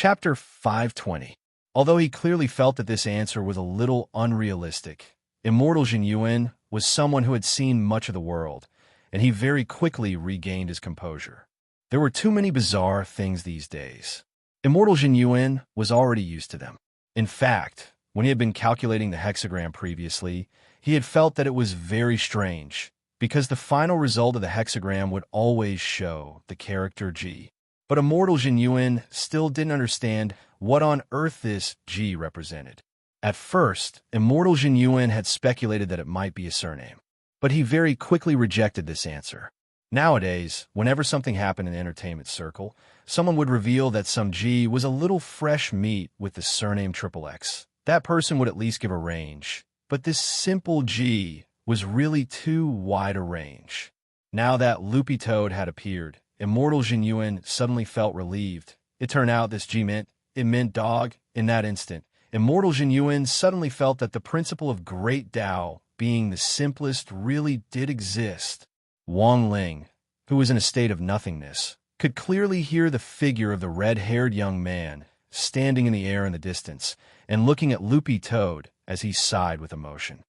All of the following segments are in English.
Chapter 520. Although he clearly felt that this answer was a little unrealistic, Immortal Jin Yuan was someone who had seen much of the world, and he very quickly regained his composure. There were too many bizarre things these days. Immortal Jin Yuan was already used to them. In fact, when he had been calculating the hexagram previously, he had felt that it was very strange, because the final result of the hexagram would always show the character G. But Immortal Jin Yuan still didn't understand what on earth this G represented. At first, Immortal Jin Yuan had speculated that it might be a surname, but he very quickly rejected this answer. Nowadays, whenever something happened in the entertainment circle, someone would reveal that some G was a little fresh meat with the surname XXX. That person would at least give a range, but this simple G was really too wide a range. Now that Loopy Toad had appeared, Immortal Jin Yuan suddenly felt relieved. It turned out this G meant dog. In that instant, Immortal Jin Yuan suddenly felt that the principle of great Tao, being the simplest, really did exist. Wang Ling, who was in a state of nothingness, could clearly hear the figure of the red-haired young man standing in the air in the distance and looking at Loopy Toad as he sighed with emotion.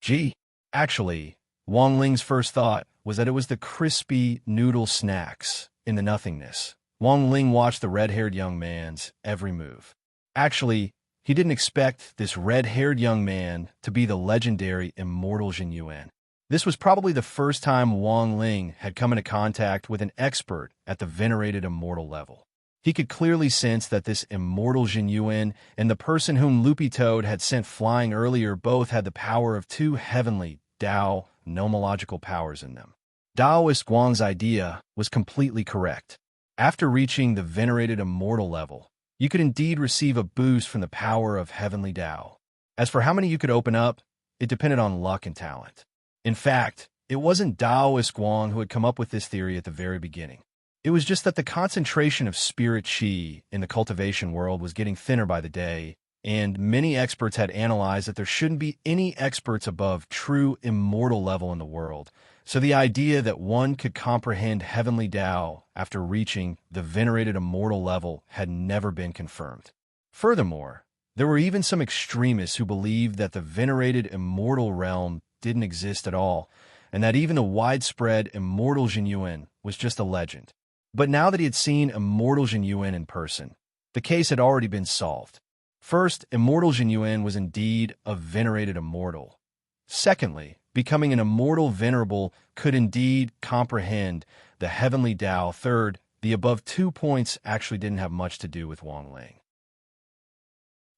G. Actually, Wang Ling's first thought was that it was the crispy noodle snacks in the nothingness. Wang Ling watched the red-haired young man's every move. Actually, he didn't expect this red-haired young man to be the legendary Immortal Jin Yuan. This was probably the first time Wang Ling had come into contact with an expert at the venerated immortal level. He could clearly sense that this Immortal Jin Yuan and the person whom Loopy Toad had sent flying earlier both had the power of two heavenly Tao nomological powers in them. Taoist Guang's idea was completely correct. After reaching the venerated immortal level, you could indeed receive a boost from the power of heavenly Tao. As for how many you could open up, it depended on luck and talent. In fact, it wasn't Taoist Guang who had come up with this theory at the very beginning. It was just that the concentration of spirit qi in the cultivation world was getting thinner by the day, and many experts had analyzed that there shouldn't be any experts above true immortal level in the world, so the idea that one could comprehend heavenly Tao after reaching the venerated immortal level had never been confirmed. Furthermore, there were even some extremists who believed that the venerated immortal realm didn't exist at all, and that even the widespread Immortal Jin Yuan was just a legend. But now that he had seen Immortal Jin Yuan in person, the case had already been solved. First, Immortal Jin Yuan was indeed a venerated immortal. Secondly, becoming an immortal venerable could indeed comprehend the heavenly Tao. Third, the above 2 points actually didn't have much to do with Wang Ling.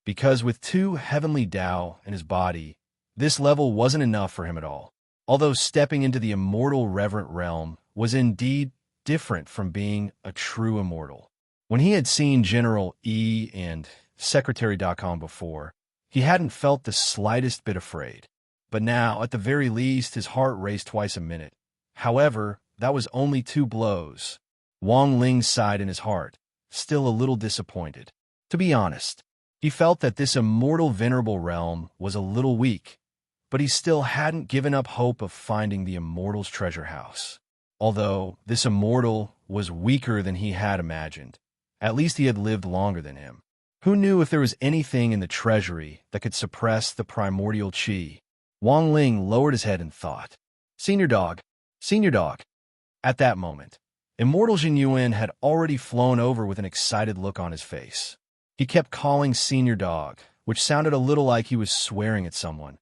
Because with two heavenly Tao in his body, this level wasn't enough for him at all. Although stepping into the immortal reverent realm was indeed different from being a true immortal. When he had seen General E and Secretary.com before, he hadn't felt the slightest bit afraid. But now, at the very least, his heart raced twice a minute. However, that was only 2 blows. Wang Ling sighed in his heart, still a little disappointed. To be honest, he felt that this immortal venerable realm was a little weak, but he still hadn't given up hope of finding the immortal's treasure house. Although this immortal was weaker than he had imagined, at least he had lived longer than him. Who knew if there was anything in the treasury that could suppress the primordial qi? Wang Ling lowered his head and thought, Senior Dog, Senior Dog. At that moment, Immortal Jin Yuan had already flown over with an excited look on his face. He kept calling Senior Dog, which sounded a little like he was swearing at someone.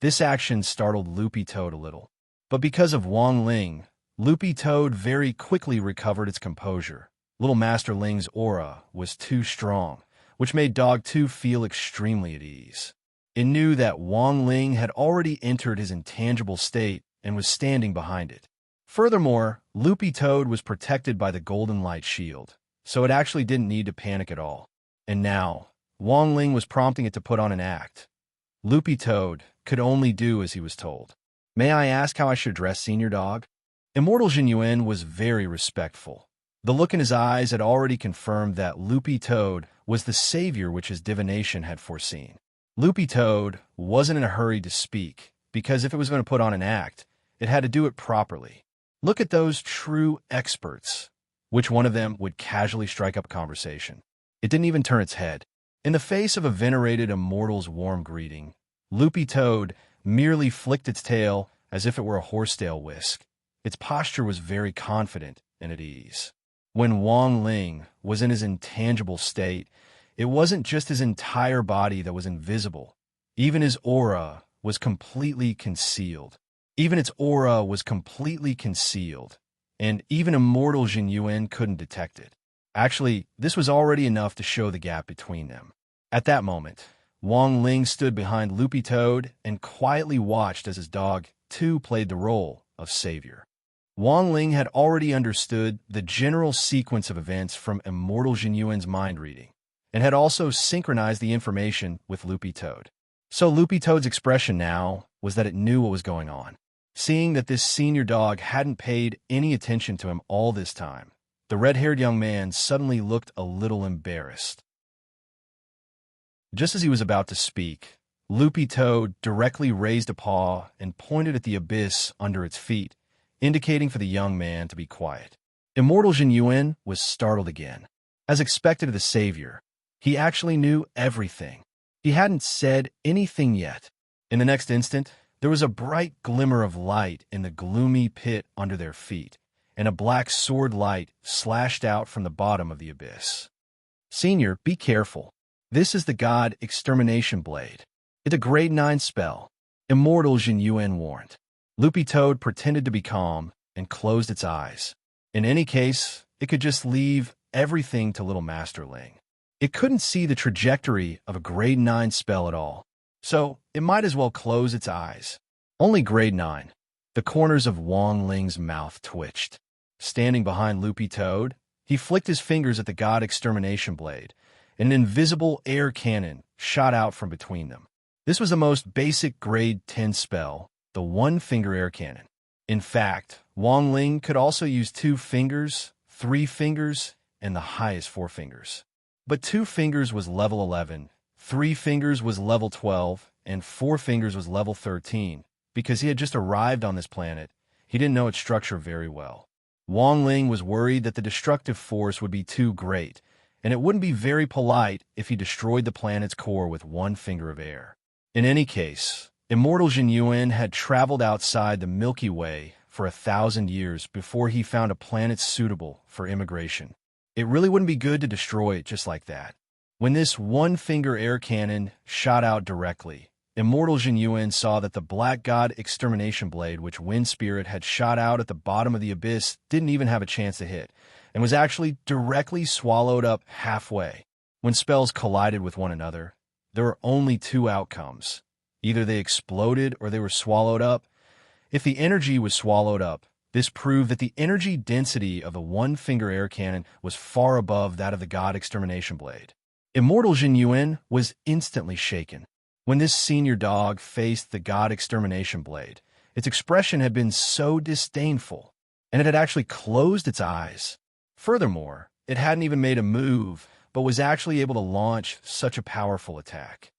This action startled Loopy Toad a little. But because of Wang Ling, Loopy Toad very quickly recovered its composure. Little Master Ling's aura was too strong, which made Dog 2 feel extremely at ease. It knew that Wang Ling had already entered his intangible state and was standing behind it. Furthermore, Loopy Toad was protected by the golden light shield, so it actually didn't need to panic at all. And now, Wang Ling was prompting it to put on an act. Loopy Toad could only do as he was told. May I ask how I should dress, Senior Dog? Immortal Jin Yuan was very respectful. The look in his eyes had already confirmed that Loopy Toad was the savior which his divination had foreseen. Loopy Toad wasn't in a hurry to speak, because if it was going to put on an act, it had to do it properly. Look at those true experts. Which one of them would casually strike up a conversation? It didn't even turn its head. In the face of a venerated immortal's warm greeting, Loopy Toad merely flicked its tail as if it were a horsetail whisk. Its posture was very confident and at ease. When Wang Ling was in his intangible state, it wasn't just his entire body that was invisible. Even his aura was completely concealed. And even immortal Jin Yuan couldn't detect it. Actually, this was already enough to show the gap between them. At that moment, Wang Ling stood behind Loopy Toad and quietly watched as his dog, too, played the role of savior. Wang Ling had already understood the general sequence of events from immortal Jin Yuan's mind reading, and had also synchronized the information with Loopy Toad. So Loopy Toad's expression now was that it knew what was going on. Seeing that this senior dog hadn't paid any attention to him all this time, the red-haired young man suddenly looked a little embarrassed. Just as he was about to speak, Loopy Toad directly raised a paw and pointed at the abyss under its feet, indicating for the young man to be quiet. Immortal Jin Yuan was startled again. As expected of the savior, he actually knew everything. He hadn't said anything yet. In the next instant, there was a bright glimmer of light in the gloomy pit under their feet, and a black sword light slashed out from the bottom of the abyss. Senior, be careful. This is the God Extermination Blade. It's a grade 9 spell. Immortal Jin Yuan warned. Loopy Toad pretended to be calm and closed its eyes. In any case, it could just leave everything to little Master Ling. It couldn't see the trajectory of a grade 9 spell at all, so it might as well close its eyes. Only grade 9. The corners of Wang Ling's mouth twitched. Standing behind Loopy Toad, he flicked his fingers at the God Extermination Blade. An invisible air cannon shot out from between them. This was the most basic grade 10 spell, the one-finger air cannon. In fact, Wang Ling could also use 2 fingers, 3 fingers, and the highest 4 fingers. But 2 fingers was level 11, 3 fingers was level 12, and 4 fingers was level 13. Because he had just arrived on this planet, he didn't know its structure very well. Wang Ling was worried that the destructive force would be too great, and it wouldn't be very polite if he destroyed the planet's core with 1 finger of air. In any case, immortal Jin Yuan had traveled outside the Milky Way for 1,000 years before he found a planet suitable for immigration. It really wouldn't be good to destroy it just like that. When this 1-finger air cannon shot out directly, immortal Jin Yuan saw that the Black God Extermination Blade which Wind Spirit had shot out at the bottom of the abyss didn't even have a chance to hit, and was actually directly swallowed up halfway. When spells collided with one another, there were only 2 outcomes. Either they exploded or they were swallowed up. If the energy was swallowed up, this proved that the energy density of the 1-finger air cannon was far above that of the God Extermination Blade. Immortal Jin Yuan was instantly shaken. When this senior dog faced the God Extermination Blade, its expression had been so disdainful, and it had actually closed its eyes. Furthermore, it hadn't even made a move, but was actually able to launch such a powerful attack.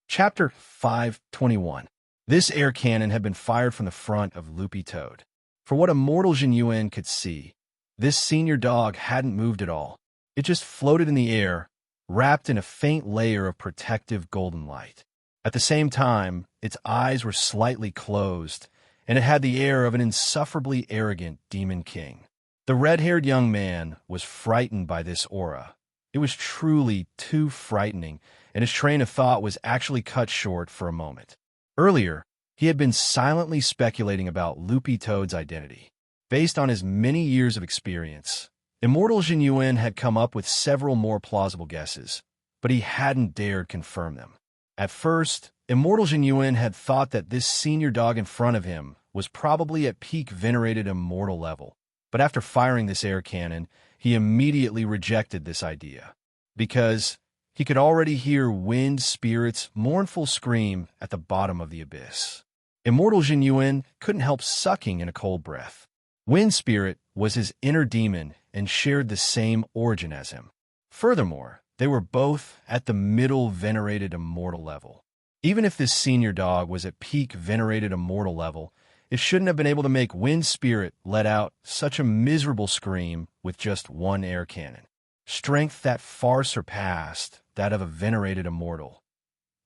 Chapter 521. This air cannon had been fired from the front of Loopy Toad. For what immortal Jin Yuan could see, this senior dog hadn't moved at all. It just floated in the air, wrapped in a faint layer of protective golden light. At the same time, its eyes were slightly closed, and it had the air of an insufferably arrogant demon king. The red-haired young man was frightened by this aura. It was truly too frightening, and his train of thought was actually cut short for a moment. Earlier, he had been silently speculating about Loopy Toad's identity. Based on his many years of experience, immortal Jin Yuan had come up with several more plausible guesses, but he hadn't dared confirm them. At first, immortal Jin Yuan had thought that this senior dog in front of him was probably at peak venerated immortal level, but after firing this air cannon, he immediately rejected this idea, because he could already hear Wind Spirit's mournful scream at the bottom of the abyss. Immortal Jin Yuan couldn't help sucking in a cold breath. Wind Spirit was his inner demon and shared the same origin as him. Furthermore, they were both at the middle venerated immortal level. Even if this senior dog was at peak venerated immortal level, It shouldn't have been able to make Wind Spirit let out such a miserable scream with just one air cannon. Strength that far surpassed that of a venerated immortal.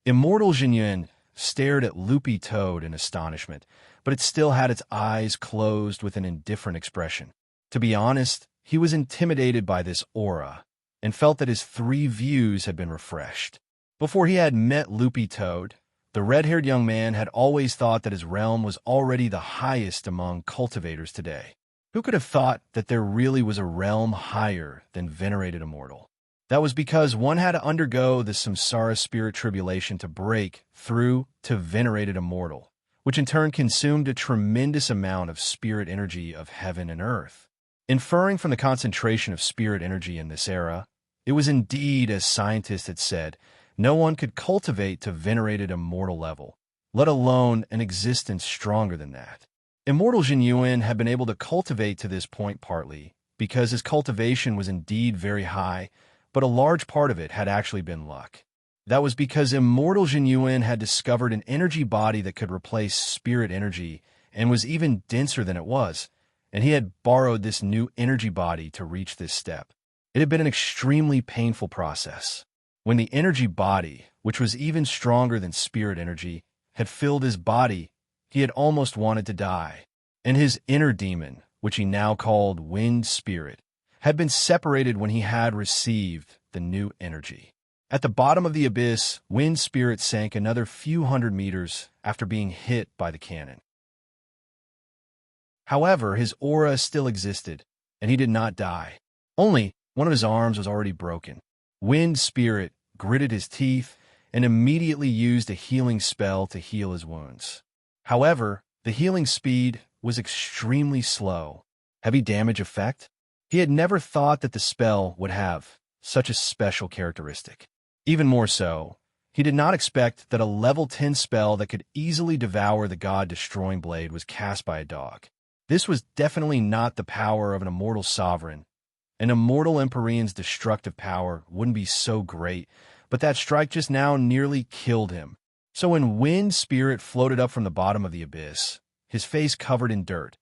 Immortal Jinyuan stared at Loopy Toad in astonishment, but it still had its eyes closed with an indifferent expression. To be honest, he was intimidated by this aura, and felt that his 3 views had been refreshed. Before he had met Loopy Toad, the red-haired young man had always thought that his realm was already the highest among cultivators today. Who could have thought that there really was a realm higher than venerated immortal? That was because one had to undergo the samsara spirit tribulation to break through to venerated immortal, which in turn consumed a tremendous amount of spirit energy of heaven and earth. Inferring from the concentration of spirit energy in this era, it was indeed, as scientists had said, no one could cultivate to venerated immortal level, let alone an existence stronger than that. Immortal Jinyuan had been able to cultivate to this point partly because his cultivation was indeed very high, but a large part of it had actually been luck. That was because Immortal Jinyuan had discovered an energy body that could replace spirit energy and was even denser than it was, and he had borrowed this new energy body to reach this step. It had been an extremely painful process. When the energy body, which was even stronger than spirit energy, had filled his body, he had almost wanted to die. And his inner demon, which he now called Wind Spirit, had been separated when he had received the new energy. At the bottom of the abyss, Wind Spirit sank another few hundred meters after being hit by the cannon. However, his aura still existed, and he did not die. Only one of his arms was already broken. Wind Spirit gritted his teeth and immediately used a healing spell to heal his wounds. However, the healing speed was extremely slow. Heavy damage effect? He had never thought that the spell would have such a special characteristic. Even more so, he did not expect that a level 10 spell that could easily devour the god-destroying blade was cast by a dog. This was definitely not the power of an immortal sovereign. An immortal Empyrean's destructive power wouldn't be so great, but that strike just now nearly killed him. So when Wind Spirit floated up from the bottom of the abyss, his face covered in dirt,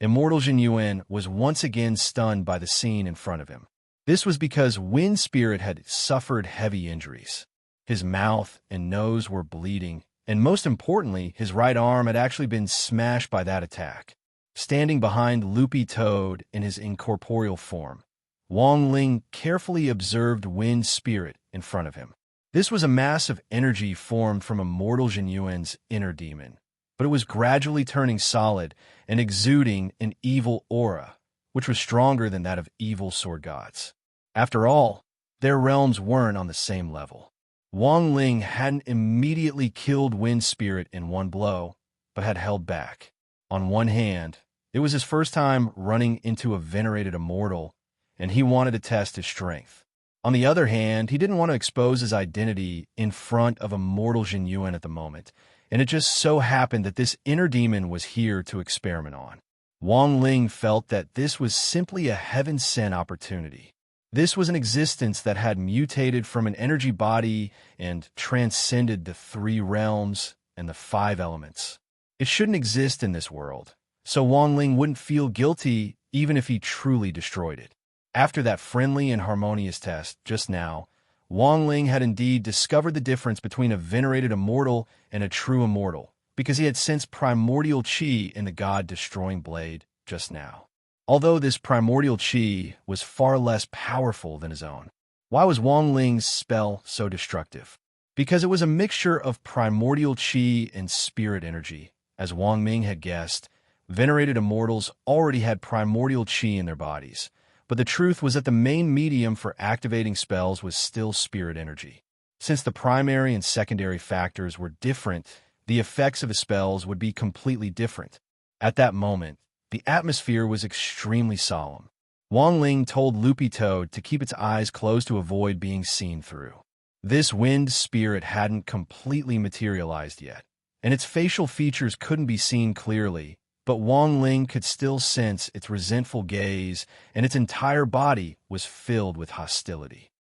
Immortal Jinyuan was once again stunned by the scene in front of him. This was because Wind Spirit had suffered heavy injuries. His mouth and nose were bleeding, and most importantly, his right arm had actually been smashed by that attack. Standing behind Loopy Toad in his incorporeal form, Wang Ling carefully observed Wind Spirit in front of him. This was a mass of energy formed from Immortal Jinyuan's inner demon, but it was gradually turning solid and exuding an evil aura, which was stronger than that of evil sword gods. After all, their realms weren't on the same level. Wang Ling hadn't immediately killed Wind Spirit in one blow, but had held back. On one hand, it was his first time running into a venerated immortal, and he wanted to test his strength. On the other hand, he didn't want to expose his identity in front of Immortal Jinyuan at the moment, and it just so happened that this inner demon was here to experiment on. Wang Ling felt that this was simply a heaven-sent opportunity. This was an existence that had mutated from an energy body and transcended the 3 realms and the 5 elements. It shouldn't exist in this world, so Wang Ling wouldn't feel guilty even if he truly destroyed it. After that friendly and harmonious test just now, Wang Ling had indeed discovered the difference between a venerated immortal and a true immortal, because he had sensed primordial chi in the god-destroying blade just now. Although this primordial chi was far less powerful than his own. Why was Wang Ling's spell so destructive? Because it was a mixture of primordial chi and spirit energy. As Wang Ming had guessed, venerated immortals already had primordial chi in their bodies. But the truth was that the main medium for activating spells was still spirit energy. Since the primary and secondary factors were different, the effects of the spells would be completely different. At that moment, the atmosphere was extremely solemn. Wang Ling told Loopy Toad to keep its eyes closed to avoid being seen through. This Wind Spirit hadn't completely materialized yet, and its facial features couldn't be seen clearly, but Wang Ling could still sense its resentful gaze, and its entire body was filled with hostility.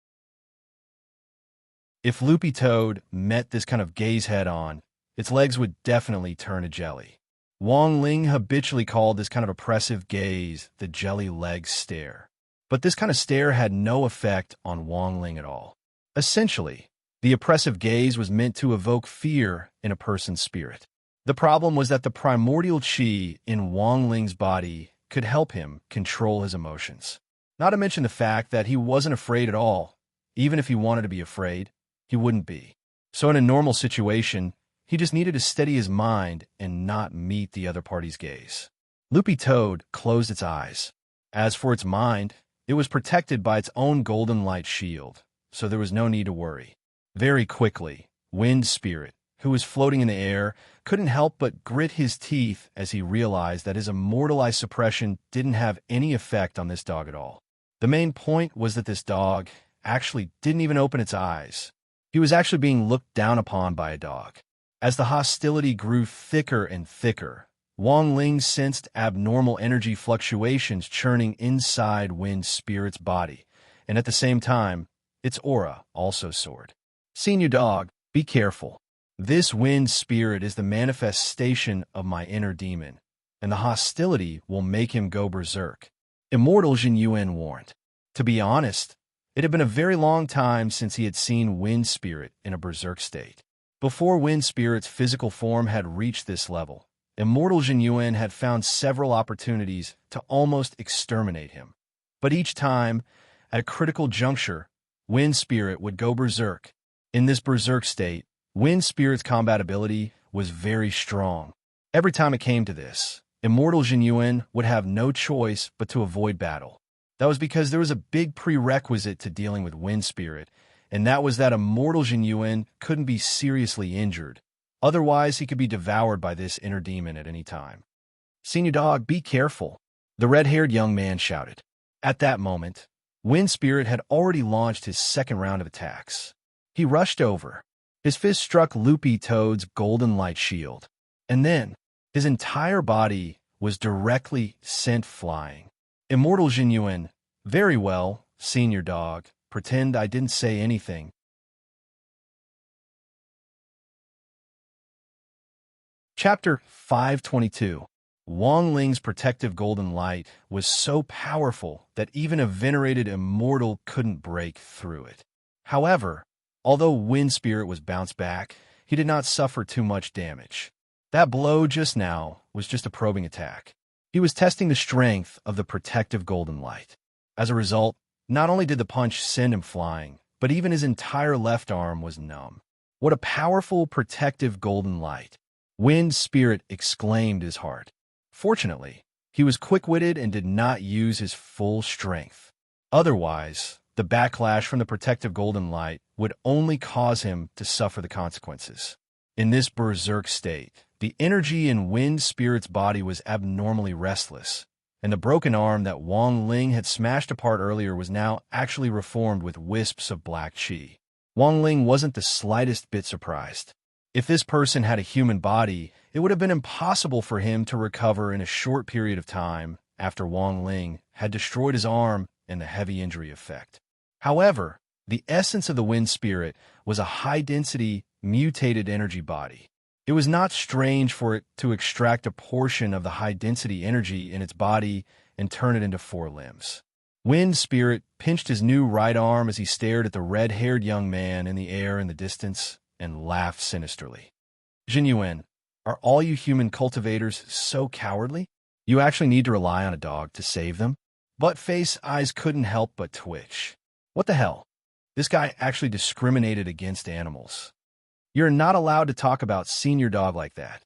If Loopy Toad met this kind of gaze head-on, its legs would definitely turn to jelly. Wang Ling habitually called this kind of oppressive gaze the jelly leg stare. But this kind of stare had no effect on Wang Ling at all. Essentially, the oppressive gaze was meant to evoke fear in a person's spirit. The problem was that the primordial qi in Wang Ling's body could help him control his emotions. Not to mention the fact that he wasn't afraid at all. Even if he wanted to be afraid, he wouldn't be. So in a normal situation, he just needed to steady his mind and not meet the other party's gaze. Loopy Toad closed its eyes. As for its mind, it was protected by its own golden light shield, so there was no need to worry. Very quickly, Wind Spirit, who was floating in the air, couldn't help but grit his teeth as he realized that his immortalized suppression didn't have any effect on this dog at all. The main point was that this dog actually didn't even open its eyes. He was actually being looked down upon by a dog. As the hostility grew thicker and thicker, Wang Ling sensed abnormal energy fluctuations churning inside Wind Spirit's body, and at the same time, its aura also soared. Senior dog, be careful. This Wind Spirit is the manifestation of my inner demon, and the hostility will make him go berserk. Immortal Jin Yuan warned. To be honest, it had been a very long time since he had seen Wind Spirit in a berserk state. Before Wind Spirit's physical form had reached this level, Immortal Jin Yuan had found several opportunities to almost exterminate him. But each time, at a critical juncture, Wind Spirit would go berserk. In this berserk state, Wind Spirit's combat ability was very strong. Every time it came to this, Immortal Jin Yuan would have no choice but to avoid battle. That was because there was a big prerequisite to dealing with Wind Spirit, and that was that Immortal Jin Yuan couldn't be seriously injured. Otherwise, he could be devoured by this inner demon at any time. Senior dog, be careful, the red-haired young man shouted. At that moment, Wind Spirit had already launched his second round of attacks. He rushed over. His fist struck Loopy Toad's golden light shield, and then his entire body was directly sent flying. Immortal Jin Yuan, very well, senior dog, pretend I didn't say anything. Chapter 522. Wang Ling's protective golden light was so powerful that even a venerated immortal couldn't break through it. However, although Wind Spirit was bounced back, he did not suffer too much damage. That blow just now was just a probing attack. He was testing the strength of the protective golden light. As a result, not only did the punch send him flying, but even his entire left arm was numb. What a powerful protective golden light! Wind Spirit exclaimed his heart. Fortunately, he was quick-witted and did not use his full strength. Otherwise, the backlash from the protective golden light would only cause him to suffer the consequences. In this berserk state, the energy in Wind Spirit's body was abnormally restless, and the broken arm that Wang Ling had smashed apart earlier was now actually reformed with wisps of black qi. Wang Ling wasn't the slightest bit surprised. If this person had a human body, it would have been impossible for him to recover in a short period of time after Wang Ling had destroyed his arm and the heavy injury effect. However, the essence of the Wind Spirit was a high-density, mutated energy body. It was not strange for it to extract a portion of the high-density energy in its body and turn it into 4 limbs. Wind Spirit pinched his new right arm as he stared at the red-haired young man in the air in the distance and laughed sinisterly. Jin Yuan, are all you human cultivators so cowardly? You actually need to rely on a dog to save them? Buttface eyes couldn't help but twitch. What the hell? This guy actually discriminated against animals. You're not allowed to talk about senior dog like that.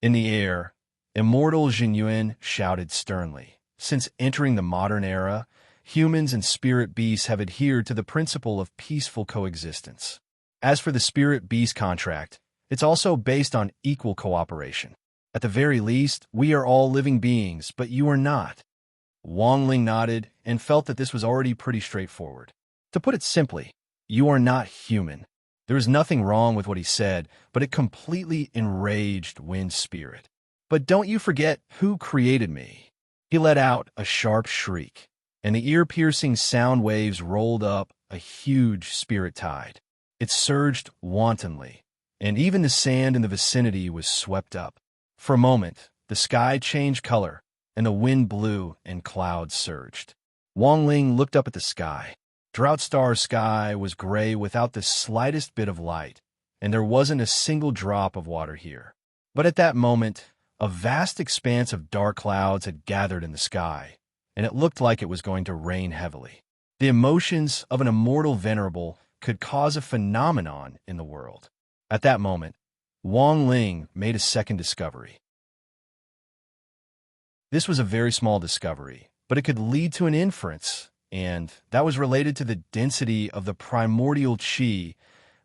In the air, Immortal Jin Yuan shouted sternly. Since entering the modern era, humans and spirit beasts have adhered to the principle of peaceful coexistence. As for the spirit-beast contract, it's also based on equal cooperation. At the very least, we are all living beings, but you are not. Wang Ling nodded and felt that this was already pretty straightforward. To put it simply, you are not human. There was nothing wrong with what he said, but it completely enraged Wind Spirit. But don't you forget who created me. He let out a sharp shriek, and the ear-piercing sound waves rolled up a huge spirit tide. It surged wantonly, and even the sand in the vicinity was swept up. For a moment, the sky changed color, and the wind blew and clouds surged. Wang Ling looked up at the sky. Drought-star sky was gray without the slightest bit of light, and there wasn't a single drop of water here. But at that moment, a vast expanse of dark clouds had gathered in the sky, and it looked like it was going to rain heavily. The emotions of an immortal venerable could cause a phenomenon in the world. At that moment, Wang Ling made a second discovery. This was a very small discovery, but it could lead to an inference, and that was related to the density of the primordial qi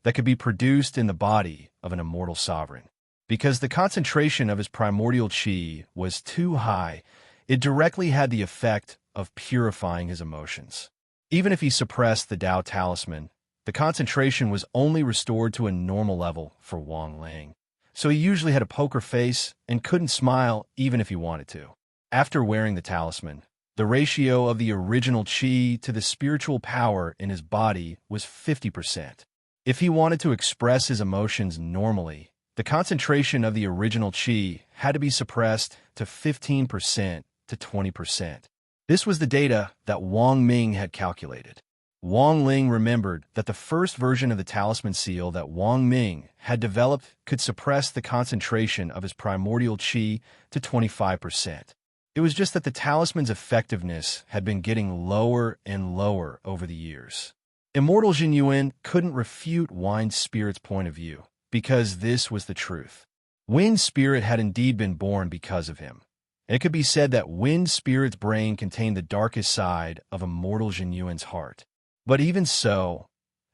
that could be produced in the body of an immortal sovereign. Because the concentration of his primordial qi was too high, it directly had the effect of purifying his emotions. Even if he suppressed the Tao talisman, the concentration was only restored to a normal level for Wang Ling. So he usually had a poker face and couldn't smile even if he wanted to. After wearing the talisman, the ratio of the original qi to the spiritual power in his body was 50%. If he wanted to express his emotions normally, the concentration of the original qi had to be suppressed to 15% to 20%. This was the data that Wang Ming had calculated. Wang Ling remembered that the first version of the talisman seal that Wang Ming had developed could suppress the concentration of his primordial qi to 25%. It was just that the talisman's effectiveness had been getting lower and lower over the years. Immortal Jin Yuan couldn't refute Wind Spirit's point of view, because this was the truth. Wind Spirit had indeed been born because of him. It could be said that Wind Spirit's brain contained the darkest side of Immortal Jin Yuan's heart. But even so,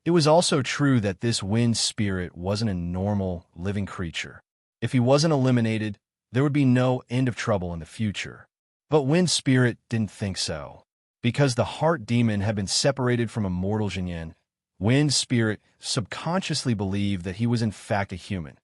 it was also true that this Wind Spirit wasn't a normal, living creature. If he wasn't eliminated, there would be no end of trouble in the future. But Wind Spirit didn't think so. Because the heart demon had been separated from Immortal Jin Yuan, Wind Spirit subconsciously believed that he was in fact a human.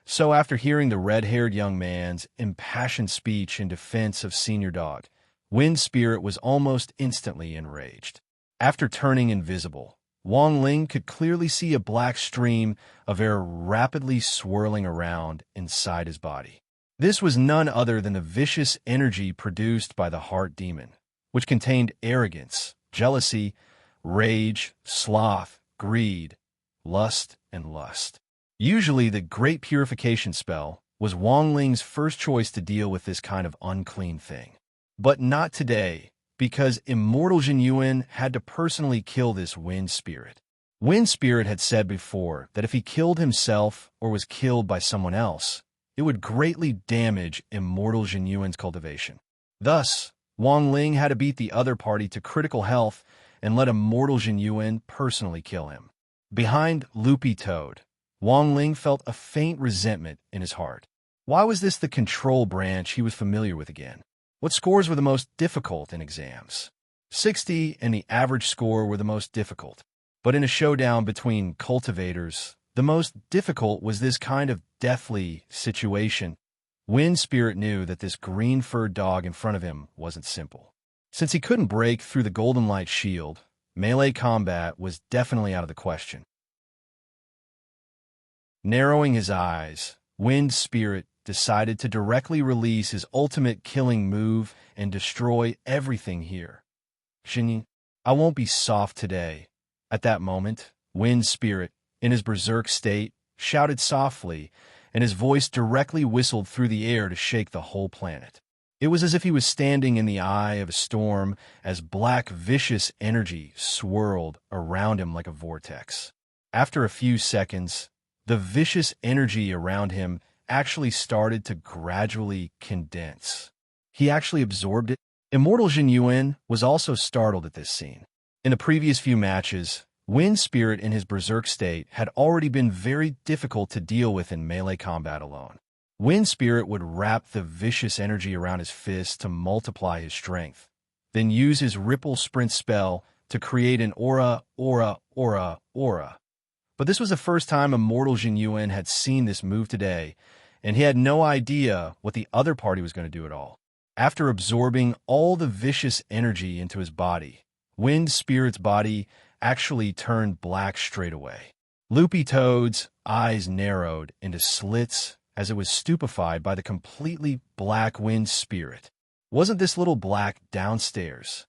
So after hearing the red-haired young man's impassioned speech in defense of Senior Dog, Wind Spirit was almost instantly enraged. After turning invisible, Wang Ling could clearly see a black stream of air rapidly swirling around inside his body. This was none other than the vicious energy produced by the heart demon, which contained arrogance, jealousy, rage, sloth, greed, lust, and lust. Usually, the Great Purification spell was Wang Ling's first choice to deal with this kind of unclean thing. But not today, because Immortal Jin Yuan had to personally kill this Wind Spirit. Wind Spirit had said before that if he killed himself or was killed by someone else, it would greatly damage Immortal Jin Yuan's cultivation. Thus, Wang Ling had to beat the other party to critical health and let Immortal Jin Yuan personally kill him. Behind Loopy Toad, Wang Ling felt a faint resentment in his heart. Why was this the control branch he was familiar with again? What scores were the most difficult in exams? 60 and the average score were the most difficult. But in a showdown between cultivators, the most difficult was this kind of deathly situation. Wind Spirit knew that this green-furred dog in front of him wasn't simple. Since he couldn't break through the Golden Light shield, melee combat was definitely out of the question. Narrowing his eyes, Wind Spirit decided to directly release his ultimate killing move and destroy everything here. Xinyi, I won't be soft today. At that moment, Wind Spirit, in his berserk state, shouted softly, and his voice directly whistled through the air to shake the whole planet. It was as if he was standing in the eye of a storm as black, vicious energy swirled around him like a vortex. After a few seconds, the vicious energy around him actually started to gradually condense. He actually absorbed it. Immortal Jin Yuan was also startled at this scene. In the previous few matches, Wind Spirit in his berserk state had already been very difficult to deal with in melee combat alone. Wind Spirit would wrap the vicious energy around his fist to multiply his strength, then use his Ripple Sprint spell to create an aura. But this was the first time Immortal Jin Yuan had seen this move today, and he had no idea what the other party was going to do at all. After absorbing all the vicious energy into his body, Wind Spirit's body actually turned black straight away. Loopy Toad's eyes narrowed into slits as it was stupefied by the completely black wind spirit. Wasn't this little black downstairs?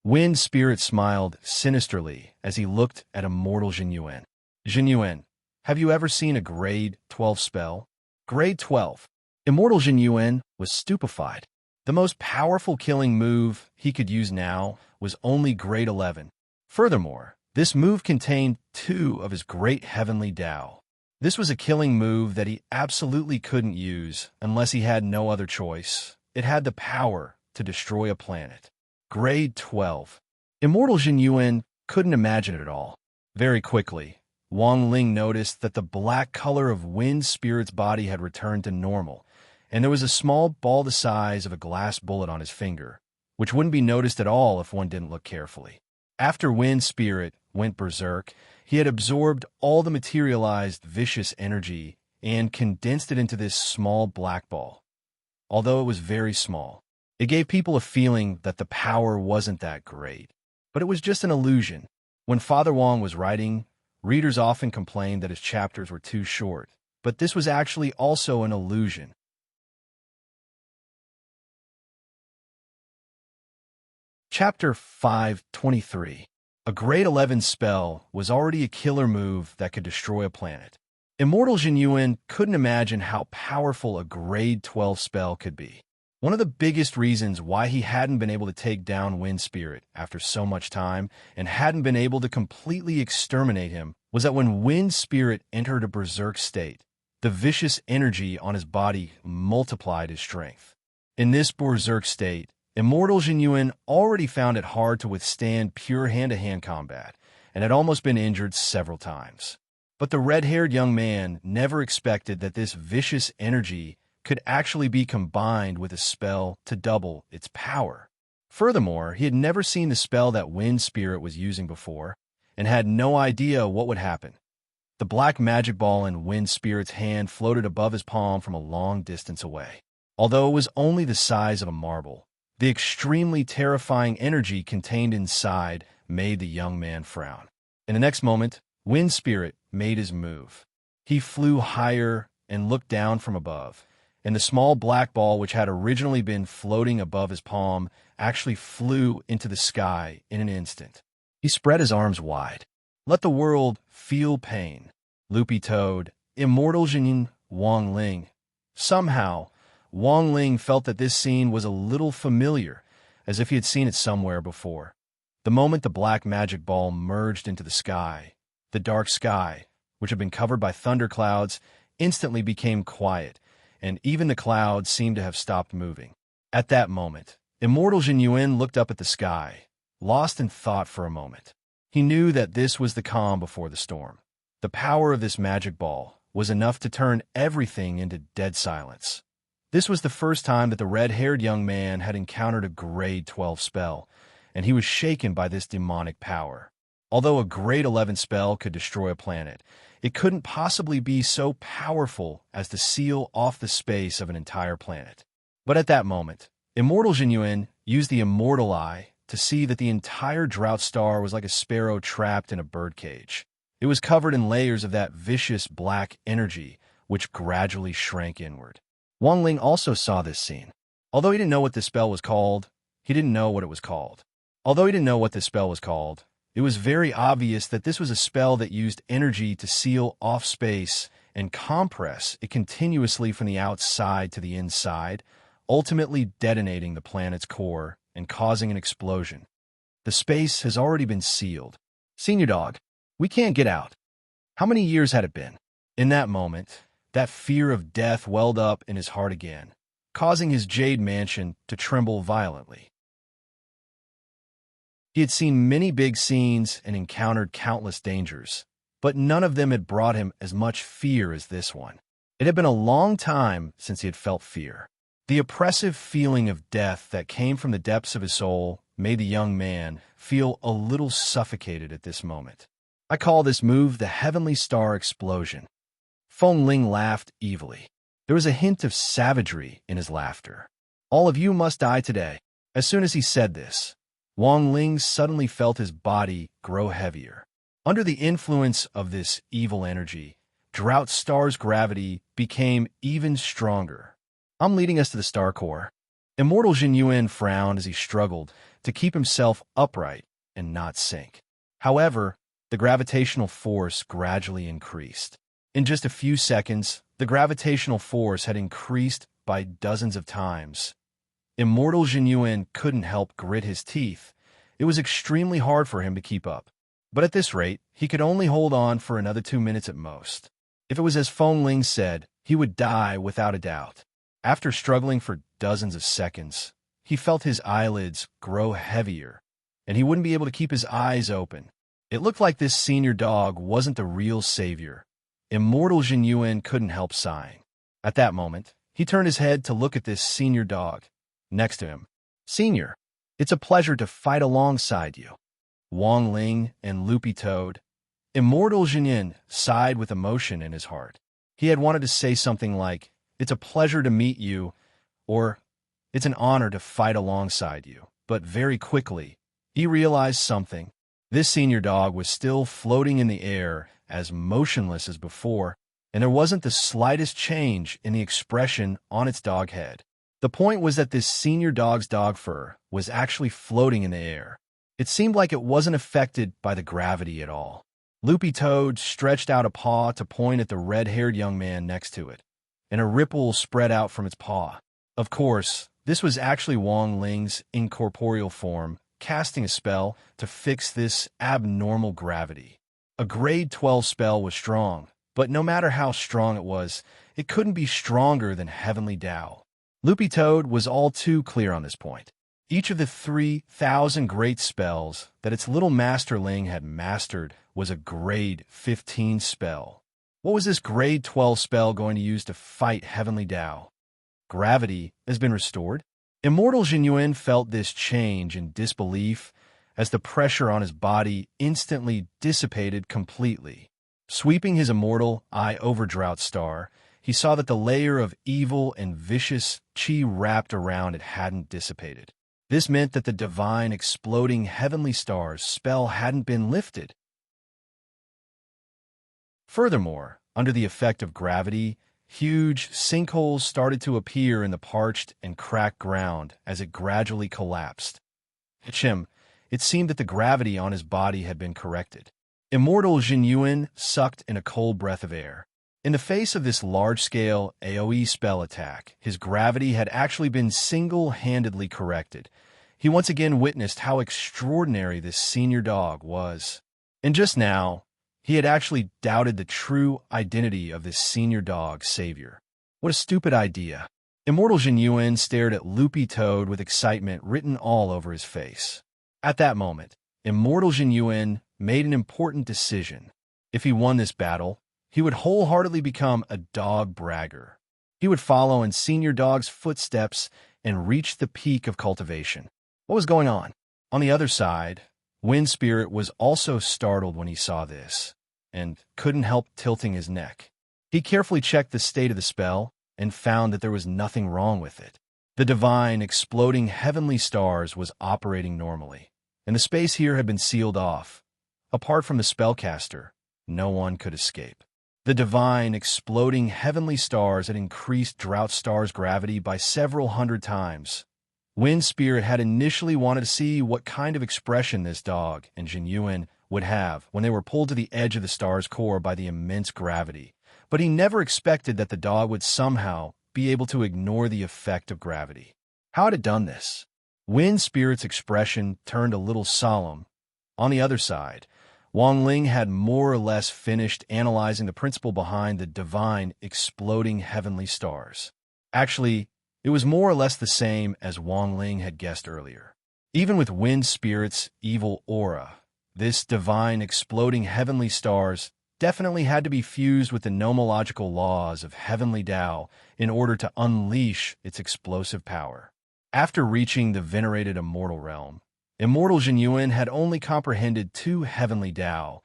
Wind spirit smiled sinisterly as he looked at immortal Jin Yuan. Jin Yuan, have you ever seen a grade 12 spell? Grade 12. Immortal Jin Yuan was stupefied. The most powerful killing move he could use now was only grade 11. Furthermore, this move contained 2 of his great heavenly Tao. This was a killing move that he absolutely couldn't use unless he had no other choice. It had the power to destroy a planet. Grade 12. Immortal Jin Yuan couldn't imagine it at all. Very quickly, Wang Ling noticed that the black color of Wind Spirit's body had returned to normal, and there was a small ball the size of a glass bullet on his finger, which wouldn't be noticed at all if one didn't look carefully. After Wind Spirit went berserk, he had absorbed all the materialized vicious energy and condensed it into this small black ball. Although it was very small, it gave people a feeling that the power wasn't that great. But it was just an illusion. When Father Wang was writing, readers often complained that his chapters were too short, but this was actually also an illusion. Chapter 523. A grade 11 spell was already a killer move that could destroy a planet. Immortal Jin Yuan couldn't imagine how powerful a grade 12 spell could be. One of the biggest reasons why he hadn't been able to take down Wind Spirit after so much time and hadn't been able to completely exterminate him was that when Wind Spirit entered a berserk state, the vicious energy on his body multiplied his strength. In this berserk state, Immortal Jin Yuan already found it hard to withstand pure hand-to-hand combat and had almost been injured several times. But the red-haired young man never expected that this vicious energy could actually be combined with a spell to double its power. Furthermore, he had never seen the spell that Wind Spirit was using before and had no idea what would happen. The black magic ball in Wind Spirit's hand floated above his palm from a long distance away. Although it was only the size of a marble, the extremely terrifying energy contained inside made the young man frown. In the next moment, Wind Spirit made his move. He flew higher and looked down from above, and the small black ball which had originally been floating above his palm actually flew into the sky in an instant. He spread his arms wide. Let the world feel pain. Loopy Toad, Immortal Jin Wang Ling. Somehow, Wang Ling felt that this scene was a little familiar, as if he had seen it somewhere before. The moment the black magic ball merged into the sky, the dark sky, which had been covered by thunderclouds, instantly became quiet, and even the clouds seemed to have stopped moving. At that moment, Immortal Jin Yuan looked up at the sky, lost in thought for a moment. He knew that this was the calm before the storm. The power of this magic ball was enough to turn everything into dead silence. This was the first time that the red-haired young man had encountered a grade 12 spell, and he was shaken by this demonic power. Although a grade 11 spell could destroy a planet, it couldn't possibly be so powerful as to seal off the space of an entire planet. But at that moment, Immortal Jin Yuan used the Immortal Eye to see that the entire drought star was like a sparrow trapped in a birdcage. It was covered in layers of that vicious black energy, which gradually shrank inward. Wang Ling also saw this scene. Although he didn't know what this spell was called, it was very obvious that this was a spell that used energy to seal off space and compress it continuously from the outside to the inside, ultimately detonating the planet's core and causing an explosion. The space has already been sealed. Senior Dog, we can't get out. How many years had it been? In that moment, that fear of death welled up in his heart again, causing his jade mansion to tremble violently. He had seen many big scenes and encountered countless dangers, but none of them had brought him as much fear as this one. It had been a long time since he had felt fear. The oppressive feeling of death that came from the depths of his soul made the young man feel a little suffocated at this moment. I call this move the Heavenly Star Explosion. Feng Ling laughed evilly. There was a hint of savagery in his laughter. All of you must die today. As soon as he said this, Wang Ling suddenly felt his body grow heavier. Under the influence of this evil energy, Drought Star's gravity became even stronger. I'm leading us to the star core. Immortal Jin Yuan frowned as he struggled to keep himself upright and not sink. However, the gravitational force gradually increased. In just a few seconds, the gravitational force had increased by dozens of times. Immortal Jin Yuan couldn't help grit his teeth. It was extremely hard for him to keep up. But at this rate, he could only hold on for another 2 minutes at most. If it was as Feng Ling said, he would die without a doubt. After struggling for dozens of seconds, he felt his eyelids grow heavier, and he wouldn't be able to keep his eyes open. It looked like this senior dog wasn't the real savior. Immortal Jin Yuan couldn't help sighing. At that moment, he turned his head to look at this senior dog next to him. "Senior, it's a pleasure to fight alongside you." Wang Ling and Loopy Toad. Immortal Jin Yuan sighed with emotion in his heart. He had wanted to say something like, "It's a pleasure to meet you," or "It's an honor to fight alongside you." But very quickly, he realized something. This senior dog was still floating in the air, as motionless as before, and there wasn't the slightest change in the expression on its dog head. The point was that this senior dog's dog fur was actually floating in the air. It seemed like it wasn't affected by the gravity at all. Loopy Toad stretched out a paw to point at the red-haired young man next to it, and a ripple spread out from its paw. Of course, this was actually Wang Ling's incorporeal form, casting a spell to fix this abnormal gravity. A grade 12 spell was strong, but no matter how strong it was, it couldn't be stronger than Heavenly Tao. Loopy Toad was all too clear on this point. Each of the 3,000 great spells that its little masterling had mastered was a grade 15 spell. What was this grade 12 spell going to use to fight Heavenly Tao? Gravity has been restored. Immortal Jin Yuan felt this change in disbelief as the pressure on his body instantly dissipated completely. Sweeping his immortal eye over Drought Star, he saw that the layer of evil and vicious chi wrapped around it hadn't dissipated. This meant that the divine exploding heavenly stars spell hadn't been lifted. Furthermore, under the effect of gravity, huge sinkholes started to appear in the parched and cracked ground as it gradually collapsed. It seemed that the gravity on his body had been corrected. Immortal Jin Yuan sucked in a cold breath of air. In the face of this large-scale AoE spell attack, his gravity had actually been single-handedly corrected. He once again witnessed how extraordinary this senior dog was. And just now, he had actually doubted the true identity of this senior dog savior. What a stupid idea. Immortal Jin Yuan stared at Loopy Toad with excitement written all over his face. At that moment, Immortal Jin Yuan made an important decision. If he won this battle, he would wholeheartedly become a dog bragger. He would follow in Senior Dog's footsteps and reach the peak of cultivation. What was going on? On the other side, Wind Spirit was also startled when he saw this, and couldn't help tilting his neck. He carefully checked the state of the spell and found that there was nothing wrong with it. The divine, exploding heavenly stars was operating normally, and the space here had been sealed off. Apart from the spellcaster, no one could escape. The divine, exploding heavenly stars had increased Drought Star's gravity by several hundred times. Wind Spirit had initially wanted to see what kind of expression this dog and Jin Yuan would have when they were pulled to the edge of the star's core by the immense gravity, but he never expected that the dog would somehow be able to ignore the effect of gravity. How had it done this? Wind Spirit's expression turned a little solemn. On the other side, Wang Ling had more or less finished analyzing the principle behind the divine exploding heavenly stars. Actually, it was more or less the same as Wang Ling had guessed earlier. Even with Wind Spirit's evil aura, this divine exploding heavenly stars definitely had to be fused with the nomological laws of Heavenly Tao in order to unleash its explosive power. After reaching the venerated immortal realm, Immortal Jin Yuan had only comprehended 2 Heavenly Tao,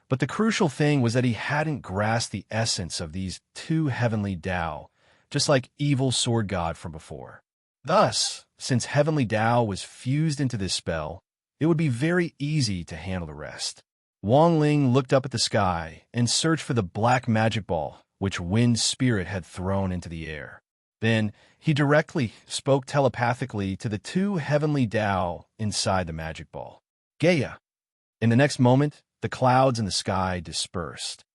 but the crucial thing was that he hadn't grasped the essence of these 2 Heavenly Tao, just like evil sword god from before. Thus, since Heavenly Tao was fused into this spell, it would be very easy to handle the rest. Wang Ling looked up at the sky and searched for the black magic ball which Wind Spirit had thrown into the air. Then he directly spoke telepathically to the two heavenly Tao inside the magic ball. Gaia. In the next moment, the clouds in the sky dispersed.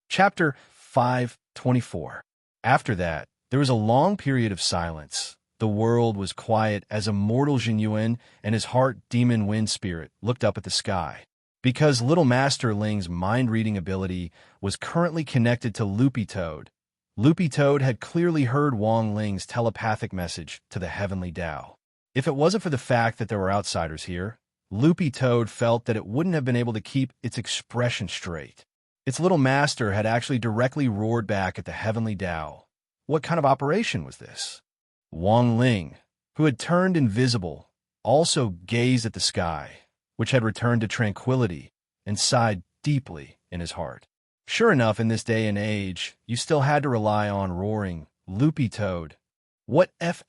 Chapter 5:24. After that, there was a long period of silence. The world was quiet as immortal Jinyuan and his heart demon Wind Spirit looked up at the sky. Because Little Master Ling's mind-reading ability was currently connected to Loopy Toad, Loopy Toad had clearly heard Wang Ling's telepathic message to the heavenly Tao. If it wasn't for the fact that there were outsiders here, Loopy Toad felt that it wouldn't have been able to keep its expression straight. Its little master had actually directly roared back at the heavenly Tao. What kind of operation was this? Wang Ling, who had turned invisible, also gazed at the sky, which had returned to tranquility, and sighed deeply in his heart. Sure enough, in this day and age, you still had to rely on roaring, Loopy Toad. What F***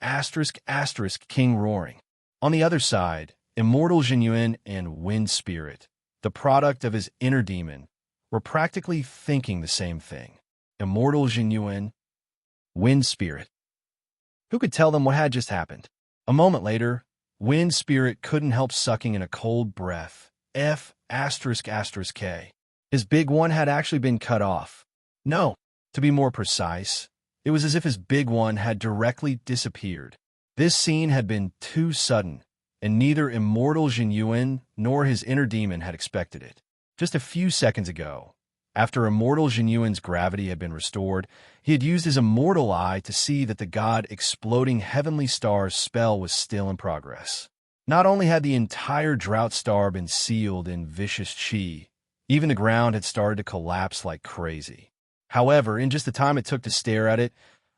King roaring? On the other side, immortal Jinyuan and Wind Spirit, the product of his inner demon, were practically thinking the same thing. Immortal Jinyuan, Wind Spirit. Who could tell them what had just happened? A moment later, Wind Spirit couldn't help sucking in a cold breath. K. His big one had actually been cut off. No, to be more precise, it was as if his big one had directly disappeared. This scene had been too sudden, and neither immortal Jinyuan nor his inner demon had expected it. Just a few seconds ago, after immortal Jinyuan's gravity had been restored, he had used his immortal eye to see that the god exploding heavenly star's spell was still in progress. Not only had the entire drought star been sealed in vicious chi, even the ground had started to collapse like crazy. However, in just the time it took to stare at it,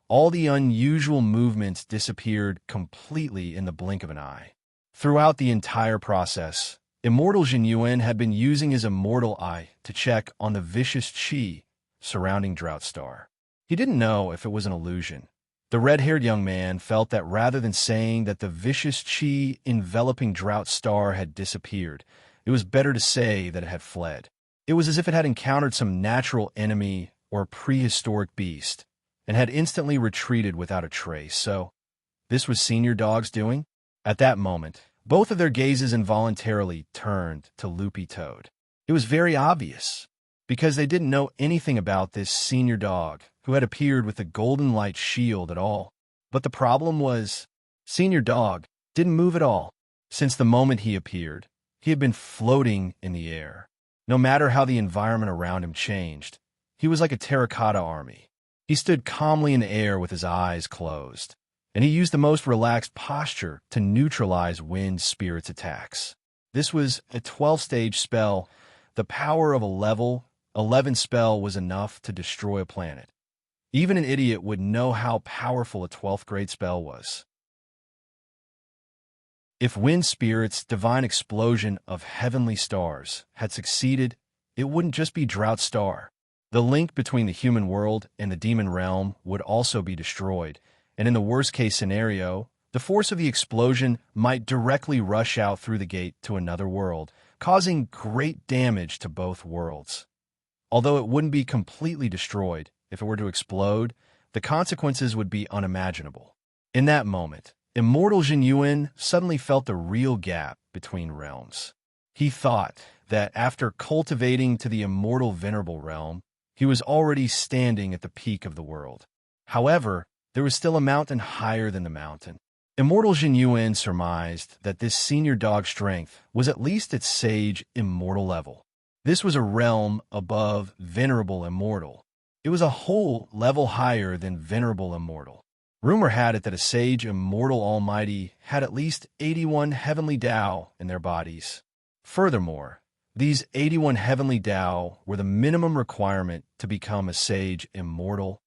all the unusual movements disappeared completely in the blink of an eye. Throughout the entire process, immortal Jinyuan had been using his immortal eye to check on the vicious chi surrounding Drought Star. He didn't know if it was an illusion. The red-haired young man felt that rather than saying that the vicious chi enveloping Drought Star had disappeared, it was better to say that it had fled. It was as if it had encountered some natural enemy or prehistoric beast and had instantly retreated without a trace. So, this was Senior Dog's doing? At that moment, both of their gazes involuntarily turned to Loopy Toad. It was very obvious, because they didn't know anything about this Senior Dog who had appeared with the golden light shield at all. But the problem was, Senior Dog didn't move at all. Since the moment he appeared, he had been floating in the air. No matter how the environment around him changed, he was like a terracotta army. He stood calmly in the air with his eyes closed, and he used the most relaxed posture to neutralize Wind Spirit's attacks. This was a 12-stage spell. The power of a level 11 spell was enough to destroy a planet. Even an idiot would know how powerful a 12th grade spell was. If Wind Spirit's divine explosion of heavenly stars had succeeded, it wouldn't just be Drought Star. The link between the human world and the demon realm would also be destroyed, and in the worst-case scenario, the force of the explosion might directly rush out through the gate to another world, causing great damage to both worlds. Although it wouldn't be completely destroyed, if it were to explode, the consequences would be unimaginable. In that moment, immortal Jinyuan suddenly felt the real gap between realms. He thought that after cultivating to the immortal venerable realm, he was already standing at the peak of the world. However, there was still a mountain higher than the mountain. Immortal Jinyuan surmised that this Senior Dog strength was at least at Sage Immortal level. This was a realm above Venerable Immortal. It was a whole level higher than Venerable Immortal. Rumor had it that a Sage Immortal Almighty had at least 81 heavenly Tao in their bodies. Furthermore, these 81 heavenly Tao were the minimum requirement to become a Sage Immortal.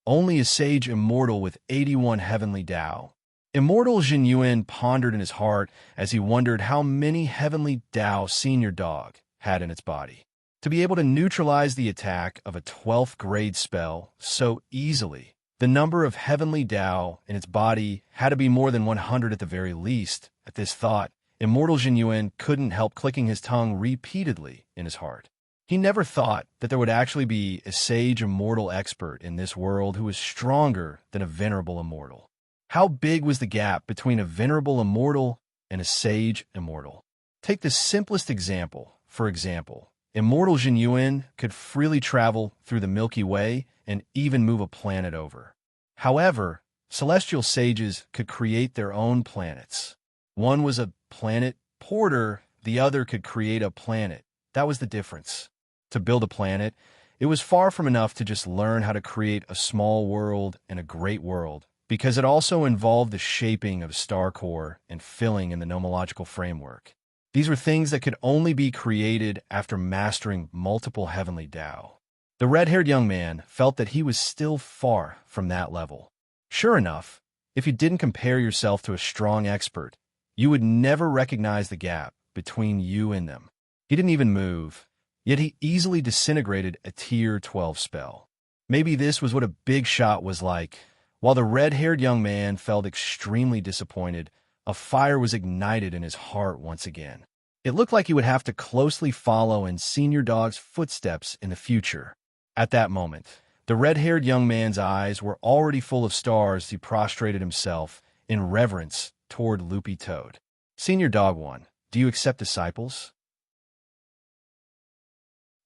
Only a Sage Immortal with 81 heavenly Tao. Immortal Jinyuan pondered in his heart as he wondered how many heavenly Tao Senior Dog had in its body. To be able to neutralize the attack of a 12th grade spell so easily, the number of heavenly Tao in its body had to be more than 100 at the very least. At this thought, Immortal Jin Yuan couldn't help clicking his tongue repeatedly in his heart. He never thought that there would actually be a sage immortal expert in this world who was stronger than a venerable immortal. How big was the gap between a venerable immortal and a sage immortal? Take the simplest example. For example, Immortal Jin Yuan could freely travel through the Milky Way and even move a planet over. However, celestial sages could create their own planets. One was a planet porter, the other could create a planet. That was the difference. To build a planet, it was far from enough to just learn how to create a small world and a great world, because it also involved the shaping of star core and filling in the nomological framework. These were things that could only be created after mastering multiple heavenly Tao. The red-haired young man felt that he was still far from that level. Sure enough, if you didn't compare yourself to a strong expert, you would never recognize the gap between you and them. He didn't even move, yet he easily disintegrated a Tier 12 spell. Maybe this was what a big shot was like. While the red-haired young man felt extremely disappointed, a fire was ignited in his heart once again. It looked like he would have to closely follow in Senior Dog's footsteps in the future. At that moment, the red-haired young man's eyes were already full of stars as he prostrated himself in reverence toward Loopy Toad. Senior Dog 1, do you accept disciples?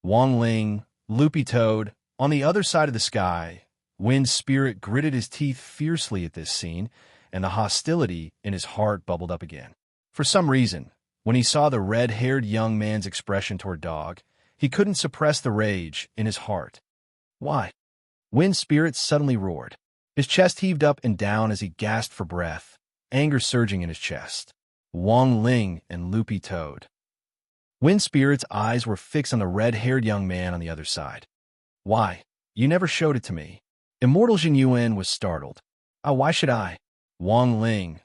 Wang Ling, Loopy Toad, on the other side of the sky, Wind Spirit gritted his teeth fiercely at this scene, and the hostility in his heart bubbled up again. For some reason, when he saw the red-haired young man's expression toward Dog, he couldn't suppress the rage in his heart. Why? Wind Spirit suddenly roared. His chest heaved up and down as he gasped for breath, anger surging in his chest. Wang Ling and Loopy Toad. Wind Spirit's eyes were fixed on the red-haired young man on the other side. Why? You never showed it to me. Immortal Jin Yuan was startled. Why should I? Wang Ling.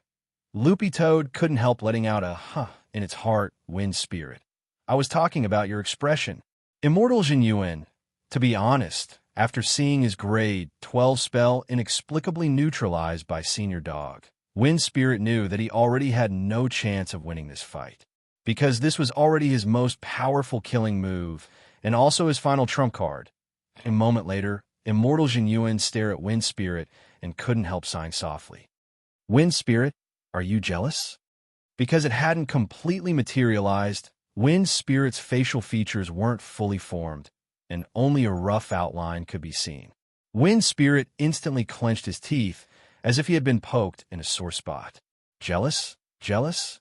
Loopy Toad couldn't help letting out a huh in its heart. Wind Spirit. I was talking about your expression. Immortal Jin Yuan, to be honest, after seeing his grade 12 spell inexplicably neutralized by Senior Dog, Wind Spirit knew that he already had no chance of winning this fight, because this was already his most powerful killing move, and also his final trump card. A moment later, Immortal Jin Yuan stared at Wind Spirit and couldn't help sighing softly. Wind Spirit, are you jealous? Because it hadn't completely materialized, Wind Spirit's facial features weren't fully formed, and only a rough outline could be seen. Wind Spirit instantly clenched his teeth, as if he had been poked in a sore spot. Jealous? Jealous?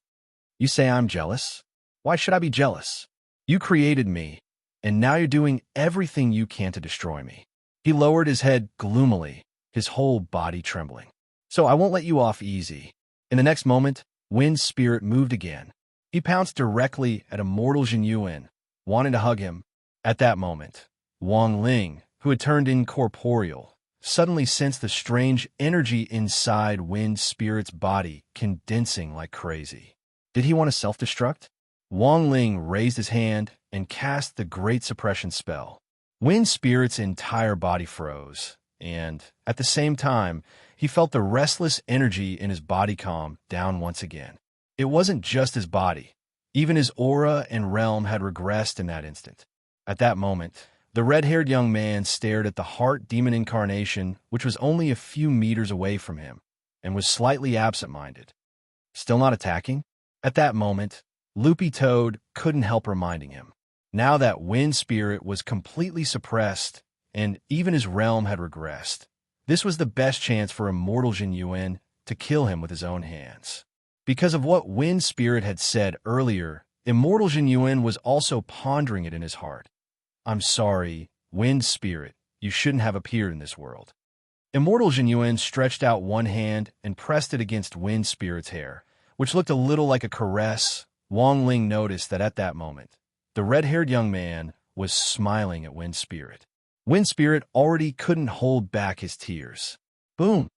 You say I'm jealous? Why should I be jealous? You created me, and now you're doing everything you can to destroy me. He lowered his head gloomily, his whole body trembling. So I won't let you off easy. In the next moment, Wind Spirit moved again. He pounced directly at Immortal Jin Yuan, wanting to hug him. At that moment, Wang Ling, who had turned incorporeal, suddenly sensed the strange energy inside Wind Spirit's body condensing like crazy. Did he want to self-destruct? Wang Ling raised his hand and cast the Great Suppression spell. Wind Spirit's entire body froze, and, at the same time, he felt the restless energy in his body calm down once again. It wasn't just his body. Even his aura and realm had regressed in that instant. At that moment, the red-haired young man stared at the heart demon incarnation, which was only a few meters away from him, and was slightly absent-minded. Still not attacking? At that moment, Loopy Toad couldn't help reminding him. Now that Wind Spirit was completely suppressed, and even his realm had regressed, this was the best chance for Immortal Jin Yuan to kill him with his own hands. Because of what Wind Spirit had said earlier, Immortal Jin Yuan was also pondering it in his heart. I'm sorry, Wind Spirit, you shouldn't have appeared in this world. Immortal Jin Yuan stretched out one hand and pressed it against Wind Spirit's hair, which looked a little like a caress. Wang Ling noticed that at that moment, the red-haired young man was smiling at Wind Spirit. Wind Spirit already couldn't hold back his tears. Boom!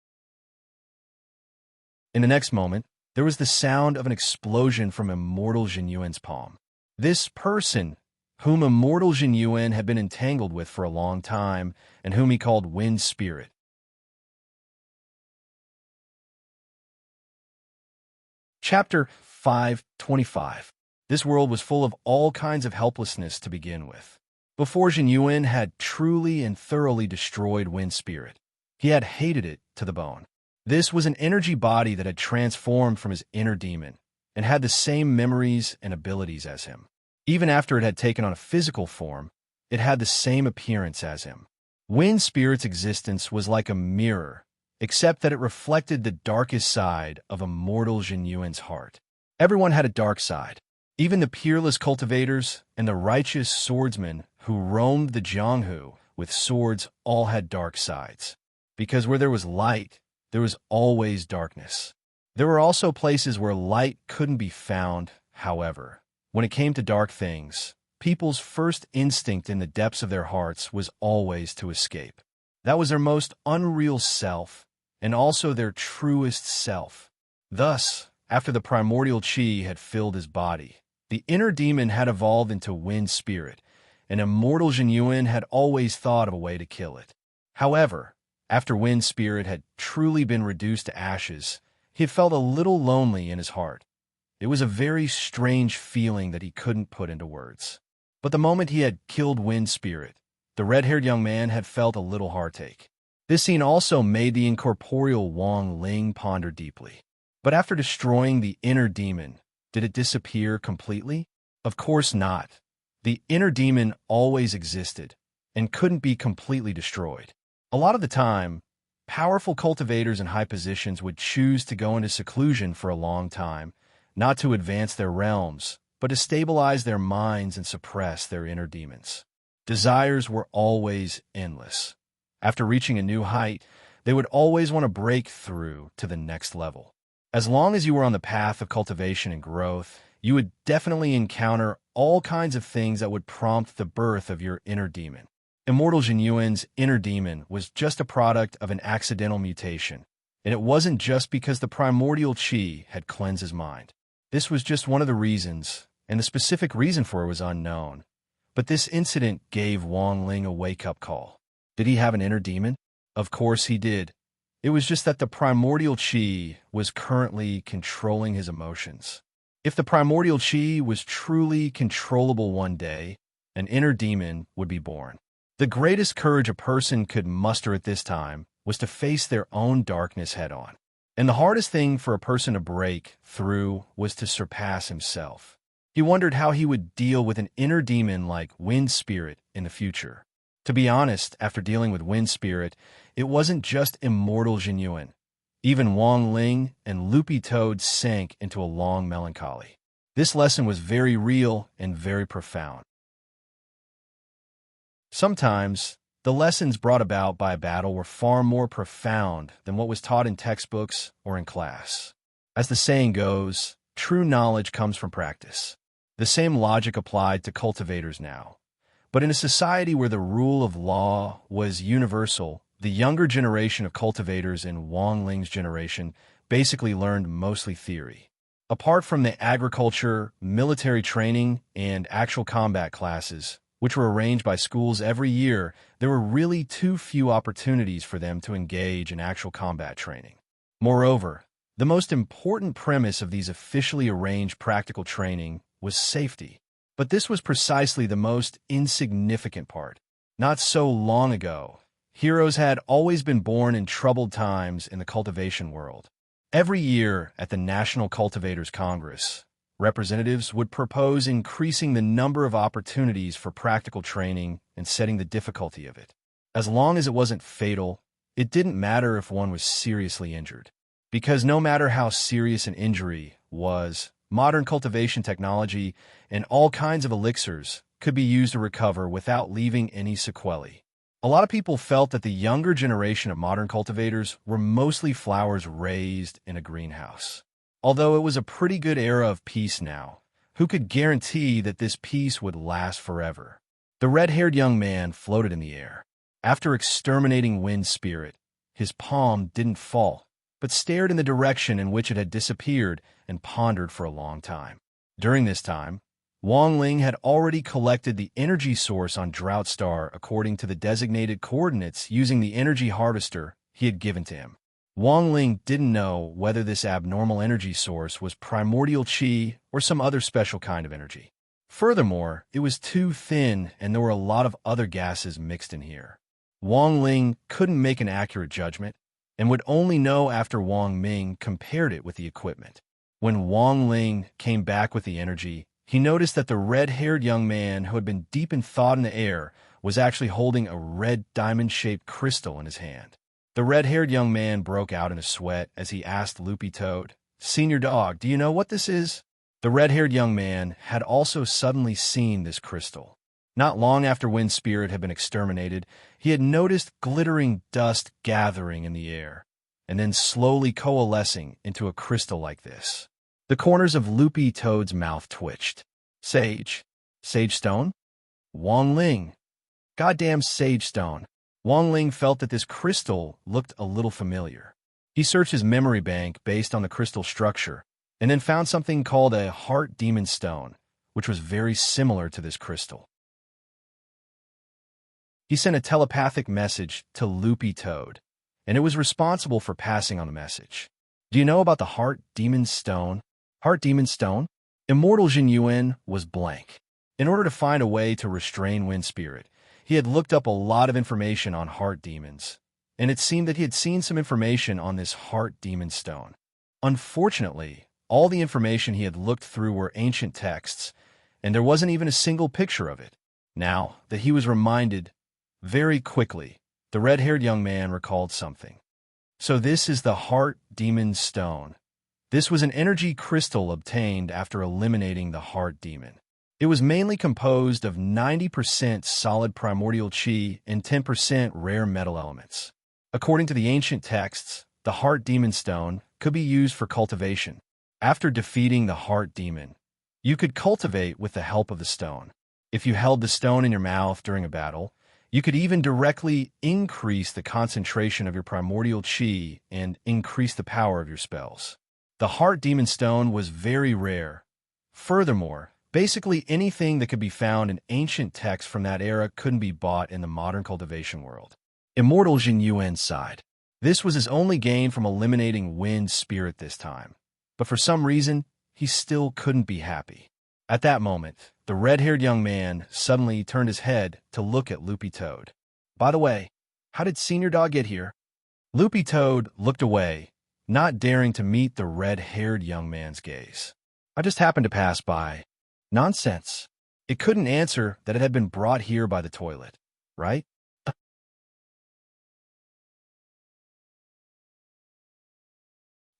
In the next moment, there was the sound of an explosion from Immortal Jin Yuan's palm. This person, whom Immortal Jin Yuan had been entangled with for a long time, and whom he called Wind Spirit. Chapter 5:25. This world was full of all kinds of helplessness to begin with. Before Jin Yuan had truly and thoroughly destroyed Wind Spirit, he had hated it to the bone. This was an energy body that had transformed from his inner demon and had the same memories and abilities as him. Even after it had taken on a physical form, it had the same appearance as him. Wind Spirit's existence was like a mirror, except that it reflected the darkest side of immortal Jin Yuan's heart. Everyone had a dark side. Even the peerless cultivators and the righteous swordsmen who roamed the Jianghu with swords all had dark sides. Because where there was light, there was always darkness. There were also places where light couldn't be found, however. When it came to dark things, people's first instinct in the depths of their hearts was always to escape. That was their most unreal self, and also their truest self. Thus, after the primordial qi had filled his body, the inner demon had evolved into Wind Spirit, and immortal Jin Yuan had always thought of a way to kill it. However, after Wind Spirit had truly been reduced to ashes, he had felt a little lonely in his heart. It was a very strange feeling that he couldn't put into words. But the moment he had killed Wind Spirit, the red-haired young man had felt a little heartache. This scene also made the incorporeal Wang Ling ponder deeply. But after destroying the inner demon, did it disappear completely? Of course not. The inner demon always existed and couldn't be completely destroyed. A lot of the time, powerful cultivators in high positions would choose to go into seclusion for a long time, not to advance their realms, but to stabilize their minds and suppress their inner demons. Desires were always endless. After reaching a new height, they would always want to break through to the next level. As long as you were on the path of cultivation and growth, you would definitely encounter all kinds of things that would prompt the birth of your inner demon. Immortal Jin Yuan's inner demon was just a product of an accidental mutation, and it wasn't just because the primordial qi had cleansed his mind. This was just one of the reasons, and the specific reason for it was unknown. But this incident gave Wang Ling a wake-up call. Did he have an inner demon? Of course he did. It was just that the primordial qi was currently controlling his emotions. If the primordial qi was truly controllable one day, an inner demon would be born. The greatest courage a person could muster at this time was to face their own darkness head-on. And the hardest thing for a person to break through was to surpass himself. He wondered how he would deal with an inner demon like Wind Spirit in the future. To be honest, after dealing with Wind Spirit, it wasn't just immortal Jin Yuan. Even Wang Ling and Loopy Toad sank into a long melancholy. This lesson was very real and very profound. Sometimes, the lessons brought about by a battle were far more profound than what was taught in textbooks or in class. As the saying goes, true knowledge comes from practice. The same logic applied to cultivators now. But in a society where the rule of law was universal, the younger generation of cultivators in Wang Ling's generation basically learned mostly theory. Apart from the agriculture, military training, and actual combat classes, which were arranged by schools every year, there were really too few opportunities for them to engage in actual combat training. Moreover, the most important premise of these officially arranged practical training was safety. But this was precisely the most insignificant part. Not so long ago, heroes had always been born in troubled times in the cultivation world. Every year at the National Cultivators Congress, representatives would propose increasing the number of opportunities for practical training and setting the difficulty of it. As long as it wasn't fatal, it didn't matter if one was seriously injured. Because no matter how serious an injury was, modern cultivation technology and all kinds of elixirs could be used to recover without leaving any sequelae. A lot of people felt that the younger generation of modern cultivators were mostly flowers raised in a greenhouse. Although it was a pretty good era of peace now, who could guarantee that this peace would last forever? The red-haired young man floated in the air. After exterminating Wind Spirit, his palm didn't fall, but stared in the direction in which it had disappeared and pondered for a long time. During this time, Wang Ling had already collected the energy source on Drought Star according to the designated coordinates using the energy harvester he had given to him. Wang Ling didn't know whether this abnormal energy source was primordial qi or some other special kind of energy. Furthermore, it was too thin and there were a lot of other gases mixed in here. Wang Ling couldn't make an accurate judgment and would only know after Wang Ming compared it with the equipment. When Wang Ling came back with the energy, he noticed that the red-haired young man who had been deep in thought in the air was actually holding a red diamond-shaped crystal in his hand. The red-haired young man broke out in a sweat as he asked Loopy Toad, "Senior Dog, do you know what this is?" The red-haired young man had also suddenly seen this crystal. Not long after Wind Spirit had been exterminated, he had noticed glittering dust gathering in the air, and then slowly coalescing into a crystal like this. The corners of Loopy Toad's mouth twitched. Sage. Sage stone? Wang Ling. Goddamn sage stone. Wang Ling felt that this crystal looked a little familiar. He searched his memory bank based on the crystal structure, and then found something called a heart demon stone, which was very similar to this crystal. He sent a telepathic message to Loopy Toad, and it was responsible for passing on the message. Do you know about the heart demon stone? Heart demon stone? Immortal Jin Yuan was blank. In order to find a way to restrain Wind Spirit, he had looked up a lot of information on heart demons, and it seemed that he had seen some information on this heart demon stone. Unfortunately, all the information he had looked through were ancient texts, and there wasn't even a single picture of it. Now that he was reminded, very quickly, the red-haired young man recalled something. So this is the heart demon stone. This was an energy crystal obtained after eliminating the heart demon. It was mainly composed of 90% solid primordial qi and 10% rare metal elements. According to the ancient texts, the heart demon stone could be used for cultivation. After defeating the heart demon, you could cultivate with the help of the stone. If you held the stone in your mouth during a battle, you could even directly increase the concentration of your primordial qi and increase the power of your spells. The heart demon stone was very rare. Furthermore, basically anything that could be found in ancient texts from that era couldn't be bought in the modern cultivation world. Immortal Jin Yuan sighed. This was his only gain from eliminating Wind Spirit this time, but for some reason, he still couldn't be happy. At that moment, the red-haired young man suddenly turned his head to look at Loopy Toad. By the way, how did Senior Dog get here? Loopy Toad looked away, not daring to meet the red-haired young man's gaze. I just happened to pass by. Nonsense. It couldn't answer that it had been brought here by the toilet, right?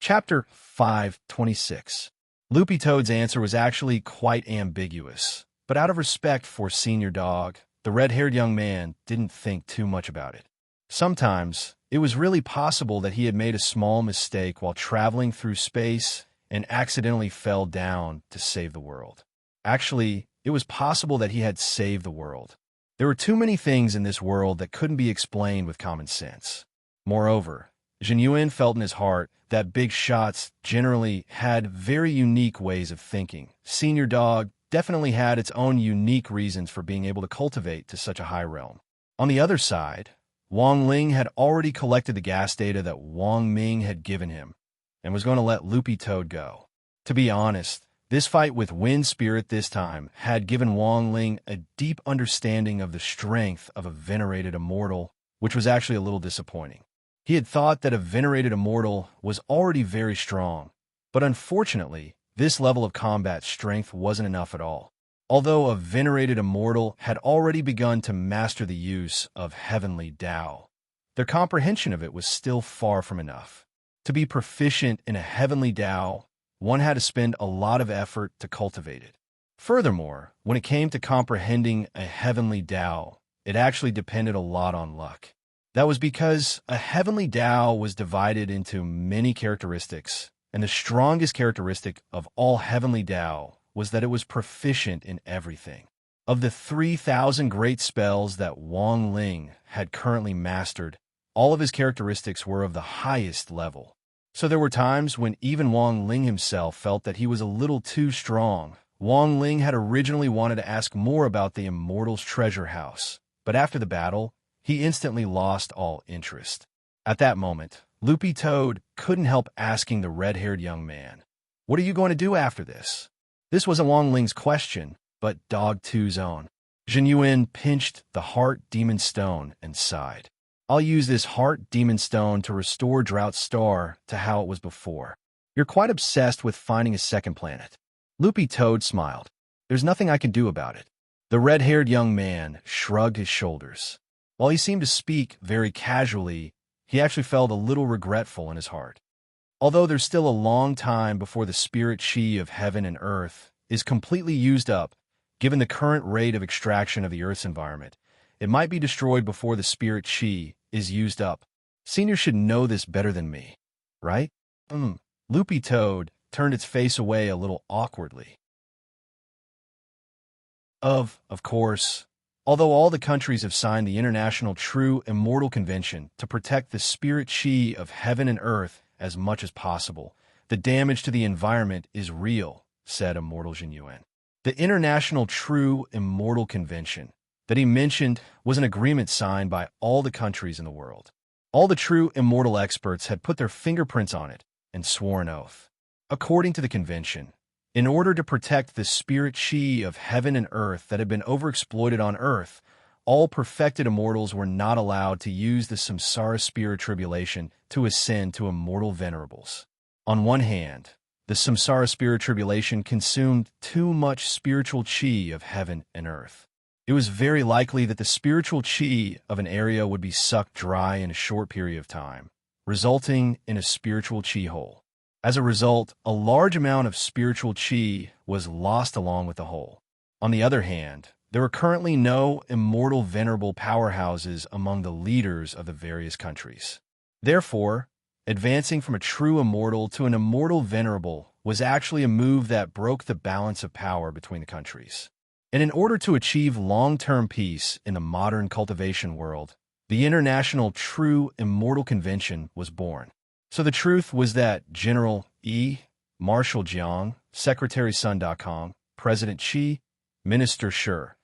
Chapter 526. Loopy Toad's answer was actually quite ambiguous, but out of respect for Senior Dog, the red-haired young man didn't think too much about it. Sometimes, it was really possible that he had made a small mistake while traveling through space and accidentally fell down to save the world. Actually, it was possible that he had saved the world. There were too many things in this world that couldn't be explained with common sense. Moreover, Jin Yuan felt in his heart that big shots generally had very unique ways of thinking. Senior Dog definitely had its own unique reasons for being able to cultivate to such a high realm. On the other side, Wang Ling had already collected the gas data that Wang Ming had given him and was going to let Loopy Toad go. To be honest, this fight with Wind Spirit this time had given Wang Ling a deep understanding of the strength of a venerated immortal, which was actually a little disappointing. He had thought that a venerated immortal was already very strong, but unfortunately, this level of combat strength wasn't enough at all. Although a venerated immortal had already begun to master the use of heavenly Tao, their comprehension of it was still far from enough. To be proficient in a heavenly Tao, one had to spend a lot of effort to cultivate it. Furthermore, when it came to comprehending a heavenly Tao, it actually depended a lot on luck. That was because a heavenly Tao was divided into many characteristics, and the strongest characteristic of all heavenly Tao was that it was proficient in everything. Of the 3,000 great spells that Wang Ling had currently mastered, all of his characteristics were of the highest level. So there were times when even Wang Ling himself felt that he was a little too strong. Wang Ling had originally wanted to ask more about the Immortal's treasure house, but after the battle, he instantly lost all interest. At that moment, Loopy Toad couldn't help asking the red-haired young man, "What are you going to do after this?" This wasn't Wang Ling's question, but Dog 2's own. Zhen Yuan pinched the Heart Demon Stone and sighed. "I'll use this Heart Demon Stone to restore Drought Star to how it was before." "You're quite obsessed with finding a second planet." Loopy Toad smiled. "There's nothing I can do about it." The red-haired young man shrugged his shoulders. While he seemed to speak very casually, he actually felt a little regretful in his heart. Although there's still a long time before the spirit chi of heaven and earth is completely used up, given the current rate of extraction of the Earth's environment, it might be destroyed before the spirit chi is used up. Senior should know this better than me, right? Loopy Toad turned its face away a little awkwardly. Of course, although all the countries have signed the International True Immortal Convention to protect the spirit chi of heaven and earth as much as possible, the damage to the environment is real, said Immortal Zhen Yuan. The International True Immortal Convention that he mentioned was an agreement signed by all the countries in the world. All the true immortal experts had put their fingerprints on it and swore an oath. According to the convention, in order to protect the spirit chi of heaven and earth that had been overexploited on earth, all perfected immortals were not allowed to use the samsara spirit tribulation to ascend to immortal venerables. On one hand, the samsara spirit tribulation consumed too much spiritual chi of heaven and earth. It was very likely that the spiritual chi of an area would be sucked dry in a short period of time, resulting in a spiritual chi hole. As a result, a large amount of spiritual chi was lost along with the hole. On the other hand, there are currently no immortal venerable powerhouses among the leaders of the various countries. Therefore, advancing from a true immortal to an immortal venerable was actually a move that broke the balance of power between the countries. And in order to achieve long-term peace in the modern cultivation world, the International True Immortal Convention was born. So the truth was that General E. Marshal Jiang, Secretary Sun Dakong, President Qi, Minister Shi,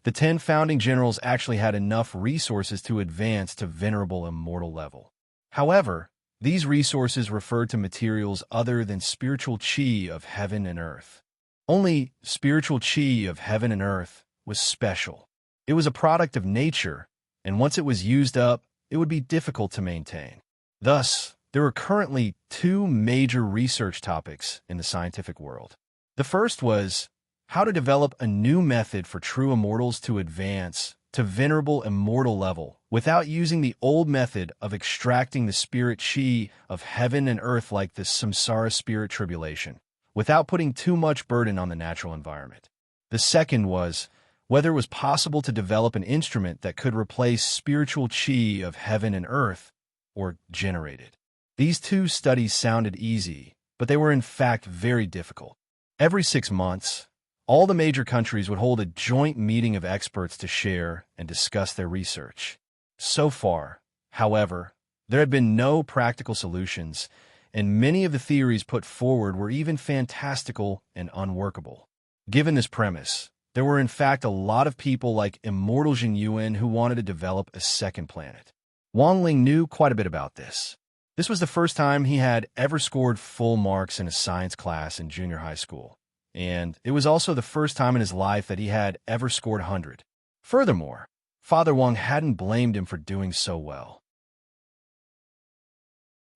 the 10 founding generals actually had enough resources to advance to venerable immortal level. However, these resources referred to materials other than spiritual chi of heaven and earth. Only spiritual chi of heaven and earth was special. It was a product of nature, and once it was used up, it would be difficult to maintain. Thus, there are currently 2 major research topics in the scientific world. The first was how to develop a new method for true immortals to advance to venerable immortal level without using the old method of extracting the spirit chi of heaven and earth like the samsara spirit tribulation, without putting too much burden on the natural environment. The second was whether it was possible to develop an instrument that could replace spiritual chi of heaven and earth, or generate it. These 2 studies sounded easy, but they were in fact very difficult. Every 6 months, all the major countries would hold a joint meeting of experts to share and discuss their research. So far, however, there had been no practical solutions, and many of the theories put forward were even fantastical and unworkable. Given this premise, there were in fact a lot of people like Immortal Zhen Yuan who wanted to develop a second planet. Wang Ling knew quite a bit about this. This was the first time he had ever scored full marks in a science class in junior high school, and it was also the first time in his life that he had ever scored 100. Furthermore, Father Wang hadn't blamed him for doing so well,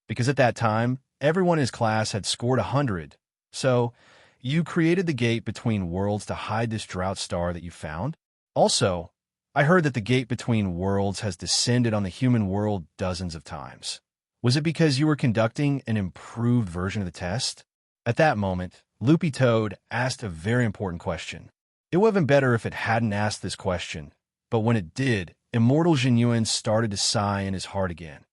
because at that time, everyone in his class had scored 100. So, you created the gate between worlds to hide this drought star that you found? Also, I heard that the gate between worlds has descended on the human world dozens of times. Was it because you were conducting an improved version of the test? At that moment, Loopy Toad asked a very important question. It would have been better if it hadn't asked this question, but when it did, Immortal Zhen Yuan started to sigh in his heart again,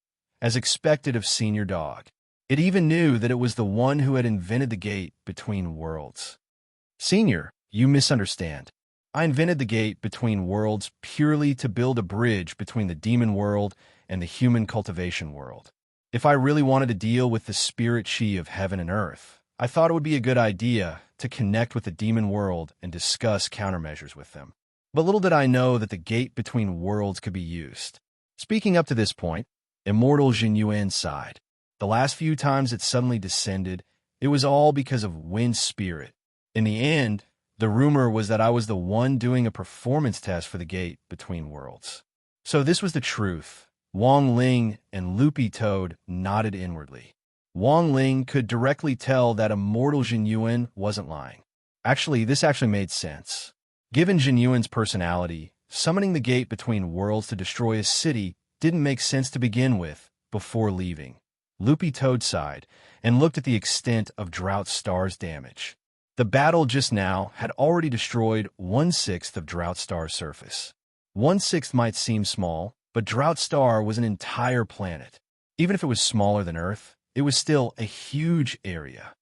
as expected of Senior Dog. It even knew that it was the one who had invented the gate between worlds. Senior, you misunderstand. I invented the gate between worlds purely to build a bridge between the demon world and the human cultivation world. If I really wanted to deal with the spirit chi of heaven and earth, I thought it would be a good idea to connect with the demon world and discuss countermeasures with them. But little did I know that the gate between worlds could be used. Speaking up to this point, Immortal Zhen Yuan sighed. The last few times it suddenly descended, it was all because of wind spirit. In the end, the rumor was that I was the one doing a performance test for the gate between worlds. So this was the truth. Wang Ling and Loopy Toad nodded inwardly. Wang Ling could directly tell that immortal Jin Yuan wasn't lying. This actually made sense. Given Jin Yuan's personality, summoning the gate between worlds to destroy a city didn't make sense to begin with before leaving. Loopy Toad sighed and looked at the extent of Drought Star's damage. The battle just now had already destroyed 1/6 of Drought Star's surface. 1/6 might seem small, but Drought Star was an entire planet. Even if it was smaller than Earth, it was still a huge area.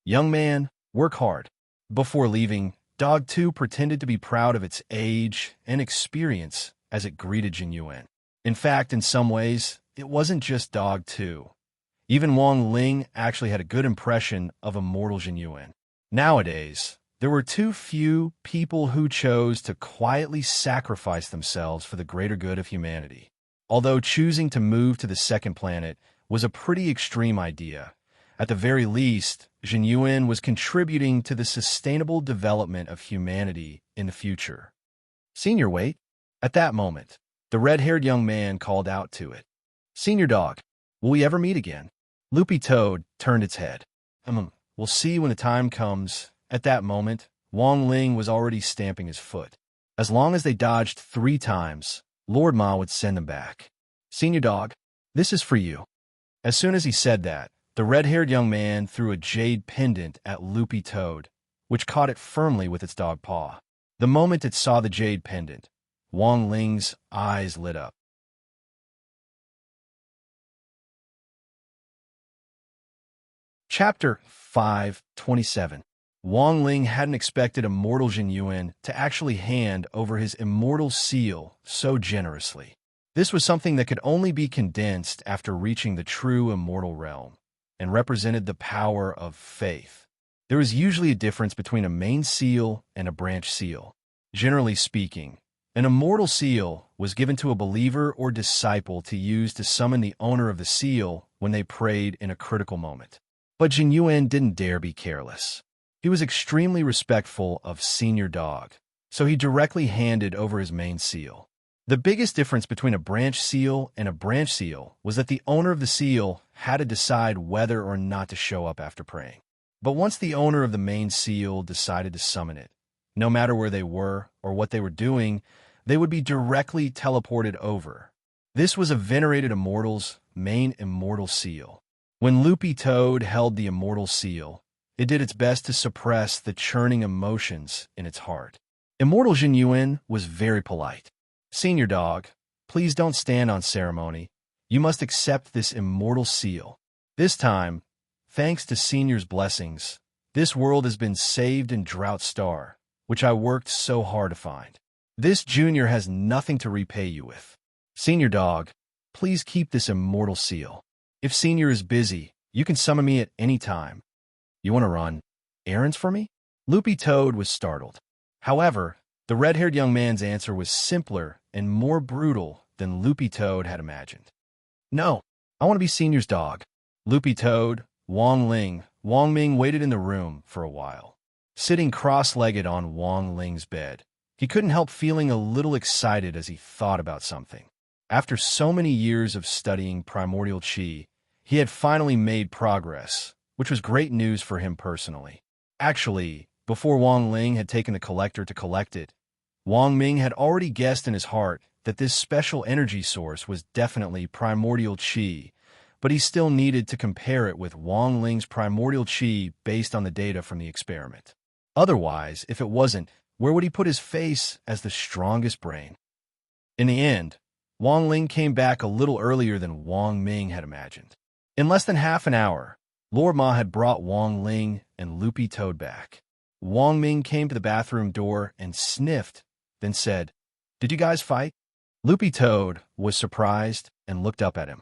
Young man, work hard. Before leaving, Dog 2 pretended to be proud of its age and experience as it greeted Jin Yuan. In fact, in some ways, it wasn't just Dog 2. Even Wang Ling actually had a good impression of immortal Jin Yuan. Nowadays, there were too few people who chose to quietly sacrifice themselves for the greater good of humanity. Although choosing to move to the second planet was a pretty extreme idea, at the very least, Jin Yuan was contributing to the sustainable development of humanity in the future. Senior, wait. At that moment, the red-haired young man called out to it. Senior Dog, will we ever meet again? Loopy Toad turned its head. We'll see when the time comes. At that moment, Wang Ling was already stamping his foot. As long as they dodged 3 times, Lord Ma would send them back. Senior Dog, this is for you. As soon as he said that, the red-haired young man threw a jade pendant at Loopy Toad, which caught it firmly with its dog paw. The moment it saw the jade pendant, Wang Ling's eyes lit up. Chapter 5:27. Wang Ling hadn't expected immortal Jin Yuan to actually hand over his immortal seal so generously. This was something that could only be condensed after reaching the true immortal realm, and represented the power of faith. There is usually a difference between a main seal and a branch seal. Generally speaking, an immortal seal was given to a believer or disciple to use to summon the owner of the seal when they prayed in a critical moment. But Jin Yuan didn't dare be careless. He was extremely respectful of Senior Dog, so he directly handed over his main seal. The biggest difference between a branch seal and a branch seal was that the owner of the seal had to decide whether or not to show up after praying. But once the owner of the main seal decided to summon it, no matter where they were or what they were doing, they would be directly teleported over. This was a venerated immortal's main immortal seal. When Loopy Toad held the immortal seal, it did its best to suppress the churning emotions in its heart. Immortal Jin Yuan was very polite. Senior Dog, please don't stand on ceremony. You must accept this immortal seal. This time, thanks to Senior's blessings, this world has been saved in Drought Star, which I worked so hard to find. This Junior has nothing to repay you with. Senior Dog, please keep this immortal seal. If Senior is busy, you can summon me at any time. You want to run errands for me? Loopy Toad was startled. However, the red-haired young man's answer was simpler and more brutal than Loopy Toad had imagined. No, I want to be Senior's dog. Loopy Toad, Wang Ming waited in the room for a while. Sitting cross-legged on Wang Ling's bed, he couldn't help feeling a little excited as he thought about something. After so many years of studying primordial qi, he had finally made progress, which was great news for him personally. Actually, before Wang Ling had taken the collector to collect it, Wang Ming had already guessed in his heart that this special energy source was definitely primordial qi, but he still needed to compare it with Wang Ling's primordial qi based on the data from the experiment. Otherwise, if it wasn't, where would he put his face as the strongest brain? In the end, Wang Ling came back a little earlier than Wang Ming had imagined. In less than half an hour, Lord Ma had brought Wang Ling and Loopy Toad back. Wang Ming came to the bathroom door and sniffed, then said, "Did you guys fight?" Loopy Toad was surprised and looked up at him.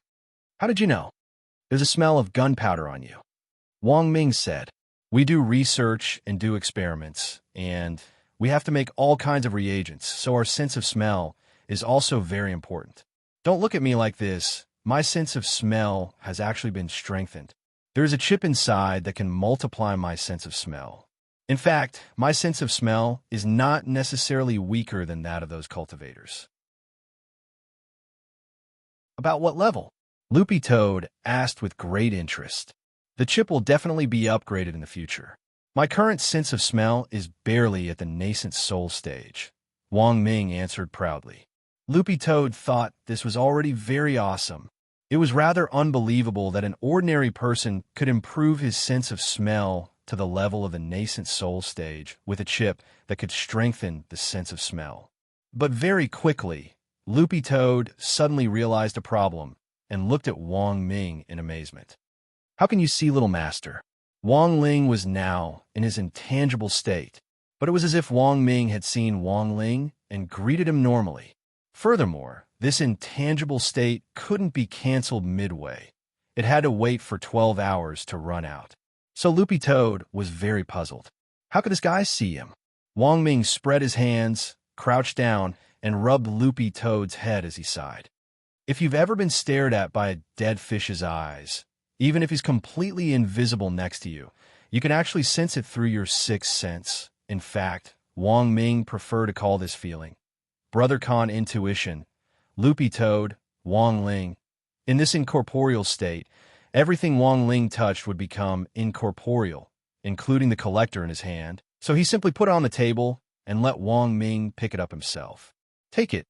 "How did you know?" "There's a smell of gunpowder on you." Wang Ming said, "We do research and do experiments, and we have to make all kinds of reagents, so our sense of smell is also very important. Don't look at me like this. my sense of smell has actually been strengthened. There is a chip inside that can multiply my sense of smell. In fact, my sense of smell is not necessarily weaker than that of those cultivators. About what level? Loopy Toad asked with great interest. The chip will definitely be upgraded in the future. My current sense of smell is barely at the nascent soul stage, Wang Ming answered proudly. Loopy Toad thought this was already very awesome. It was rather unbelievable that an ordinary person could improve his sense of smell to the level of the nascent soul stage with a chip that could strengthen the sense of smell. But very quickly, Loopy Toad suddenly realized a problem and looked at Wang Ming in amazement. How can you see, little master? Wang Ling was now in his intangible state, but it was as if Wang Ming had seen Wang Ling and greeted him normally. Furthermore, this intangible state couldn't be canceled midway. It had to wait for 12 hours to run out. So Loopy Toad was very puzzled. How could this guy see him? Wang Ming spread his hands, crouched down, and rubbed Loopy Toad's head as he sighed. If you've ever been stared at by a dead fish's eyes, even if he's completely invisible next to you, you can actually sense it through your sixth sense. In fact, Wang Ming preferred to call this feeling Brother Con intuition. Loopy Toad, Wang Ling. In this incorporeal state, everything Wang Ling touched would become incorporeal, including the collector in his hand, so he simply put it on the table and let Wang Ming pick it up himself. Take it.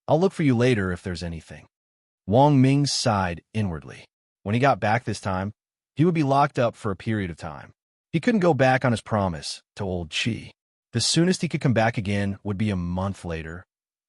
I'll look for you later if there's anything. Wang Ming sighed inwardly. When he got back this time, he would be locked up for a period of time. He couldn't go back on his promise to old Chi. The soonest he could come back again would be a month later.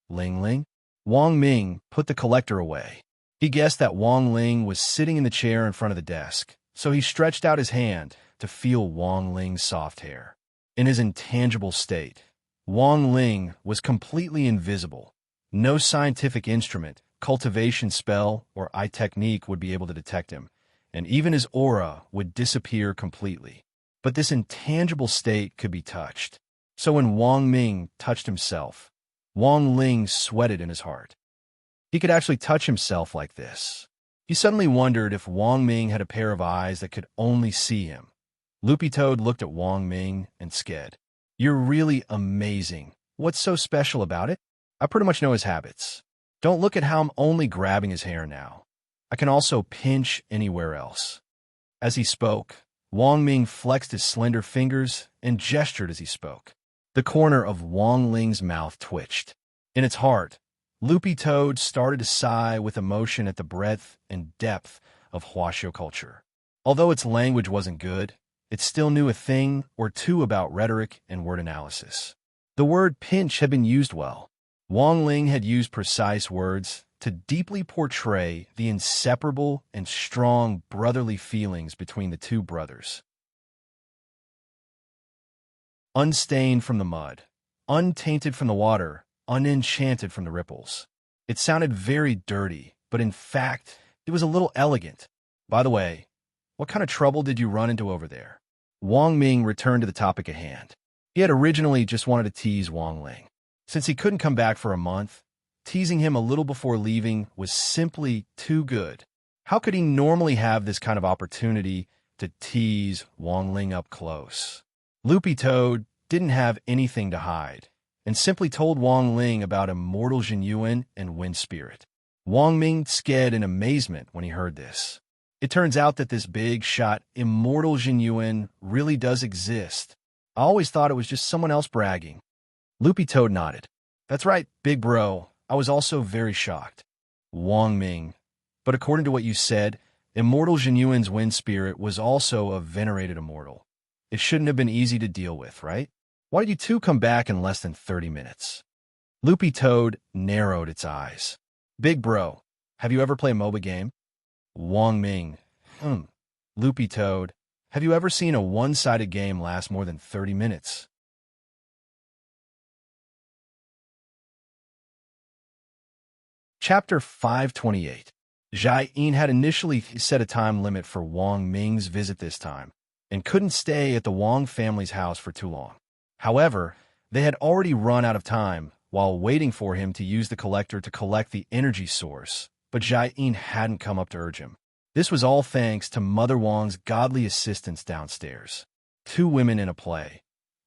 Ling Ling? Wang Ming put the collector away. He guessed that Wang Ling was sitting in the chair in front of the desk, so he stretched out his hand to feel Wang Ling's soft hair. In his intangible state, Wang Ling was completely invisible. No scientific instrument, cultivation spell, or eye technique would be able to detect him, and even his aura would disappear completely. But this intangible state could be touched. So when Wang Ming touched himself, Wang Ling sweated in his heart. He could actually touch himself like this. He suddenly wondered if Wang Ming had a pair of eyes that could only see him. Loopy Toad looked at Wang Ming and sked. You're really amazing. What's so special about it? I pretty much know his habits. Don't look at how I'm only grabbing his hair now. I can also pinch anywhere else. As he spoke, Wang Ming flexed his slender fingers and gestured as he spoke. The corner of Wang Ling's mouth twitched. In its heart, Loopy Toad started to sigh with emotion at the breadth and depth of Huaxiao culture. Although its language wasn't good, it still knew a thing or two about rhetoric and word analysis. The word pinch had been used well. Wang Ling had used precise words to deeply portray the inseparable and strong brotherly feelings between the two brothers. Unstained from the mud, untainted from the water, unenchanted from the ripples. It sounded very dirty, but in fact, it was a little elegant. By the way, what kind of trouble did you run into over there? Wang Ming returned to the topic at hand. He had originally just wanted to tease Wang Ling. Since he couldn't come back for a month, teasing him a little before leaving was simply too good. How could he normally have this kind of opportunity to tease Wang Ling up close? Loopy Toad didn't have anything to hide, and simply told Wang Ling about Immortal Jinyuan and Wind Spirit. Wang Ming sked in amazement when he heard this. It turns out that this big-shot Immortal Jinyuan really does exist. I always thought it was just someone else bragging. Loopy Toad nodded. That's right, big bro. I was also very shocked. Wang Ming. But according to what you said, Immortal Jinyuan's Wind Spirit was also a venerated immortal. It shouldn't have been easy to deal with, right? Why did you two come back in less than 30 minutes? Loopy Toad narrowed its eyes. Big bro, have you ever played a MOBA game? Wang Ming. Loopy Toad, have you ever seen a one-sided game last more than 30 minutes? Chapter 528. Zhai Yin had initially set a time limit for Wang Ming's visit this time, and couldn't stay at the Wang family's house for too long. However, they had already run out of time while waiting for him to use the collector to collect the energy source but Jai-in hadn't come up to urge him. This was all thanks to Mother Wang's godly assistance downstairs. 2 women in a play.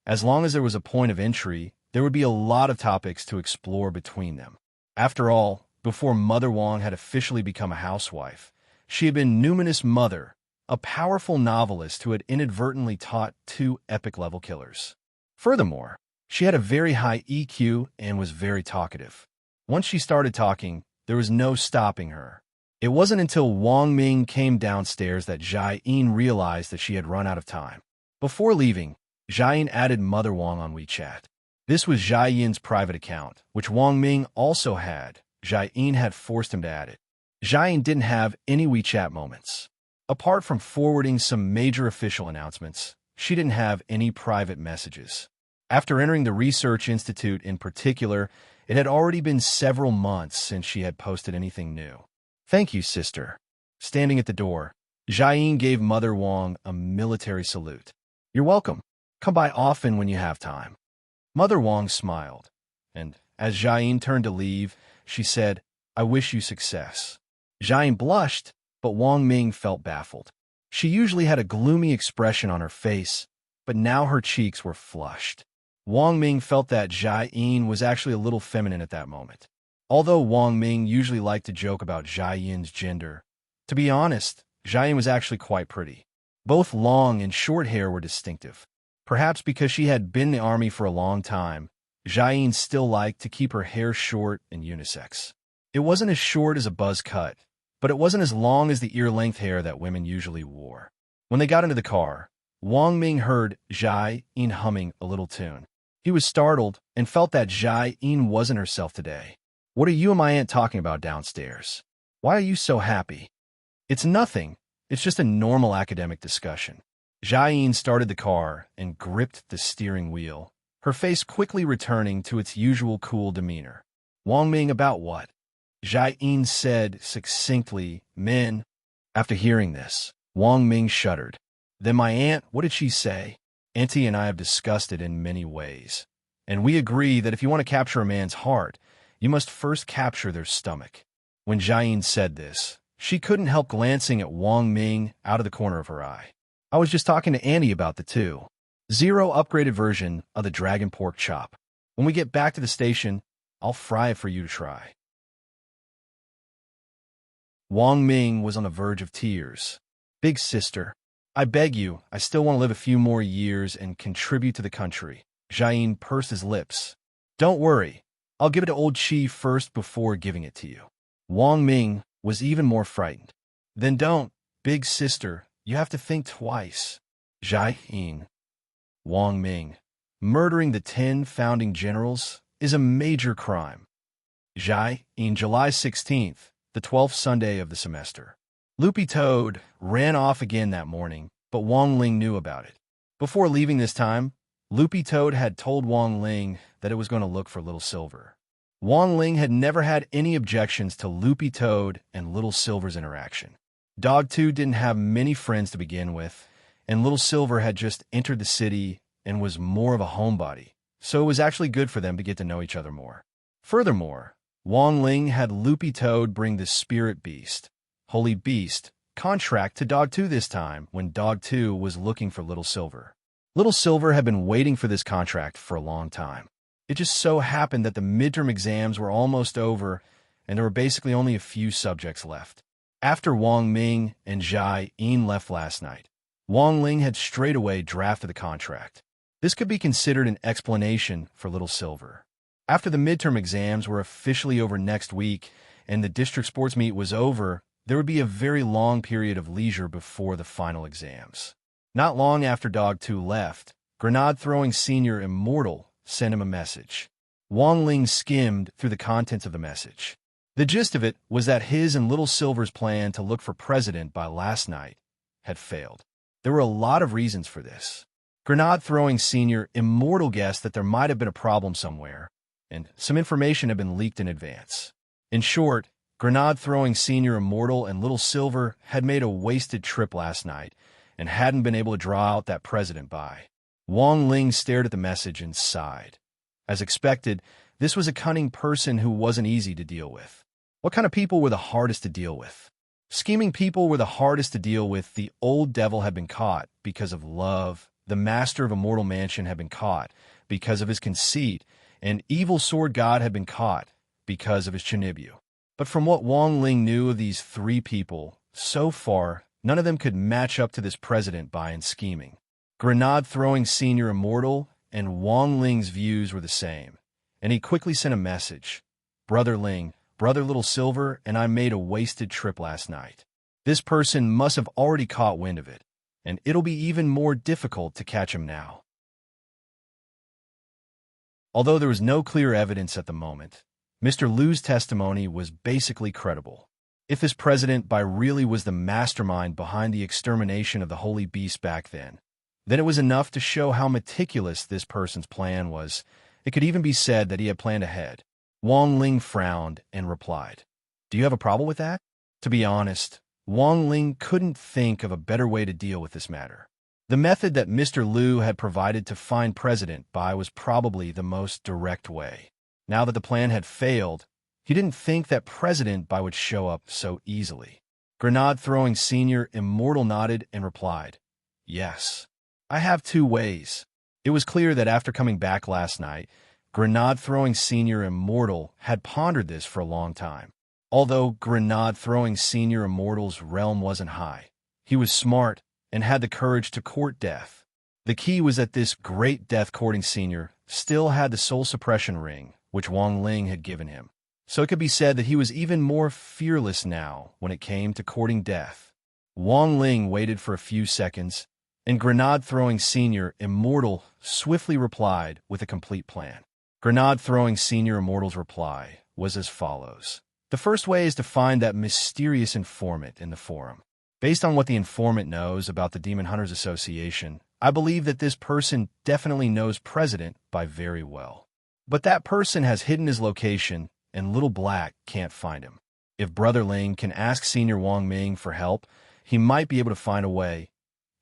As long as there was a point of entry, there would be a lot of topics to explore between them. After all, before Mother Wang had officially become a housewife, she had been Numinous Mother, a powerful novelist who had inadvertently taught 2 epic-level killers. Furthermore, she had a very high EQ and was very talkative. Once she started talking, there was no stopping her. It wasn't until Wang Ming came downstairs that Jai-in realized that she had run out of time. Before leaving, Jai-in added Mother Wang on WeChat. This was Jai-in's private account, which Wang Ming also had. Jai-in had forced him to add it. Jai-in didn't have any WeChat moments. Apart from forwarding some major official announcements, she didn't have any private messages. After entering the Research Institute in particular, it had already been several months since she had posted anything new. "Thank you, sister." Standing at the door, Jai-in gave Mother Wang a military salute. "You're welcome. Come by often when you have time." Mother Wang smiled, and as Jai-in turned to leave, she said, "I wish you success." Jai-in blushed, but Wang Ming felt baffled. She usually had a gloomy expression on her face, but now her cheeks were flushed. Wang Ming felt that Jai-in was actually a little feminine at that moment. Although Wang Ming usually liked to joke about Jai-in's gender, to be honest, Jai-in was actually quite pretty. Both long and short hair were distinctive. Perhaps because she had been in the army for a long time, Jai-in still liked to keep her hair short and unisex. It wasn't as short as a buzz cut, but it wasn't as long as the ear-length hair that women usually wore. When they got into the car, Wang Ming heard Jai-in humming a little tune. He was startled and felt that Jai-in wasn't herself today. "What are you and my aunt talking about downstairs? Why are you so happy?" "It's nothing. It's just a normal academic discussion." Jai-in started the car and gripped the steering wheel, her face quickly returning to its usual cool demeanor. "Wang Ming, about what?" Jai-in said succinctly, "Men." After hearing this, Wang Ming shuddered. "Then my aunt, what did she say?" "Auntie and I have discussed it in many ways, and we agree that if you want to capture a man's heart, you must first capture their stomach." When Jai-in said this, she couldn't help glancing at Wang Ming out of the corner of her eye. "I was just talking to Annie about the 2.0 upgraded version of the dragon pork chop. When we get back to the station, I'll fry it for you to try." Wang Ming was on the verge of tears. "Big sister, I beg you, I still want to live a few more years and contribute to the country." Jai-in pursed his lips. "Don't worry, I'll give it to old Chi first before giving it to you." Wang Ming was even more frightened. "Then don't, big sister, you have to think twice." Jai-in. Wang Ming. "Murdering the 10 founding generals is a major crime." Jai-in. July 16th, the 12th Sunday of the semester. Loopy Toad ran off again that morning, but Wang Ling knew about it. Before leaving this time, Loopy Toad had told Wang Ling that it was going to look for Little Silver. Wang Ling had never had any objections to Loopy Toad and Little Silver's interaction. Dog 2 didn't have many friends to begin with, and Little Silver had just entered the city and was more of a homebody, so it was actually good for them to get to know each other more. Furthermore, Wang Ling had Loopy Toad bring the Spirit Beast, Holy Beast, contract to Dog 2 this time when Dog 2 was looking for Little Silver. Little Silver had been waiting for this contract for a long time. It just so happened that the midterm exams were almost over and there were basically only a few subjects left. After Wang Ming and Jai-in left last night, Wang Ling had straightaway drafted the contract. This could be considered an explanation for Little Silver. After the midterm exams were officially over next week and the district sports meet was over, there would be a very long period of leisure before the final exams. Not long after Dog 2 left, Grenade-throwing Senior Immortal sent him a message. Wang Ling skimmed through the contents of the message. The gist of it was that his and Little Silver's plan to look for president by last night had failed. There were a lot of reasons for this. Grenade-throwing Senior Immortal guessed that there might have been a problem somewhere, and some information had been leaked in advance. In short, Grenade-throwing Senior Immortal and Little Silver had made a wasted trip last night and hadn't been able to draw out that president by. Wang Ling stared at the message and sighed. As expected, this was a cunning person who wasn't easy to deal with. What kind of people were the hardest to deal with? Scheming people were the hardest to deal with. The old devil had been caught because of love. The master of a mortal mansion had been caught because of his conceit. And evil sword god had been caught because of his chinibyu. But from what Wang Ling knew of these three people, so far, none of them could match up to this president by in scheming. Grenade-throwing senior immortal and Wang Ling's views were the same, and he quickly sent a message. Brother Ling, Brother Little Silver, and I made a wasted trip last night. This person must have already caught wind of it, and it'll be even more difficult to catch him now. Although there was no clear evidence at the moment, Mr. Liu's testimony was basically credible. If this president Bai really was the mastermind behind the extermination of the holy beast back then it was enough to show how meticulous this person's plan was. It could even be said that he had planned ahead. Wang Ling frowned and replied, "Do you have a problem with that?" To be honest, Wang Ling couldn't think of a better way to deal with this matter. The method that Mr. Liu had provided to find President Bai was probably the most direct way. Now that the plan had failed, he didn't think that President Bai would show up so easily. Grenade-throwing senior immortal nodded and replied, "Yes, I have two ways." It was clear that after coming back last night, Grenade-throwing senior immortal had pondered this for a long time. Although Grenade-throwing senior immortal's realm wasn't high, he was smart and had the courage to court death. The key was that this great death-courting senior still had the soul suppression ring, which Wang Ling had given him. So it could be said that he was even more fearless now when it came to courting death. Wang Ling waited for a few seconds, and Grenade-throwing senior immortal swiftly replied with a complete plan. Grenade-throwing senior immortal's reply was as follows. The first way is to find that mysterious informant in the forum. Based on what the informant knows about the Demon Hunters Association, I believe that this person definitely knows President Bai very well. But that person has hidden his location, and Little Black can't find him. If Brother Ling can ask Senior Wang Ming for help, he might be able to find a way.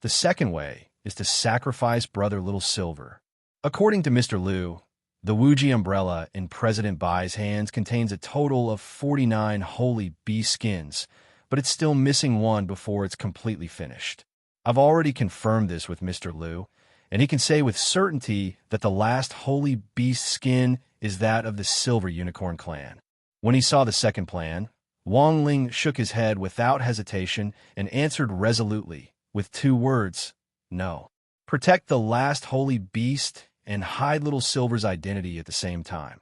The second way is to sacrifice Brother Little Silver. According to Mr. Liu, the Wuji umbrella in President Bai's hands contains a total of 49 holy beast skins, but it's still missing one before it's completely finished. I've already confirmed this with Mr. Liu, and he can say with certainty that the last holy beast skin is that of the Silver Unicorn clan. When he saw the second plan, Wang Ling shook his head without hesitation and answered resolutely, with two words, no. Protect the last holy beast and hide Little Silver's identity at the same time.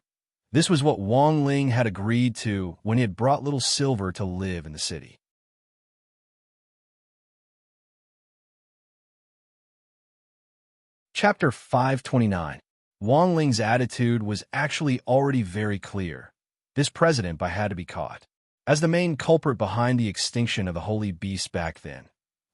This was what Wang Ling had agreed to when he had brought Little Silver to live in the city. Chapter 529. Wang Ling's attitude was actually already very clear. This president Bai had to be caught. As the main culprit behind the extinction of the holy beast back then,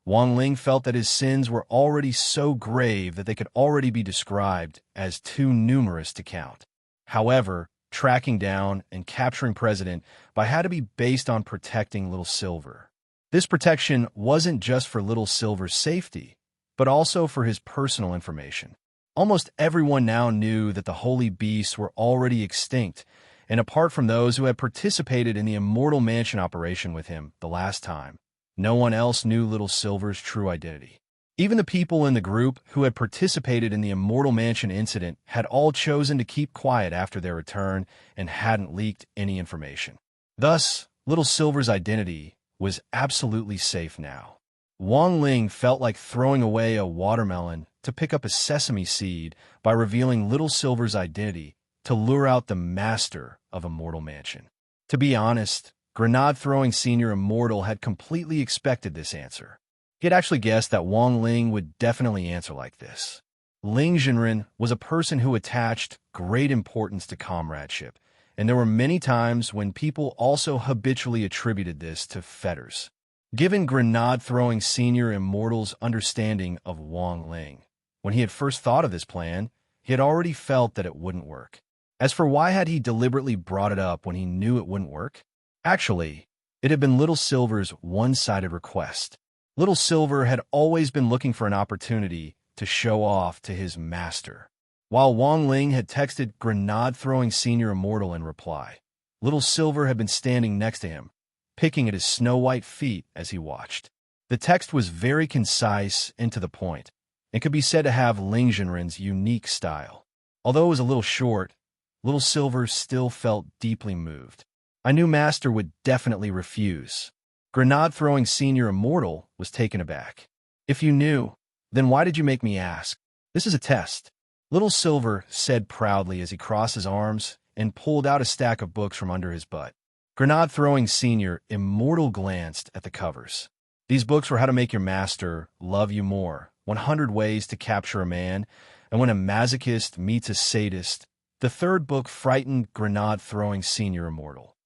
Wang Ling felt that his sins were already so grave that they could already be described as too numerous to count. However, tracking down and capturing President Bai had to be based on protecting Little Silver. This protection wasn't just for Little Silver's safety, but also for his personal information. Almost everyone now knew that the holy beasts were already extinct, and apart from those who had participated in the Immortal Mansion operation with him the last time, no one else knew Little Silver's true identity. Even the people in the group who had participated in the Immortal Mansion incident had all chosen to keep quiet after their return and hadn't leaked any information. Thus, Little Silver's identity was absolutely safe now. Wang Ling felt like throwing away a watermelon to pick up a sesame seed by revealing Little Silver's identity to lure out the master of Immortal Mansion. To be honest, Grenade-throwing Senior Immortal had completely expected this answer. He had actually guessed that Wang Ling would definitely answer like this. Ling Jinren was a person who attached great importance to comradeship, and there were many times when people also habitually attributed this to fetters. Given Grenade-throwing Senior Immortal's understanding of Wang Ling, when he had first thought of this plan, he had already felt that it wouldn't work. As for why had he deliberately brought it up when he knew it wouldn't work? Actually, it had been Little Silver's one-sided request. Little Silver had always been looking for an opportunity to show off to his master. While Wang Ling had texted Grenade-throwing Senior Immortal in reply, Little Silver had been standing next to him, picking at his snow-white feet as he watched. The text was very concise and to the point, and could be said to have Lingzhenren's unique style. Although it was a little short, Little Silver still felt deeply moved. I knew Master would definitely refuse. Grenade-throwing Senior Immortal was taken aback. If you knew, then why did you make me ask? This is a test. Little Silver said proudly as he crossed his arms and pulled out a stack of books from under his butt. Grenade-throwing Senior Immortal glanced at the covers. These books were How to Make Your Master Love You More, 100 Ways to Capture a Man, and When a Masochist Meets a Sadist. The third book frightened Grenade-throwing Senior Immortal.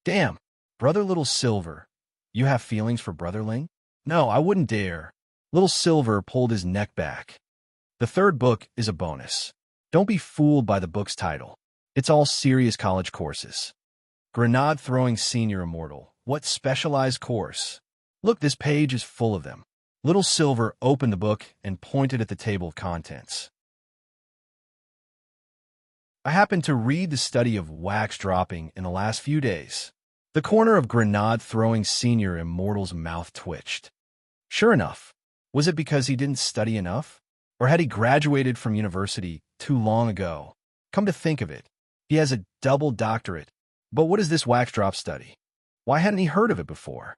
Damn, Brother Little Silver, you have feelings for Brotherling? No, I wouldn't dare. Little Silver pulled his neck back. The third book is a bonus. Don't be fooled by the book's title. It's all serious college courses. Grenade-throwing Senior Immortal. What specialized course? Look, this page is full of them. Little Silver opened the book and pointed at the table of contents. I happened to read the study of wax dropping in the last few days. The corner of Grenade-throwing Senior Immortal's mouth twitched. Sure enough, was it because he didn't study enough? Or had he graduated from university too long ago? Come to think of it, he has a double doctorate. But what is this wax drop study? Why hadn't he heard of it before?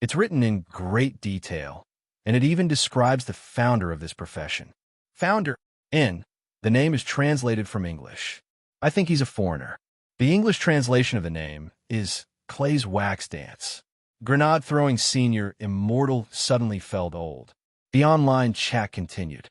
It's written in great detail, and it even describes the founder of this profession. Founder, N. The name is translated from English. I think he's a foreigner. The English translation of the name is Clay's Wax Dance. Grenade-throwing Senior Immortal suddenly felt old. The online chat continued.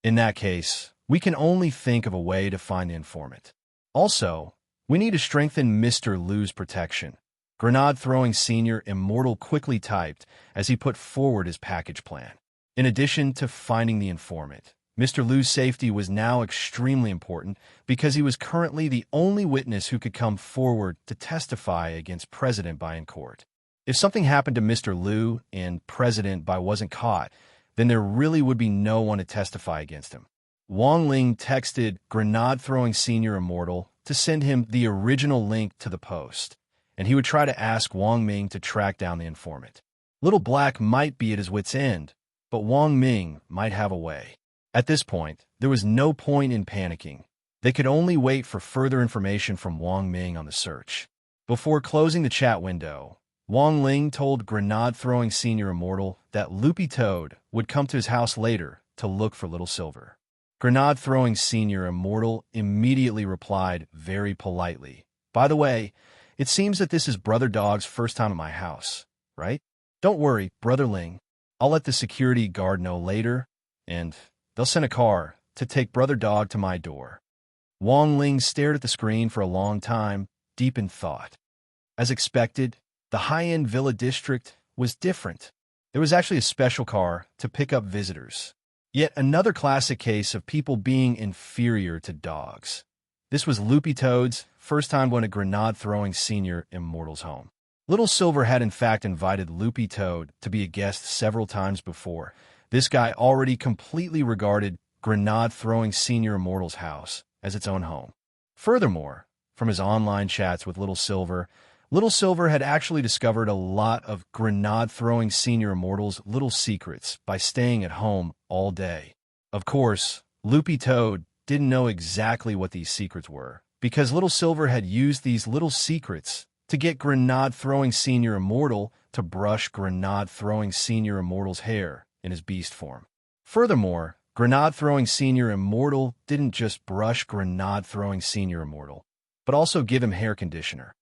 In that case, we can only think of a way to find the informant. Also, we need to strengthen Mr. Liu's protection. Grenade-throwing Senior Immortal quickly typed as he put forward his package plan. In addition to finding the informant, Mr. Liu's safety was now extremely important because he was currently the only witness who could come forward to testify against President Bai in court. If something happened to Mr. Liu and President Bai wasn't caught, then there really would be no one to testify against him. Wang Ling texted Grenade-throwing Senior Immortal to send him the original link to the post, and he would try to ask Wang Ming to track down the informant. Little Black might be at his wit's end, but Wang Ming might have a way. At this point, there was no point in panicking. They could only wait for further information from Wang Ming on the search. Before closing the chat window, Wang Ling told Grenade-throwing Senior Immortal that Loopy Toad would come to his house later to look for Little Silver. Grenade-throwing Senior Immortal immediately replied very politely, "By the way, it seems that this is Brother Dog's first time at my house, right? Don't worry, Brother Ling. I'll let the security guard know later, and they'll send a car to take Brother Dog to my door." Wang Ling stared at the screen for a long time, deep in thought. As expected, the high-end villa district was different. There was actually a special car to pick up visitors. Yet another classic case of people being inferior to dogs. This was Loopy Toad's first time going to Grenade-throwing Senior Immortal's home. Little Silver had in fact invited Loopy Toad to be a guest several times before. This guy already completely regarded Grenade-throwing Senior Immortal's house as its own home. Furthermore, from his online chats with Little Silver had actually discovered a lot of Grenade-throwing Senior Immortal's little secrets by staying at home all day. Of course, Loopy Toad didn't know exactly what these secrets were, because Little Silver had used these little secrets to get Grenade-throwing Senior Immortal to brush Grenade-throwing Senior Immortal's hair in his beast form. Furthermore, Grenade-throwing Senior Immortal didn't just brush Grenade-throwing Senior Immortal, but also give him hair conditioner.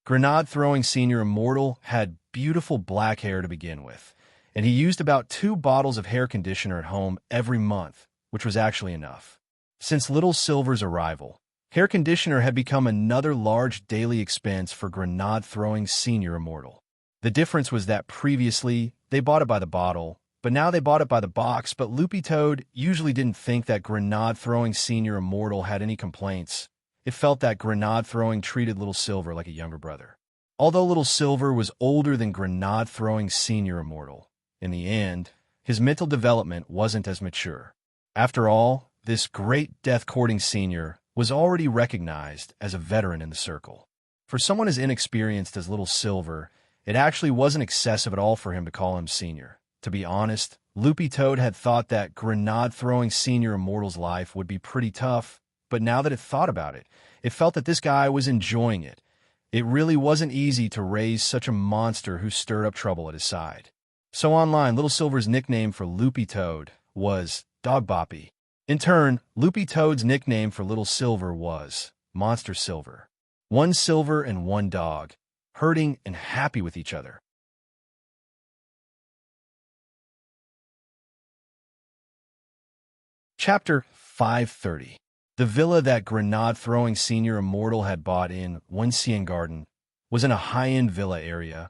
Grenade-throwing Senior Immortal had beautiful black hair to begin with, and he used about 2 bottles of hair conditioner at home every month, which was actually enough. Since Little Silver's arrival, hair conditioner had become another large daily expense for Grenade-throwing Senior Immortal. The difference was that previously, they bought it by the bottle, but now they bought it by the box. But Loopy Toad usually didn't think that Grenade-throwing Senior Immortal had any complaints. It felt that Grenade-throwing treated Little Silver like a younger brother. Although Little Silver was older than Grenade-throwing Senior Immortal, in the end, his mental development wasn't as mature. After all, this great death-courting senior was already recognized as a veteran in the circle. For someone as inexperienced as Little Silver, it actually wasn't excessive at all for him to call him senior. To be honest, Loopy Toad had thought that grenade-throwing senior immortal's life would be pretty tough, but now that it thought about it, it felt that this guy was enjoying it. It really wasn't easy to raise such a monster who stirred up trouble at his side. So online, Little Silver's nickname for Loopy Toad was Dog Boppy. In turn, Loopy Toad's nickname for Little Silver was Monster Silver. One silver and one dog, herding and happy with each other. Chapter 530. The villa that grenade-throwing senior immortal had bought in Wuncian Garden was in a high-end villa area,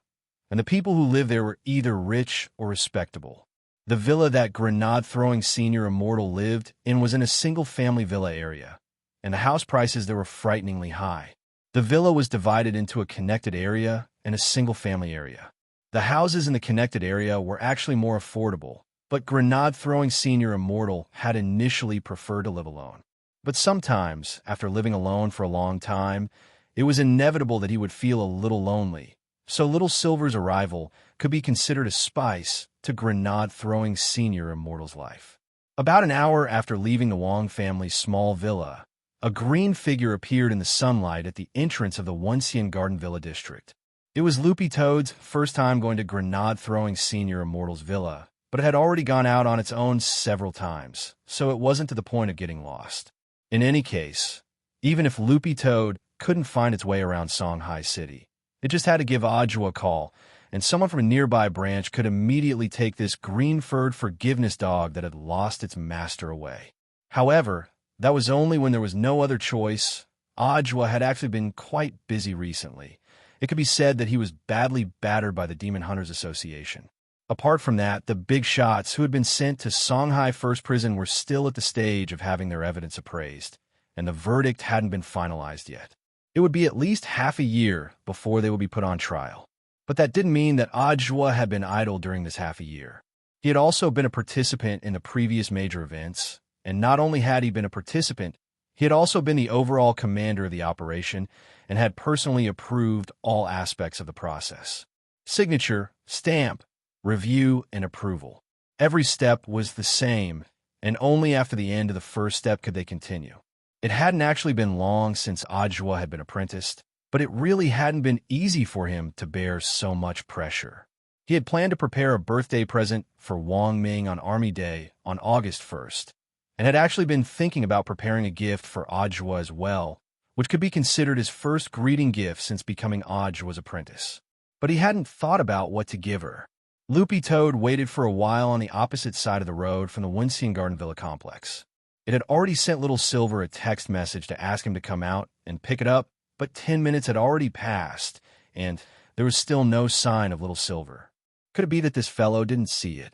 and the people who lived there were either rich or respectable. The villa that grenade-throwing senior immortal lived in was in a single-family villa area, and the house prices there were frighteningly high. The villa was divided into a connected area and a single-family area. The houses in the connected area were actually more affordable, but grenade-throwing senior immortal had initially preferred to live alone. But sometimes, after living alone for a long time, it was inevitable that he would feel a little lonely. So Little Silver's arrival could be considered a spice to grenade-throwing senior immortal's life. About an hour after leaving the Wong family's small villa, a green figure appeared in the sunlight at the entrance of the Wuncian Garden Villa district. It was Loopy Toad's first time going to grenade-throwing senior immortal's villa, but it had already gone out on its own several times, so it wasn't to the point of getting lost. In any case, even if Loopy Toad couldn't find its way around Songhai City, it just had to give Aju a call, and someone from a nearby branch could immediately take this green-furred forgiveness dog that had lost its master away. However, that was only when there was no other choice. Ajwa had actually been quite busy recently. It could be said that he was badly battered by the Demon Hunters Association. Apart from that, the big shots who had been sent to Songhai First Prison were still at the stage of having their evidence appraised, and the verdict hadn't been finalized yet. It would be at least half a year before they would be put on trial. But that didn't mean that Ajwa had been idle during this half a year. He had also been a participant in the previous major events, and not only had he been a participant, he had also been the overall commander of the operation and had personally approved all aspects of the process. Signature, stamp, review, and approval. Every step was the same, and only after the end of the first step could they continue. It hadn't actually been long since Ajwa had been apprenticed, but it really hadn't been easy for him to bear so much pressure. He had planned to prepare a birthday present for Wang Ming on Army Day on August 1st, and had actually been thinking about preparing a gift for Ajwa as well, which could be considered his first greeting gift since becoming Ajwa's apprentice. But he hadn't thought about what to give her. Loopy Toad waited for a while on the opposite side of the road from the Wuncian Garden Villa complex. It had already sent Little Silver a text message to ask him to come out and pick it up, but 10 minutes had already passed, and there was still no sign of Little Silver. Could it be that this fellow didn't see it?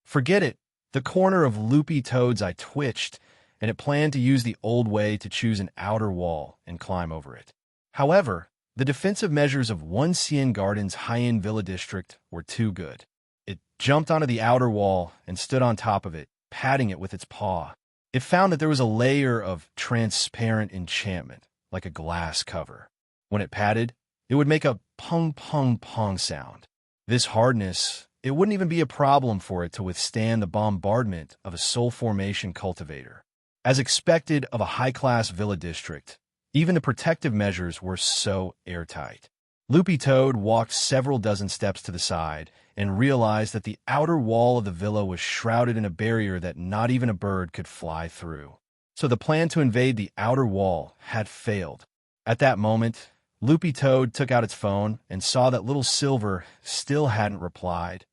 Forget it. The corner of Loopy Toad's eye twitched, and it planned to use the old way to choose an outer wall and climb over it. However, the defensive measures of Wuncian Garden's high-end villa district were too good. It jumped onto the outer wall and stood on top of it, patting it with its paw. It found that there was a layer of transparent enchantment, like a glass cover. When it patted, it would make a pong-pong-pong sound. This hardness, it wouldn't even be a problem for it to withstand the bombardment of a soul formation cultivator. As expected of a high-class villa district, even the protective measures were so airtight. Loopy Toad walked several dozen steps to the side and realized that the outer wall of the villa was shrouded in a barrier that not even a bird could fly through. So the plan to invade the outer wall had failed. At that moment, Loopy Toad took out its phone and saw that Little Silver still hadn't replied.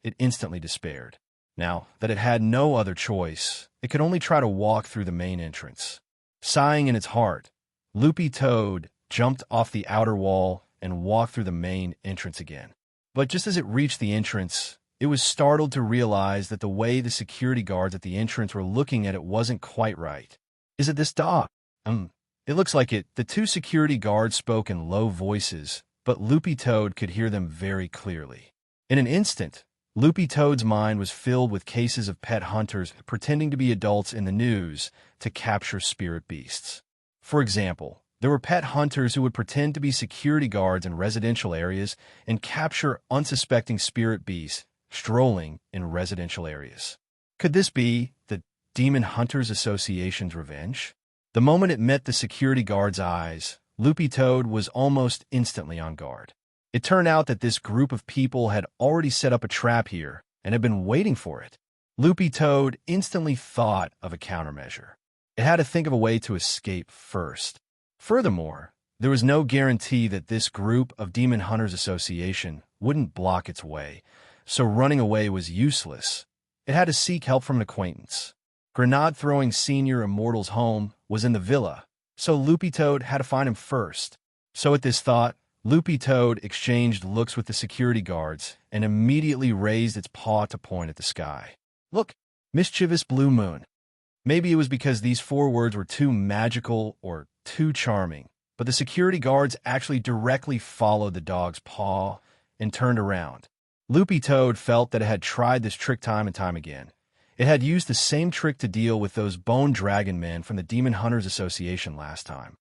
It instantly despaired. Now that it had no other choice, it could only try to walk through the main entrance. Sighing in its heart, Loopy Toad jumped off the outer wall and walked through the main entrance again. But just as it reached the entrance, it was startled to realize that the way the security guards at the entrance were looking at it wasn't quite right. "Is it this dog?" It looks like it." The two security guards spoke in low voices, but Loopy Toad could hear them very clearly. In an instant, Loopy Toad's mind was filled with cases of pet hunters pretending to be adults in the news to capture spirit beasts. For example, there were pet hunters who would pretend to be security guards in residential areas and capture unsuspecting spirit beasts strolling in residential areas. Could this be the Demon Hunters Association's revenge? The moment it met the security guard's eyes, Loopy Toad was almost instantly on guard. It turned out that this group of people had already set up a trap here and had been waiting for it. Loopy Toad instantly thought of a countermeasure. It had to think of a way to escape first. Furthermore, there was no guarantee that this group of Demon Hunters Association wouldn't block its way, so running away was useless. It had to seek help from an acquaintance. Grenade-throwing Senior Immortal's home was in the villa, so Loopy Toad had to find him first. So at this thought, Loopy Toad exchanged looks with the security guards and immediately raised its paw to point at the sky. "Look, mischievous blue moon." Maybe it was because these 4 words were too magical or too charming, but the security guards actually directly followed the dog's paw and turned around. Loopy Toad felt that it had tried this trick time and time again. It had used the same trick to deal with those bone dragon men from the Demon Hunters Association last time.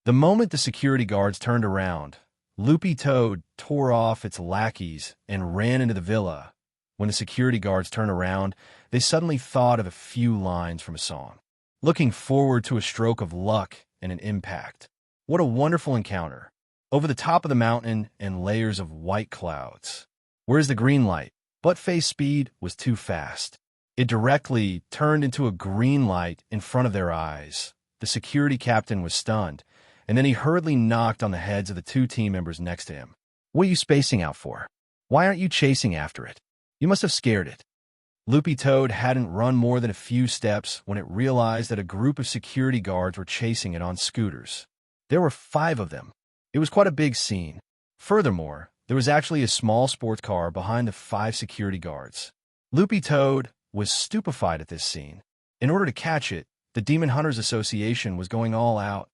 The moment the security guards turned around, Loopy Toad tore off its lackeys and ran into the villa. When the security guards turned around, they suddenly thought of a few lines from a song. Looking forward to a stroke of luck and an impact. What a wonderful encounter. Over the top of the mountain and layers of white clouds. Where's the green light? Buttface speed was too fast. It directly turned into a green light in front of their eyes. The security captain was stunned, and then he hurriedly knocked on the heads of the 2 team members next to him. "What are you spacing out for? Why aren't you chasing after it? You must have scared it." Loopy Toad hadn't run more than a few steps when it realized that a group of security guards were chasing it on scooters. There were 5 of them. It was quite a big scene. Furthermore, there was actually a small sports car behind the 5 security guards. Loopy Toad was stupefied at this scene. In order to catch it, the Demon Hunters Association was going all out.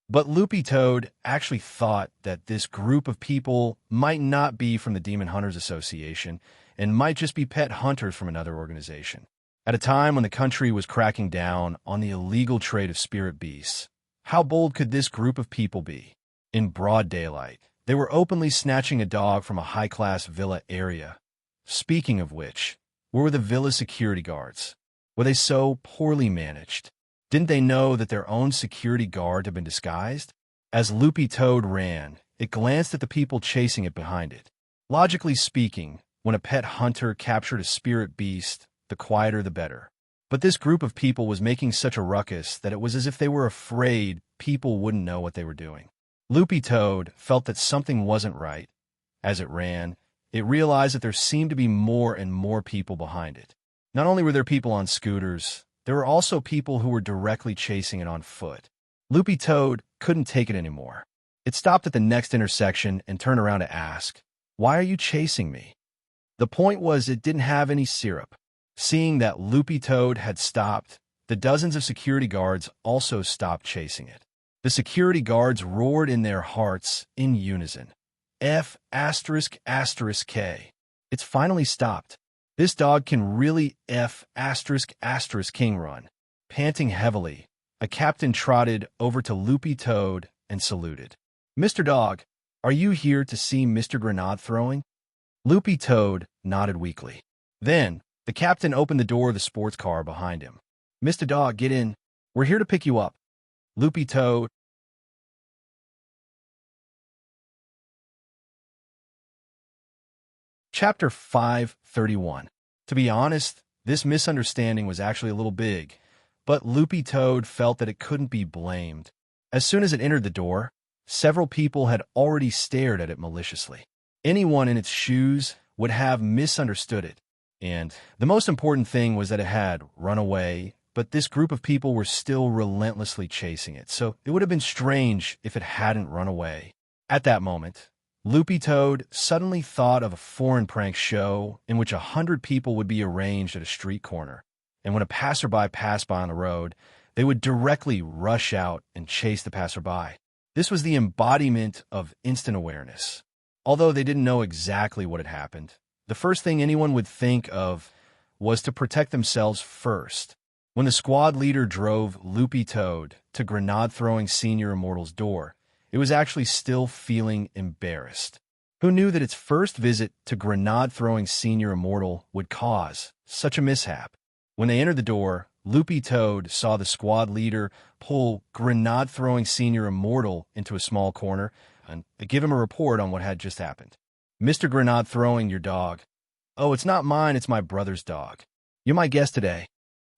But Loopy Toad actually thought that this group of people might not be from the Demon Hunters Association and might just be pet hunters from another organization. At a time when the country was cracking down on the illegal trade of spirit beasts, how bold could this group of people be? In broad daylight, they were openly snatching a dog from a high-class villa area. Speaking of which, where were the villa security guards? Were they so poorly managed? Didn't they know that their own security guard had been disguised? As Loopy Toad ran, it glanced at the people chasing it behind it. Logically speaking, when a pet hunter captured a spirit beast, the quieter the better. But this group of people was making such a ruckus that it was as if they were afraid people wouldn't know what they were doing. Loopy Toad felt that something wasn't right. As it ran, it realized that there seemed to be more and more people behind it. Not only were there people on scooters, there were also people who were directly chasing it on foot. Loopy Toad couldn't take it anymore. It stopped at the next intersection and turned around to ask, "Why are you chasing me?" The point was it didn't have any syrup. Seeing that Loopy Toad had stopped, the dozens of security guards also stopped chasing it. The security guards roared in their hearts in unison. F***K. It's finally stopped. This dog can really King run. Panting heavily, a captain trotted over to Loopy Toad and saluted. "Mr. Dog, are you here to see Mr. Grenade throwing?" Loopy Toad nodded weakly. Then, the captain opened the door of the sports car behind him. "Mr. Dog, get in. We're here to pick you up." Loopy Toad Chapter 531. To be honest, this misunderstanding was actually a little big, but Loopy Toad felt that it couldn't be blamed. As soon as it entered the door, several people had already stared at it maliciously. Anyone in its shoes would have misunderstood it, and the most important thing was that it had run away, but this group of people were still relentlessly chasing it, so it would have been strange if it hadn't run away. At that moment, Loopy Toad suddenly thought of a foreign prank show in which 100 people would be arranged at a street corner, and when a passerby passed by on the road, they would directly rush out and chase the passerby. This was the embodiment of instant awareness. Although they didn't know exactly what had happened, the first thing anyone would think of was to protect themselves first. When the squad leader drove Loopy Toad to Grenade-throwing Senior Immortal's door, it was actually still feeling embarrassed. Who knew that its first visit to Grenade-throwing Senior Immortal would cause such a mishap? When they entered the door, Loopy Toad saw the squad leader pull Grenade-throwing Senior Immortal into a small corner and give him a report on what had just happened. "Mr. Grenade-throwing, your dog." "Oh, it's not mine, it's my brother's dog. You're my guest today."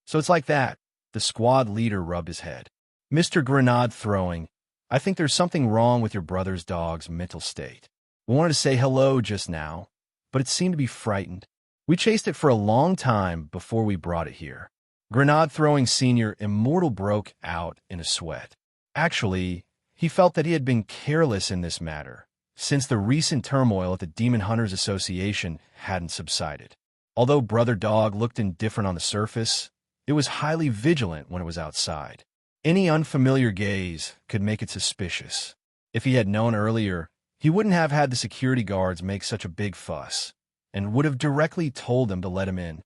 "So it's like that." The squad leader rubbed his head. "Mr. Grenade-throwing, I think there's something wrong with your brother's dog's mental state. We wanted to say hello just now, but it seemed to be frightened. We chased it for a long time before we brought it here." Grenade-throwing Senior Immortal broke out in a sweat. Actually, he felt that he had been careless in this matter, since the recent turmoil at the Demon Hunters Association hadn't subsided. Although Brother Dog looked indifferent on the surface, it was highly vigilant when it was outside. Any unfamiliar gaze could make it suspicious. If he had known earlier, he wouldn't have had the security guards make such a big fuss, and would have directly told them to let him in.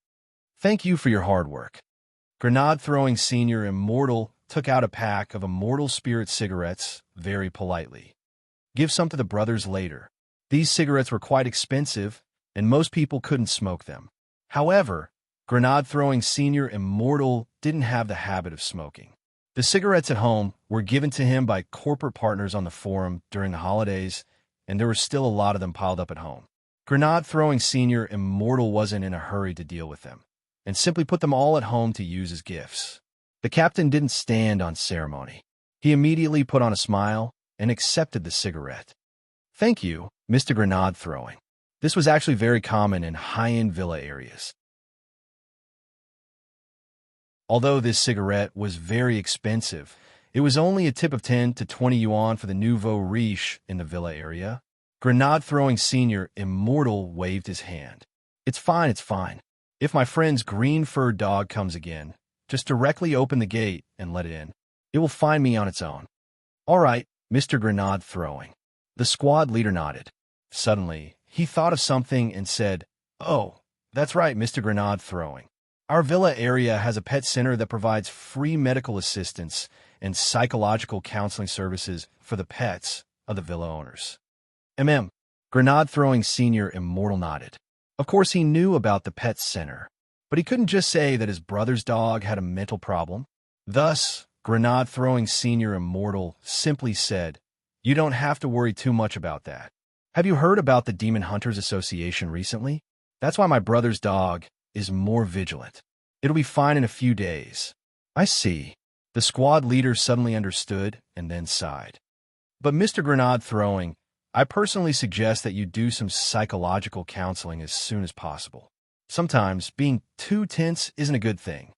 "Thank you for your hard work." Grenade-throwing Senior Immortal took out a pack of Immortal Spirit cigarettes very politely. "Give some to the brothers later." These cigarettes were quite expensive, and most people couldn't smoke them. However, Grenade-throwing Senior Immortal didn't have the habit of smoking. The cigarettes at home were given to him by corporate partners on the forum during the holidays, and there were still a lot of them piled up at home. Grenade-throwing Senior Immortal wasn't in a hurry to deal with them, and simply put them all at home to use as gifts. The captain didn't stand on ceremony. He immediately put on a smile and accepted the cigarette. "Thank you, Mr. Grenade-throwing." This was actually very common in high-end villa areas. Although this cigarette was very expensive, it was only a tip of 10 to 20 yuan for the nouveau riche in the villa area. Grenade-throwing Senior Immortal waved his hand. It's fine. If my friend's green-furred dog comes again, just directly open the gate and let it in. It will find me on its own." "All right, Mr. Grenade-throwing." The squad leader nodded. Suddenly, he thought of something and said, "Oh, that's right, Mr. Grenade-throwing. Our villa area has a pet center that provides free medical assistance and psychological counseling services for the pets of the villa owners." Grenade-throwing Senior Immortal nodded. Of course, he knew about the pet center, but he couldn't just say that his brother's dog had a mental problem. Thus, Grenade-throwing Senior Immortal simply said, "You don't have to worry too much about that. Have you heard about the Demon Hunters Association recently? That's why my brother's dog is more vigilant. It'll be fine in a few days." "I see." The squad leader suddenly understood and then sighed. "But Mr. Grenade-throwing, I personally suggest that you do some psychological counseling as soon as possible. Sometimes being too tense isn't a good thing."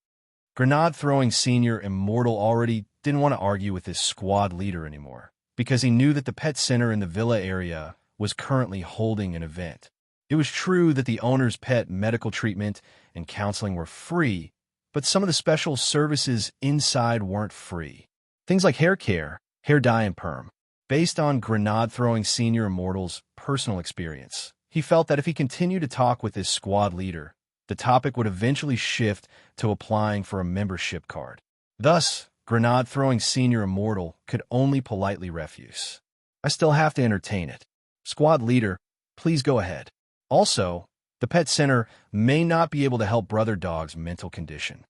Grenade-throwing Senior Immortal already didn't want to argue with his squad leader anymore, because he knew that the pet center in the villa area was currently holding an event. It was true that the owner's pet medical treatment and counseling were free, but some of the special services inside weren't free. Things like hair care, hair dye, and perm. Based on Grenade-throwing Senior Immortal's personal experience, he felt that if he continued to talk with his squad leader, the topic would eventually shift to applying for a membership card. Thus, Grenade-throwing Senior Immortal could only politely refuse. "I still have to entertain it. Squad leader, please go ahead. Also, the pet center may not be able to help Brother Dog's mental condition."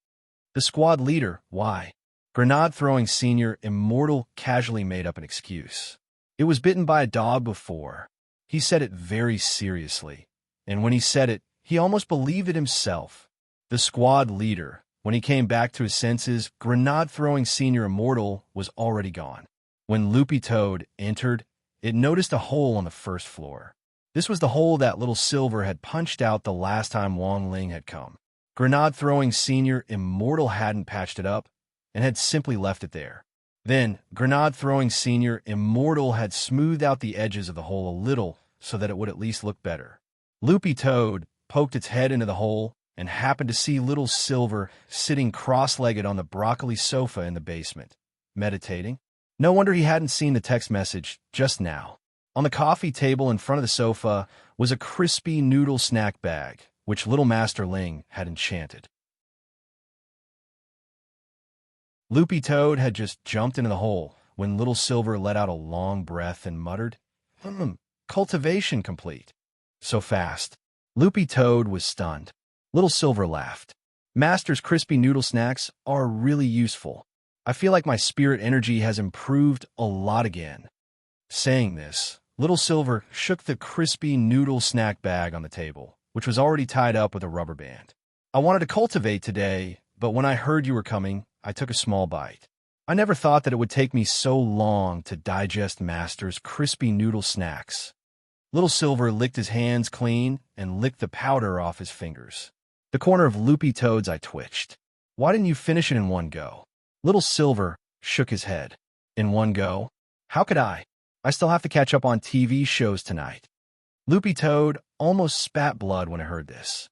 The squad leader, "Why?" Grenade-throwing Senior Immortal casually made up an excuse. "It was bitten by a dog before." He said it very seriously, and when he said it, he almost believed it himself. The squad leader, when he came back to his senses, Grenade-throwing Senior Immortal was already gone. When Loopy Toad entered, it noticed a hole on the first floor. This was the hole that Little Silver had punched out the last time Wong Ling had come. Grenade-throwing Senior Immortal hadn't patched it up, and had simply left it there. Then, Grenade-throwing Senior Immortal had smoothed out the edges of the hole a little so that it would at least look better. Loopy Toad poked its head into the hole and happened to see Little Silver sitting cross-legged on the broccoli sofa in the basement, meditating. No wonder he hadn't seen the text message just now. On the coffee table in front of the sofa was a crispy noodle snack bag, which little Master Ling had enchanted. Loopy Toad had just jumped into the hole when Little Silver let out a long breath and muttered, cultivation complete. So fast. Loopy Toad was stunned. Little Silver laughed. Master's crispy noodle snacks are really useful. I feel like my spirit energy has improved a lot again. Saying this, Little Silver shook the crispy noodle snack bag on the table, which was already tied up with a rubber band. I wanted to cultivate today, but when I heard you were coming, I took a small bite. I never thought that it would take me so long to digest Master's crispy noodle snacks. Little Silver licked his hands clean and licked the powder off his fingers. The corner of Loopy Toad's eye twitched. Why didn't you finish it in one go? Little Silver shook his head. In one go? How could I? I still have to catch up on TV shows tonight. Loopy Toad almost spat blood when I heard this.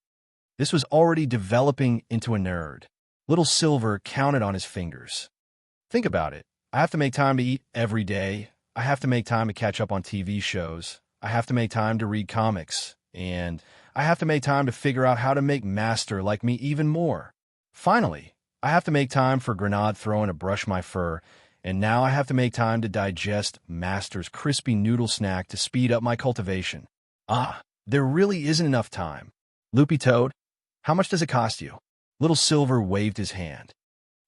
This was already developing into a nerd. Little Silver counted on his fingers. Think about it. I have to make time to eat every day. I have to make time to catch up on TV shows. I have to make time to read comics. And I have to make time to figure out how to make Master like me even more. Finally, I have to make time for grenade throwing to brush my fur. And now I have to make time to digest Master's crispy noodle snack to speed up my cultivation. There really isn't enough time. Loopy Toad, how much does it cost you? Little Silver waved his hand.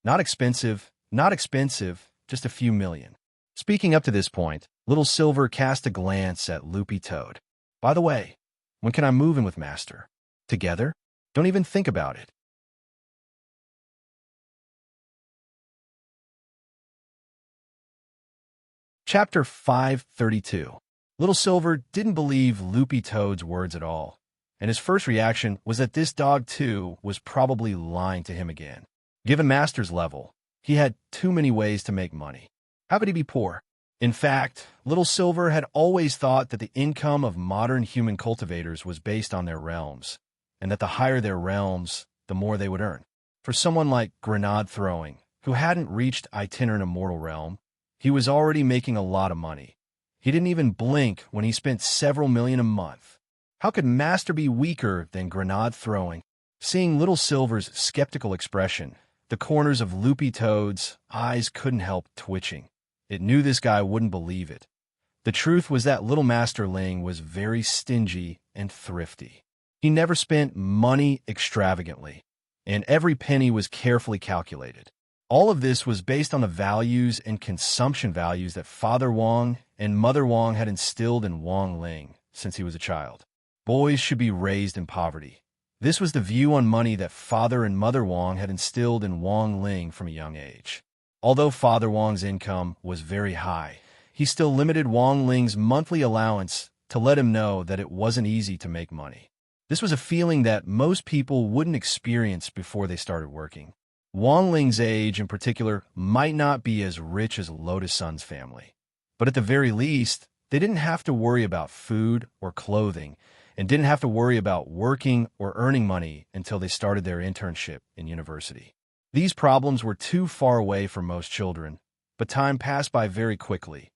Not expensive, just a few million. Speaking up to this point, Little Silver cast a glance at Loopy Toad. By the way, when can I move in with Master? Together? Don't even think about it. Chapter 532. Little Silver didn't believe Loopy Toad's words at all, and his first reaction was that this dog, too, was probably lying to him again. Given Master's level, he had too many ways to make money. How could he be poor? In fact, Little Silver had always thought that the income of modern human cultivators was based on their realms, and that the higher their realms, the more they would earn. For someone like grenade throwing, who hadn't reached itinerant immortal realm, he was already making a lot of money. He didn't even blink when he spent several million a month. How could Master be weaker than grenade throwing? Seeing Little Silver's skeptical expression, the corners of Loopy Toad's eyes couldn't help twitching. It knew this guy wouldn't believe it. The truth was that little Master Ling was very stingy and thrifty. He never spent money extravagantly, and every penny was carefully calculated. All of this was based on the values and consumption values that Father Wong and Mother Wong had instilled in Wong Ling since he was a child. Boys should be raised in poverty. This was the view on money that Father and Mother Wong had instilled in Wong Ling from a young age. Although Father Wong's income was very high, he still limited Wong Ling's monthly allowance to let him know that it wasn't easy to make money. This was a feeling that most people wouldn't experience before they started working. Wong Ling's age, in particular, might not be as rich as Lotus Sun's family. But at the very least, they didn't have to worry about food or clothing, and didn't have to worry about working or earning money until they started their internship in university. These problems were too far away for most children, but time passed by very quickly.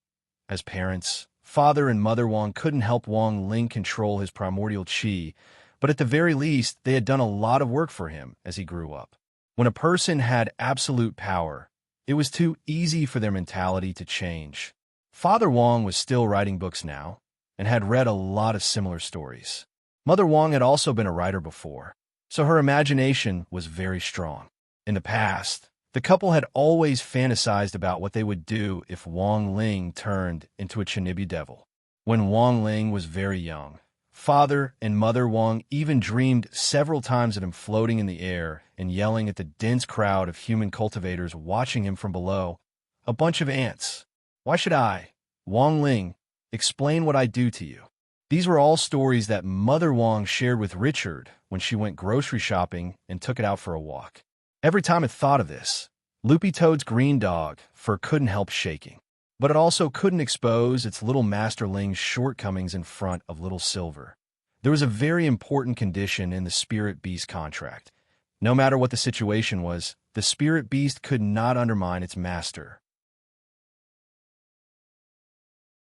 As parents, Father and Mother Wong couldn't help Wong Ling control his primordial chi, but at the very least, they had done a lot of work for him as he grew up. When a person had absolute power, it was too easy for their mentality to change. Father Wong was still writing books now, and had read a lot of similar stories. Mother Wong had also been a writer before, so her imagination was very strong. In the past, the couple had always fantasized about what they would do if Wong Ling turned into a Chinibi devil. When Wong Ling was very young, Father and Mother Wong even dreamed several times of him floating in the air and yelling at the dense crowd of human cultivators watching him from below, "A bunch of ants. Why should I, Wong Ling, explain what I do to you?" These were all stories that Mother Wong shared with Richard when she went grocery shopping and took it out for a walk. Every time it thought of this, Loopy Toad's green dog fur couldn't help shaking. But it also couldn't expose its little Master Ling's shortcomings in front of Little Silver. There was a very important condition in the Spirit Beast contract. No matter what the situation was, the Spirit Beast could not undermine its master.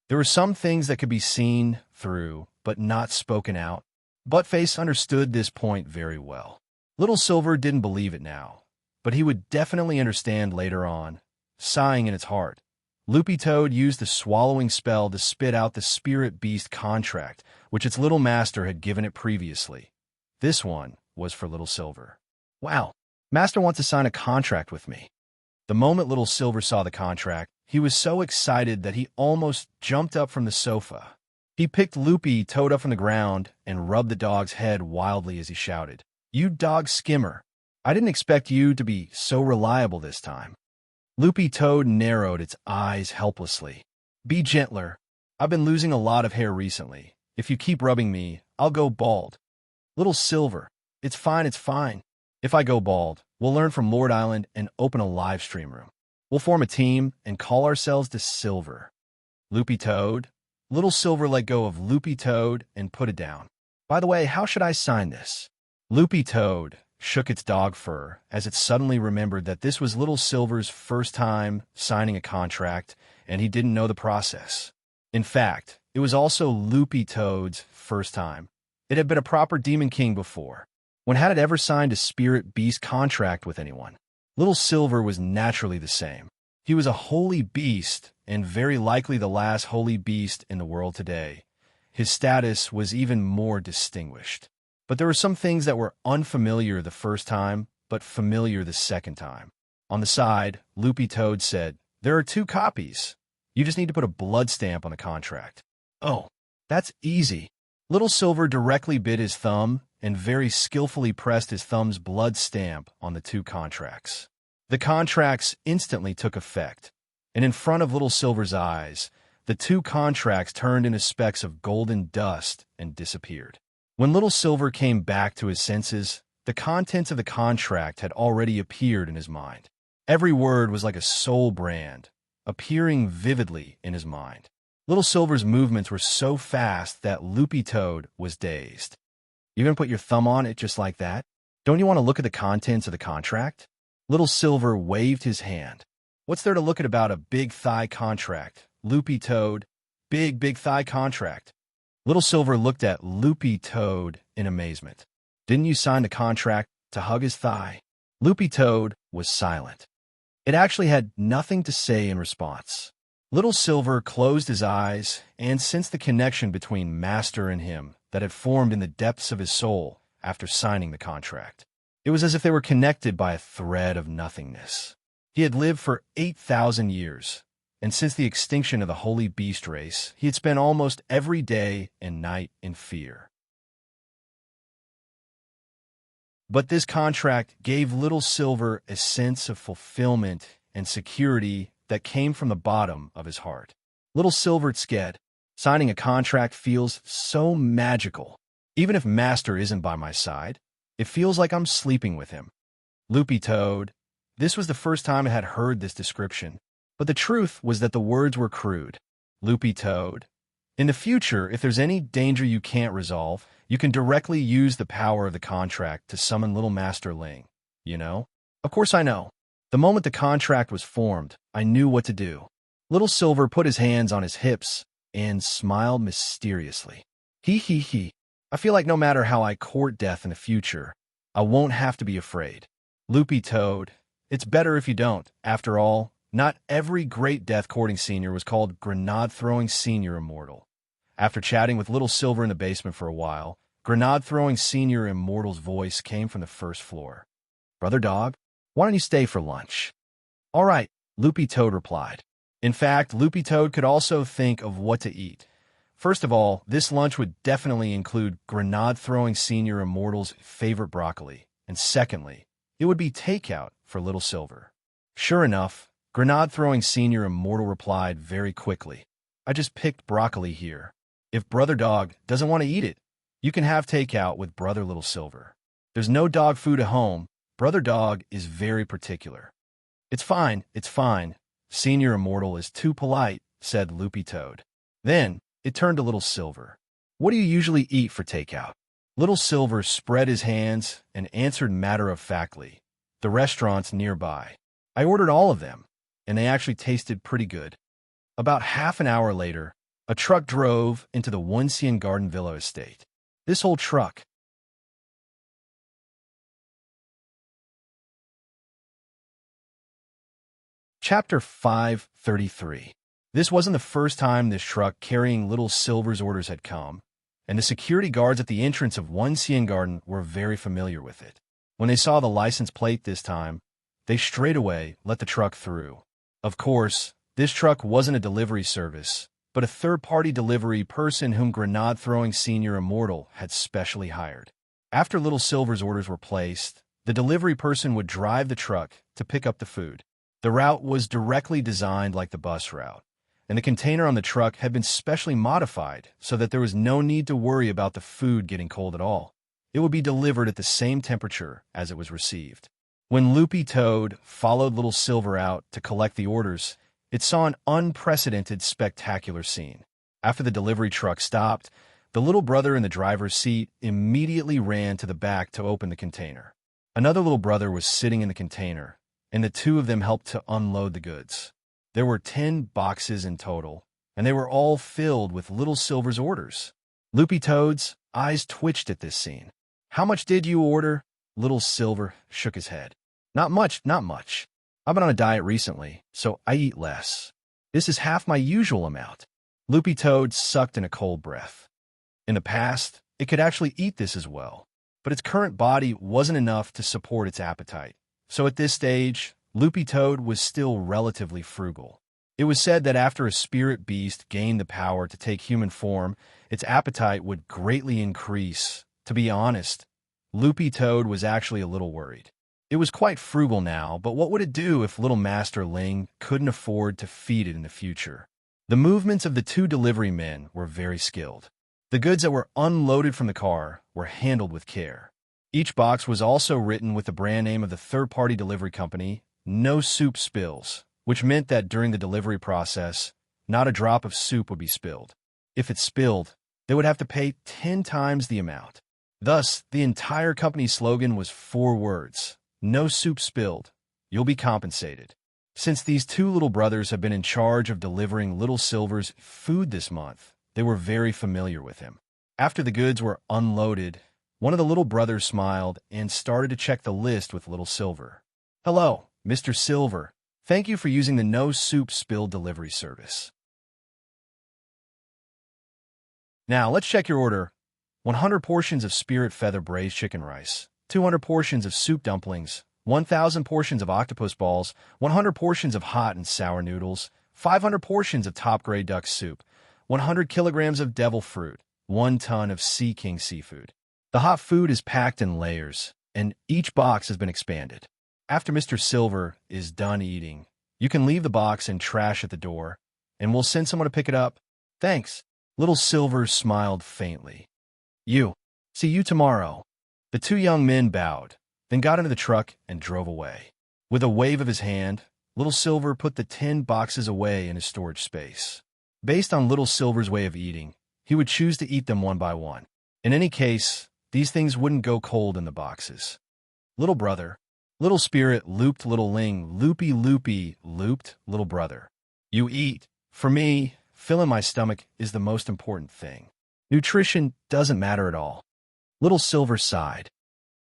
There were some things that could be seen through, but not spoken out. Buttface understood this point very well. Little Silver didn't believe it now, but he would definitely understand later on. Sighing in its heart, Loopy Toad used the swallowing spell to spit out the spirit beast contract, which its little master had given it previously. This one was for Little Silver. Wow, Master wants to sign a contract with me. The moment Little Silver saw the contract, he was so excited that he almost jumped up from the sofa. He picked Loopy Toad up from the ground and rubbed the dog's head wildly as he shouted, "You dog skimmer! I didn't expect you to be so reliable this time." Loopy Toad narrowed its eyes helplessly. "Be gentler. I've been losing a lot of hair recently. If you keep rubbing me, I'll go bald." "Little Silver, it's fine, it's fine. If I go bald, we'll learn from Lord Island and open a live stream room. We'll form a team and call ourselves the Silver." Loopy Toad. Little Silver let go of Loopy Toad and put it down. "By the way, how should I sign this?" Loopy Toad shook its dog fur as it suddenly remembered that this was Little Silver's first time signing a contract, and he didn't know the process. In fact, it was also Loopy Toad's first time. It had been a proper Demon King before. When had it ever signed a spirit beast contract with anyone? Little Silver was naturally the same. He was a holy beast, and very likely the last holy beast in the world today. His status was even more distinguished. But there were some things that were unfamiliar the first time, but familiar the second time. On the side, Loopy Toad said, "There are 2 copies. You just need to put a blood stamp on the contract." "Oh, that's easy." Little Silver directly bit his thumb and very skillfully pressed his thumb's blood stamp on the 2 contracts. The contracts instantly took effect, and in front of Little Silver's eyes, the 2 contracts turned into specks of golden dust and disappeared. When Little Silver came back to his senses, the contents of the contract had already appeared in his mind. Every word was like a soul brand, appearing vividly in his mind. Little Silver's movements were so fast that Loopy Toad was dazed. "You gonna put your thumb on it just like that? Don't you want to look at the contents of the contract?" Little Silver waved his hand. "What's there to look at about a big thigh contract, Loopy Toad? Big thigh contract." Little Silver looked at Loopy Toad in amazement. "Didn't you sign the contract to hug his thigh?" Loopy Toad was silent. It actually had nothing to say in response. Little Silver closed his eyes and sensed the connection between Master and him that had formed in the depths of his soul after signing the contract. It was as if they were connected by a thread of nothingness. He had lived for 8,000 years, and since the extinction of the holy beast race, he had spent almost every day and night in fear. But this contract gave Little Silver a sense of fulfillment and security that came from the bottom of his heart. Little Silver said, "Signing a contract feels so magical. Even if Master isn't by my side, it feels like I'm sleeping with him." Loopy Toad. This was the first time it had heard this description, but the truth was that the words were crude. Loopy Toad. "In the future, if there's any danger you can't resolve, you can directly use the power of the contract to summon Little Master Ling. You know?" "Of course I know. The moment the contract was formed, I knew what to do." Little Silver put his hands on his hips and smiled mysteriously. He. "I feel like no matter how I court death in the future, I won't have to be afraid." Loopy Toad. "It's better if you don't. After all, not every great death-courting senior was called Grenade-Throwing Senior Immortal." After chatting with Little Silver in the basement for a while, Grenade-Throwing Senior Immortal's voice came from the first floor. "Brother Dog, why don't you stay for lunch?" "All right," Loopy Toad replied. In fact, Loopy Toad could also think of what to eat. First of all, this lunch would definitely include Grenade-Throwing Senior Immortal's favorite broccoli, and secondly, it would be takeout for Little Silver. Sure enough, Grenade-Throwing Senior Immortal replied very quickly, "I just picked broccoli here. If Brother Dog doesn't want to eat it, you can have takeout with Brother Little Silver. There's no dog food at home. Brother Dog is very particular." It's fine. Senior Immortal is too polite," said Loopy Toad. Then it turned to Little Silver. "What do you usually eat for takeout?" Little Silver spread his hands and answered matter-of-factly, "The restaurants nearby. I ordered all of them, and they actually tasted pretty good." About half an hour later, A truck drove into the Wunsian Garden Villa estate. This whole truck. Chapter 533. This wasn't the first time this truck carrying Little Silver's orders had come, and the security guards at the entrance of Wunsian Garden were very familiar with it. When they saw the license plate this time, they straightaway let the truck through. Of course, this truck wasn't a delivery service, but a third-party delivery person whom Grenade-throwing Senior Immortal had specially hired. After Little Silver's orders were placed, the delivery person would drive the truck to pick up the food. The route was directly designed like the bus route, and the container on the truck had been specially modified so that there was no need to worry about the food getting cold at all. It would be delivered at the same temperature as it was received. When Loopy Toad followed Little Silver out to collect the orders, it saw an unprecedented, spectacular scene. After the delivery truck stopped, the little brother in the driver's seat immediately ran to the back to open the container. Another little brother was sitting in the container, and the two of them helped to unload the goods. There were 10 boxes in total, and they were all filled with Little Silver's orders. Loopy Toad's eyes twitched at this scene. "How much did you order?" Little Silver shook his head. Not much, not much. I've been on a diet recently, so I eat less. This is half my usual amount." Loopy Toad sucked in a cold breath. In the past, it could actually eat this as well, but its current body wasn't enough to support its appetite. So at this stage, Loopy Toad was still relatively frugal. It was said that after a spirit beast gained the power to take human form, its appetite would greatly increase. To be honest, Loopy Toad was actually a little worried. It was quite frugal now, but what would it do if Little Master Ling couldn't afford to feed it in the future? The movements of the two delivery men were very skilled. The goods that were unloaded from the car were handled with care. Each box was also written with the brand name of the third-party delivery company, No Soup Spills, which meant that during the delivery process, not a drop of soup would be spilled. If it spilled, they would have to pay 10 times the amount. Thus, the entire company's slogan was 4 words: "No soup spilled, you'll be compensated." Since these two little brothers have been in charge of delivering Little Silver's food this month, they were very familiar with him. After the goods were unloaded, one of the little brothers smiled and started to check the list with Little Silver. "Hello, Mr. Silver. Thank you for using the No Soup Spilled delivery service. Now, let's check your order. 100 portions of Spirit Feather braised chicken rice, 200 portions of soup dumplings, 1,000 portions of octopus balls, 100 portions of hot and sour noodles, 500 portions of top-grade duck soup, 100 kilograms of devil fruit, 1 ton of Sea King seafood." The hot food is packed in layers, and each box has been expanded. After Mr. Silver is done eating, you can leave the box and trash at the door, and we'll send someone to pick it up. "Thanks." Little Silver smiled faintly. See you tomorrow." The two young men bowed, then got into the truck and drove away. With a wave of his hand, Little Silver put the 10 boxes away in his storage space. Based on Little Silver's way of eating, he would choose to eat them one by one. In any case, these things wouldn't go cold in the boxes. "Little brother." Little Spirit looped Little Ling, Loopy looped Little Brother. "You eat. For me, filling my stomach is the most important thing. Nutrition doesn't matter at all." Little Silver sighed.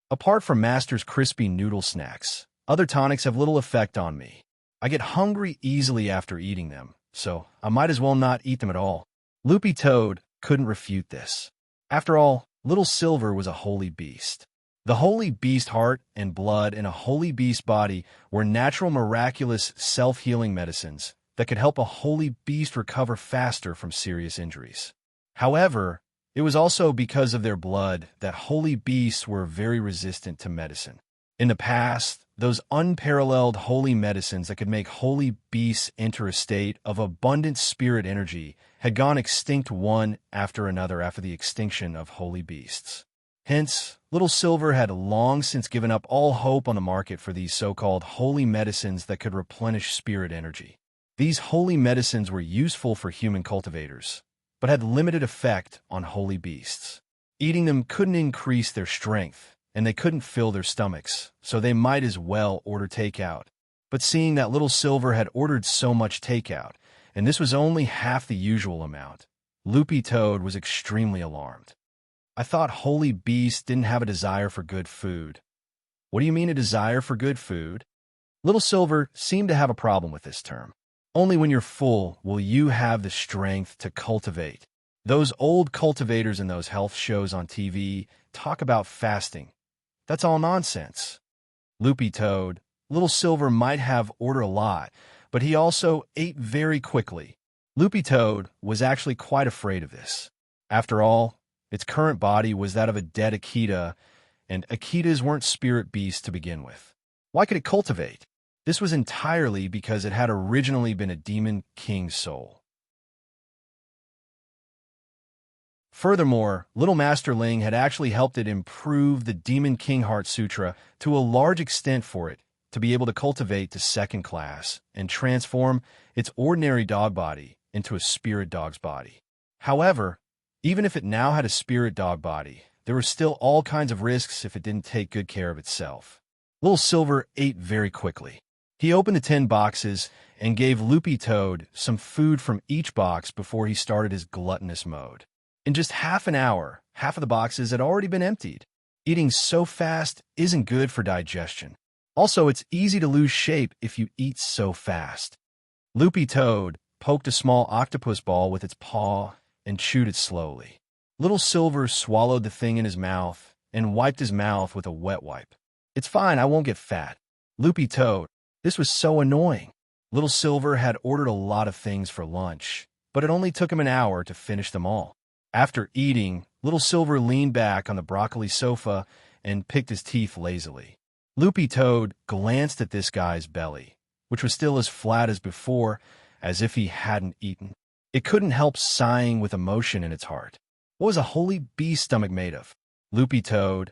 "Apart from Master's crispy noodle snacks, other tonics have little effect on me. I get hungry easily after eating them, so I might as well not eat them at all." Loopy Toad couldn't refute this. After all, Little Silver was a holy beast. The holy beast heart and blood in a holy beast body were natural, miraculous, self-healing medicines that could help a holy beast recover faster from serious injuries. However, it was also because of their blood that holy beasts were very resistant to medicine. In the past, those unparalleled holy medicines that could make holy beasts enter a state of abundant spirit energy had gone extinct one after another after the extinction of holy beasts. Hence, Little Silver had long since given up all hope on the market for these so-called holy medicines that could replenish spirit energy. These holy medicines were useful for human cultivators, but had limited effect on holy beasts. Eating them couldn't increase their strength, and they couldn't fill their stomachs, so they might as well order takeout. But seeing that Little Silver had ordered so much takeout, and this was only half the usual amount, Loopy Toad was extremely alarmed. I thought holy beasts didn't have a desire for good food. What do you mean a desire for good food? Little Silver seemed to have a problem with this term. Only when you're full will you have the strength to cultivate. Those old cultivators in those health shows on TV talk about fasting. That's all nonsense. Loopy Toad, Little Silver might have ordered a lot, but he also ate very quickly. Loopy Toad was actually quite afraid of this. After all, its current body was that of a dead Akita, and Akitas weren't spirit beasts to begin with. Why could it cultivate? This was entirely because it had originally been a demon king's soul. Furthermore, Little Master Ling had actually helped it improve the Demon King Heart Sutra to a large extent for it to be able to cultivate to second class and transform its ordinary dog body into a spirit dog's body. However, even if it now had a spirit dog body, there were still all kinds of risks if it didn't take good care of itself. Little Silver ate very quickly. He opened the 10 boxes and gave Loopy Toad some food from each box before he started his gluttonous mode. In just half an hour, half of the boxes had already been emptied. Eating so fast isn't good for digestion. Also, it's easy to lose shape if you eat so fast. Loopy Toad poked a small octopus ball with its paw and chewed it slowly. Little Silver swallowed the thing in his mouth and wiped his mouth with a wet wipe. It's fine, I won't get fat. Loopy Toad, this was so annoying. Little Silver had ordered a lot of things for lunch, but it only took him an hour to finish them all. After eating, Little Silver leaned back on the broccoli sofa and picked his teeth lazily. Loopy Toad glanced at this guy's belly, which was still as flat as before, as if he hadn't eaten. It couldn't help sighing with emotion in its heart. What was a holy beast stomach made of? Loopy Toad,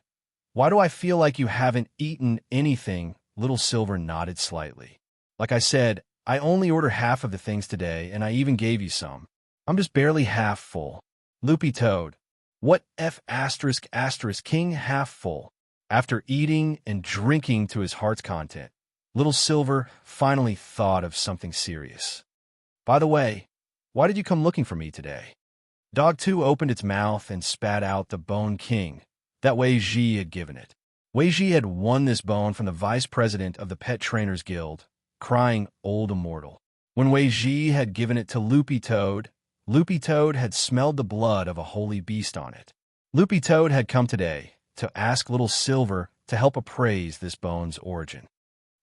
why do I feel like you haven't eaten anything? Little Silver nodded slightly. Like I said, I only ordered half of the things today, and I even gave you some. I'm just barely half full. Loopy Toad, what F*** king half full? After eating and drinking to his heart's content, Little Silver finally thought of something serious. By the way, why did you come looking for me today? Dog 2 opened its mouth and spat out the bone king that Wei Ji had given it. Wei Ji had won this bone from the vice president of the Pet Trainers Guild, crying old immortal. When Wei Ji had given it to Loopy Toad had smelled the blood of a holy beast on it. Loopy Toad had come today to ask Little Silver to help appraise this bone's origin.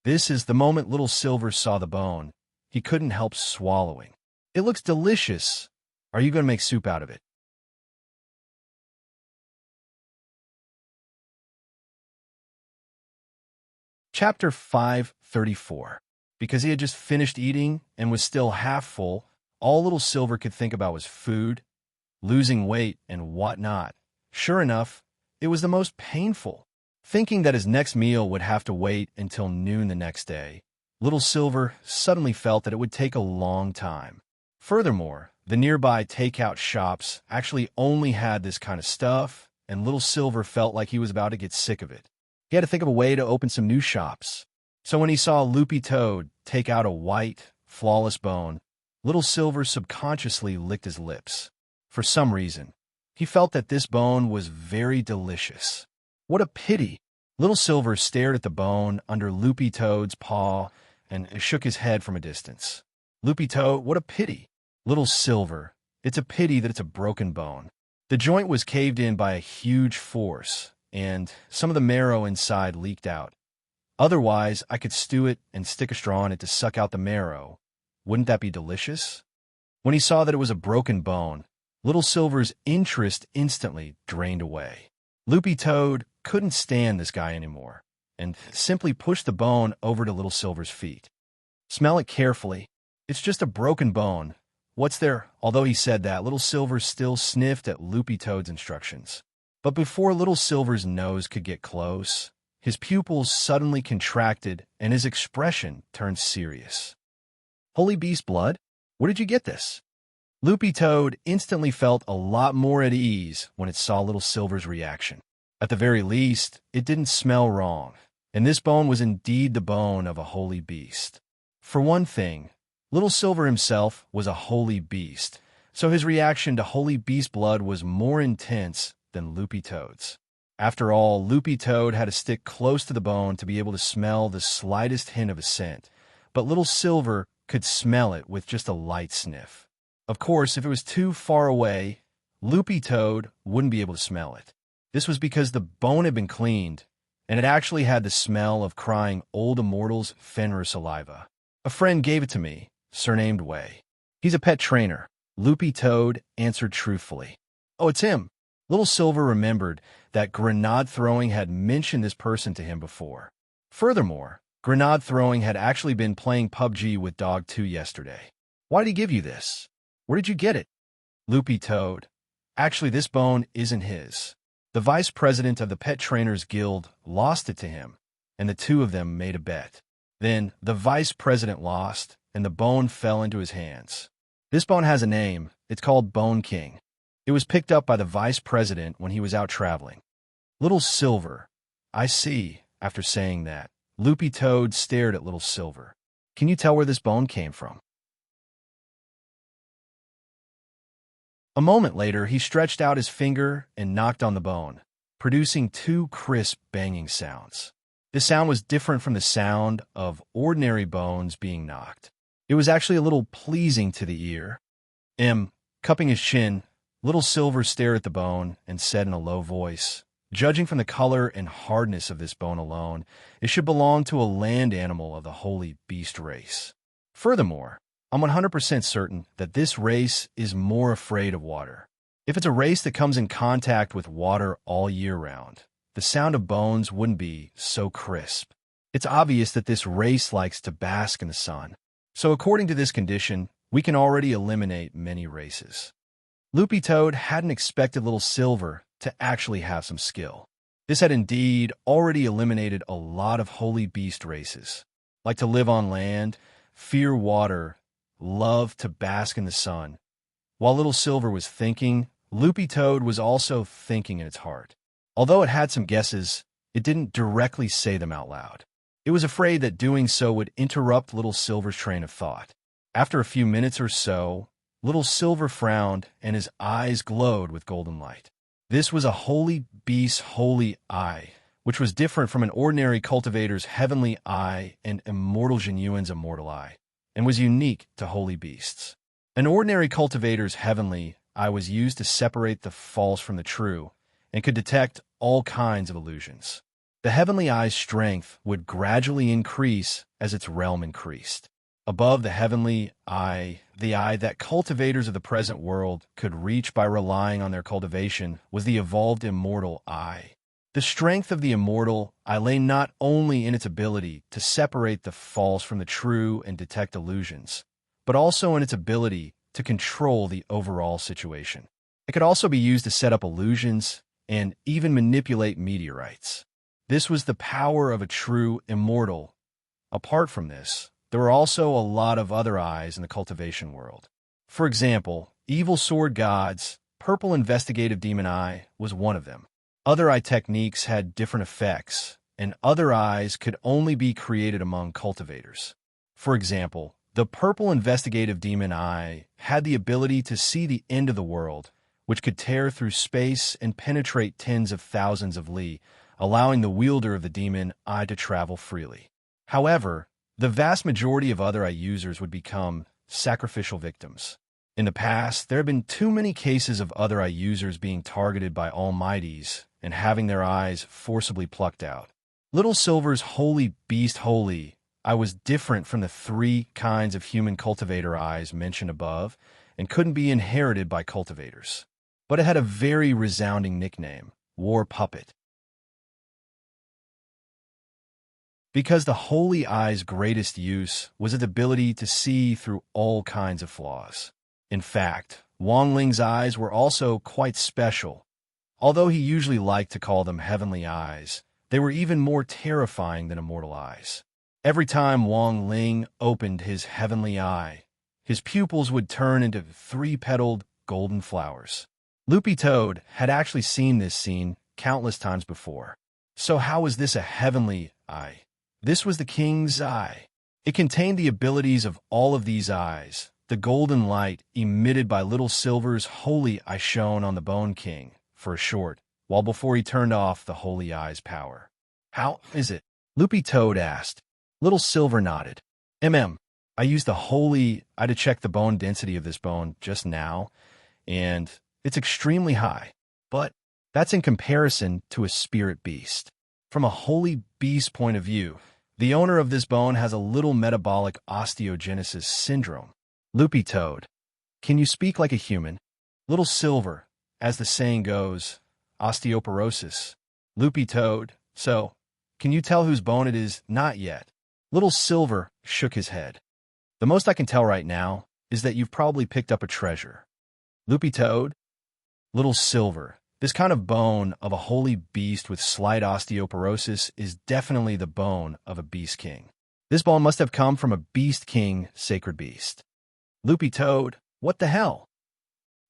This is the moment Little Silver saw the bone. He couldn't help swallowing. It looks delicious. Are you going to make soup out of it? Chapter 534. Because he had just finished eating and was still half full, all Little Silver could think about was food, losing weight, and whatnot. Sure enough, it was the most painful. Thinking that his next meal would have to wait until noon the next day, Little Silver suddenly felt that it would take a long time. Furthermore, the nearby takeout shops actually only had this kind of stuff, and Little Silver felt like he was about to get sick of it. He had to think of a way to open some new shops. So when he saw Loopy Toad take out a white, flawless bone, Little Silver subconsciously licked his lips. For some reason, he felt that this bone was very delicious. What a pity! Little Silver stared at the bone under Loopy Toad's paw and shook his head from a distance. Loopy Toad, what a pity! Little Silver, it's a pity that it's a broken bone. The joint was caved in by a huge force, and some of the marrow inside leaked out. Otherwise, I could stew it and stick a straw in it to suck out the marrow. Wouldn't that be delicious? When he saw that it was a broken bone, Little Silver's interest instantly drained away. Loopy Toad couldn't stand this guy anymore, and simply pushed the bone over to Little Silver's feet. Smell it carefully. It's just a broken bone. What's there? Although he said that, Little Silver still sniffed at Loopy Toad's instructions. But before Little Silver's nose could get close, his pupils suddenly contracted and his expression turned serious. Holy beast blood? Where did you get this? Loopy Toad instantly felt a lot more at ease when it saw Little Silver's reaction. At the very least, it didn't smell wrong, and this bone was indeed the bone of a holy beast. For one thing, Little Silver himself was a holy beast, so his reaction to holy beast blood was more intense than Loopy Toad's. After all, Loopy Toad had to stick close to the bone to be able to smell the slightest hint of a scent, but Little Silver could smell it with just a light sniff. Of course, if it was too far away, Loopy Toad wouldn't be able to smell it. This was because the bone had been cleaned, and it actually had the smell of crying old immortals' Fenrir saliva. A friend gave it to me, surnamed Way. He's a pet trainer. Loopy Toad answered truthfully. Oh, it's him. Little Silver remembered that Grenade Throwing had mentioned this person to him before. Furthermore, Grenade Throwing had actually been playing PUBG with Dog 2 yesterday. Why did he give you this? Where did you get it? Loopy Toad. Actually, this bone isn't his. The vice president of the Pet Trainers Guild lost it to him, and the two of them made a bet. Then the vice president lost, and the bone fell into his hands. This bone has a name. It's called Bone King. It was picked up by the vice president when he was out traveling. Little Silver. I see. After saying that, Loopy Toad stared at Little Silver. Can you tell where this bone came from? A moment later, he stretched out his finger and knocked on the bone, producing two crisp banging sounds. This sound was different from the sound of ordinary bones being knocked. It was actually a little pleasing to the ear. Cupping his chin, Little Silver stared at the bone and said in a low voice, "Judging from the color and hardness of this bone alone, it should belong to a land animal of the holy beast race. Furthermore, I'm 100% certain that this race is more afraid of water. If it's a race that comes in contact with water all year round, the sound of bones wouldn't be so crisp. It's obvious that this race likes to bask in the sun. So according to this condition, we can already eliminate many races." Loopy Toad hadn't expected Little Silver to actually have some skill. This had indeed already eliminated a lot of holy beast races, like to live on land, fear water, love to bask in the sun. While Little Silver was thinking, Loopy Toad was also thinking in its heart. Although it had some guesses, it didn't directly say them out loud. It was afraid that doing so would interrupt Little Silver's train of thought. After a few minutes or so, Little Silver frowned and his eyes glowed with golden light. This was a holy beast's holy eye, which was different from an ordinary cultivator's heavenly eye and immortal Genuine's immortal eye, and was unique to holy beasts. An ordinary cultivator's heavenly eye was used to separate the false from the true, and could detect all kinds of illusions. The heavenly eye's strength would gradually increase as its realm increased. Above the heavenly eye, the eye that cultivators of the present world could reach by relying on their cultivation, was the evolved immortal eye. The strength of the immortal eye lay not only in its ability to separate the false from the true and detect illusions, but also in its ability to control the overall situation. It could also be used to set up illusions and even manipulate meteorites. This was the power of a true immortal. Apart from this, there were also a lot of other eyes in the cultivation world. For example, Evil Sword God's Purple Investigative Demon Eye was one of them. Other eye techniques had different effects, and other eyes could only be created among cultivators. For example, the Purple Investigative Demon Eye had the ability to see the end of the world, which could tear through space and penetrate tens of thousands of li, allowing the wielder of the demon eye to travel freely. However, the vast majority of other eye users would become sacrificial victims. In the past, there have been too many cases of other eye users being targeted by almighties and having their eyes forcibly plucked out. Little Silver's holy beast holy eye was different from the three kinds of human cultivator eyes mentioned above and couldn't be inherited by cultivators. But it had a very resounding nickname, War Puppet. Because the holy eye's greatest use was its ability to see through all kinds of flaws. In fact, Wang Ling's eyes were also quite special. Although he usually liked to call them heavenly eyes, they were even more terrifying than immortal eyes. Every time Wang Ling opened his heavenly eye, his pupils would turn into three-petaled golden flowers. Loopy Toad had actually seen this scene countless times before. So how was this a heavenly eye? This was the king's eye. It contained the abilities of all of these eyes, the golden light emitted by Little Silver's holy eye shone on the Bone King for a short while before he turned off the holy eye's power. "How is it?" Loopy Toad asked. Little Silver nodded. I used the holy eye to check the bone density of this bone just now, and it's extremely high. But that's in comparison to a spirit beast. From a holy beast point of view, the owner of this bone has a little metabolic osteogenesis syndrome. Loopy Toad, can you speak like a human? Little Silver, as the saying goes, osteoporosis. Loopy Toad, so, can you tell whose bone it is? Not yet. Little Silver shook his head. The most I can tell right now is that you've probably picked up a treasure. Loopy Toad, Little Silver, this kind of bone of a holy beast with slight osteoporosis is definitely the bone of a beast king. This bone must have come from a beast king sacred beast. Loopy Toad, what the hell?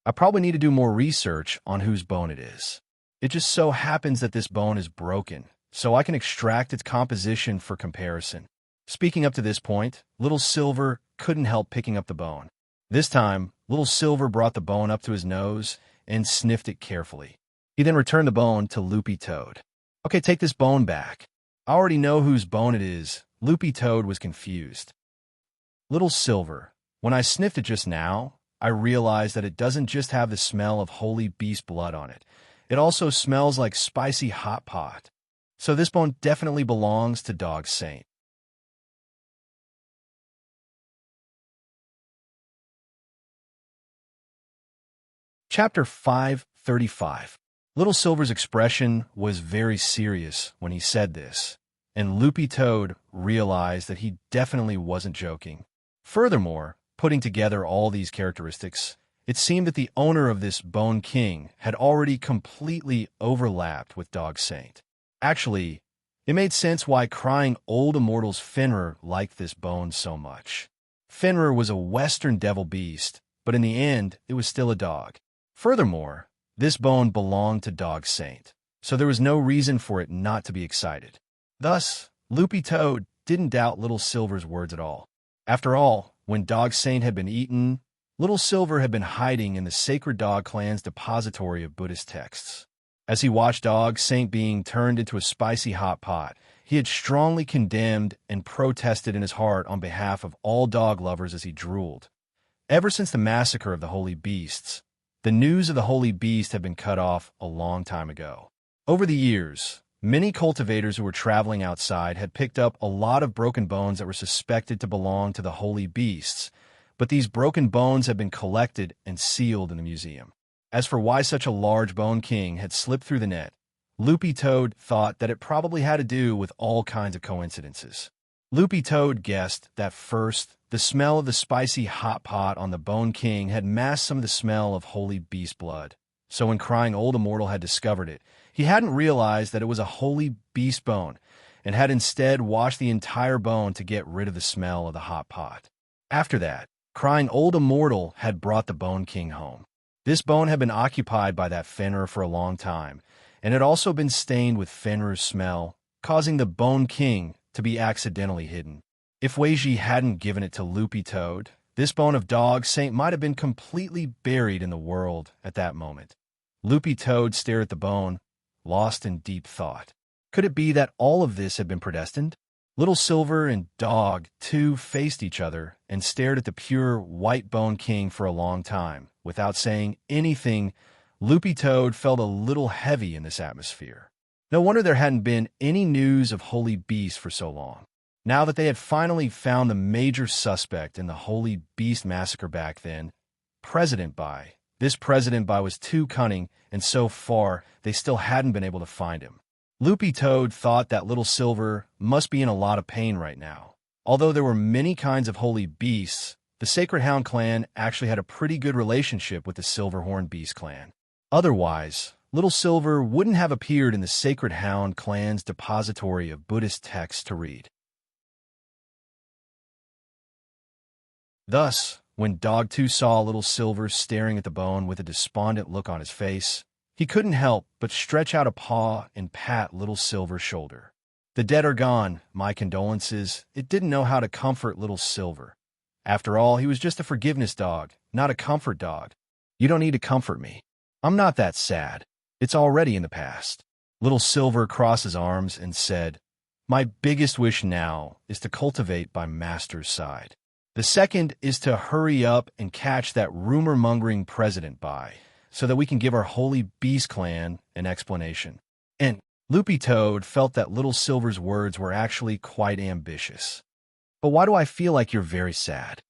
I probably need to do more research on whose bone it is. It just so happens that this bone is broken, so I can extract its composition for comparison. Speaking up to this point, Little Silver couldn't help picking up the bone. This time, Little Silver brought the bone up to his nose and sniffed it carefully. He then returned the bone to Loopy Toad. Okay, take this bone back. I already know whose bone it is. Loopy Toad was confused. Little Silver, when I sniffed it just now, I realized that it doesn't just have the smell of holy beast blood on it. It also smells like spicy hot pot. So this bone definitely belongs to Dog Saint. Chapter 535. Little Silver's expression was very serious when he said this, and Loopy Toad realized that he definitely wasn't joking. Furthermore, putting together all these characteristics, it seemed that the owner of this Bone King had already completely overlapped with Dog Saint. Actually, it made sense why crying old immortal's Fenrir liked this bone so much. Fenrir was a western devil beast, but in the end, it was still a dog. Furthermore, this bone belonged to Dog Saint, so there was no reason for it not to be excited. Thus, Loopy Toad didn't doubt Little Silver's words at all. After all, when Dog Saint had been eaten, Little Silver had been hiding in the Sacred Dog Clan's depository of Buddhist texts. As he watched Dog Saint being turned into a spicy hot pot, he had strongly condemned and protested in his heart on behalf of all dog lovers as he drooled. Ever since the massacre of the holy beasts, the news of the holy beast had been cut off a long time ago. Over the years, many cultivators who were traveling outside had picked up a lot of broken bones that were suspected to belong to the holy beasts, but these broken bones had been collected and sealed in the museum. As for why such a large Bone King had slipped through the net, Loopy Toad thought that it probably had to do with all kinds of coincidences. Loopy Toad guessed that first, the smell of the spicy hot pot on the Bone King had masked some of the smell of holy beast blood. So when crying old immortal had discovered it, he hadn't realized that it was a holy beast bone, and had instead washed the entire bone to get rid of the smell of the hot pot. After that, crying old immortal had brought the Bone King home. This bone had been occupied by that Fenrir for a long time, and had also been stained with Fenrir's smell, causing the Bone King to be accidentally hidden. If Weiji hadn't given it to Loopy Toad, this bone of Dog Saint might have been completely buried in the world at that moment. Loopy Toad stared at the bone, lost in deep thought. Could it be that all of this had been predestined? Little Silver and Dog, too, faced each other and stared at the pure white Bone King for a long time. Without saying anything, Loopy Toad felt a little heavy in this atmosphere. No wonder there hadn't been any news of holy beasts for so long. Now that they had finally found the major suspect in the holy beast massacre back then, this President Bai was too cunning, and so far, they still hadn't been able to find him. Loopy Toad thought that Little Silver must be in a lot of pain right now. Although there were many kinds of holy beasts, the Sacred Hound clan actually had a pretty good relationship with the Silverhorn Beast clan. Otherwise, Little Silver wouldn't have appeared in the Sacred Hound clan's depository of Buddhist texts to read. Thus, when Dog 2 saw Little Silver staring at the bone with a despondent look on his face, he couldn't help but stretch out a paw and pat Little Silver's shoulder. The dead are gone, my condolences. It didn't know how to comfort Little Silver. After all, he was just a forgiveness dog, not a comfort dog. You don't need to comfort me. I'm not that sad. It's already in the past. Little Silver crossed his arms and said, My biggest wish now is to cultivate by Master's side. The second is to hurry up and catch that rumor-mongering president by, so that we can give our holy beast clan an explanation. And Loopy Toad felt that Little Silver's words were actually quite ambitious. But why do I feel like you're very sad?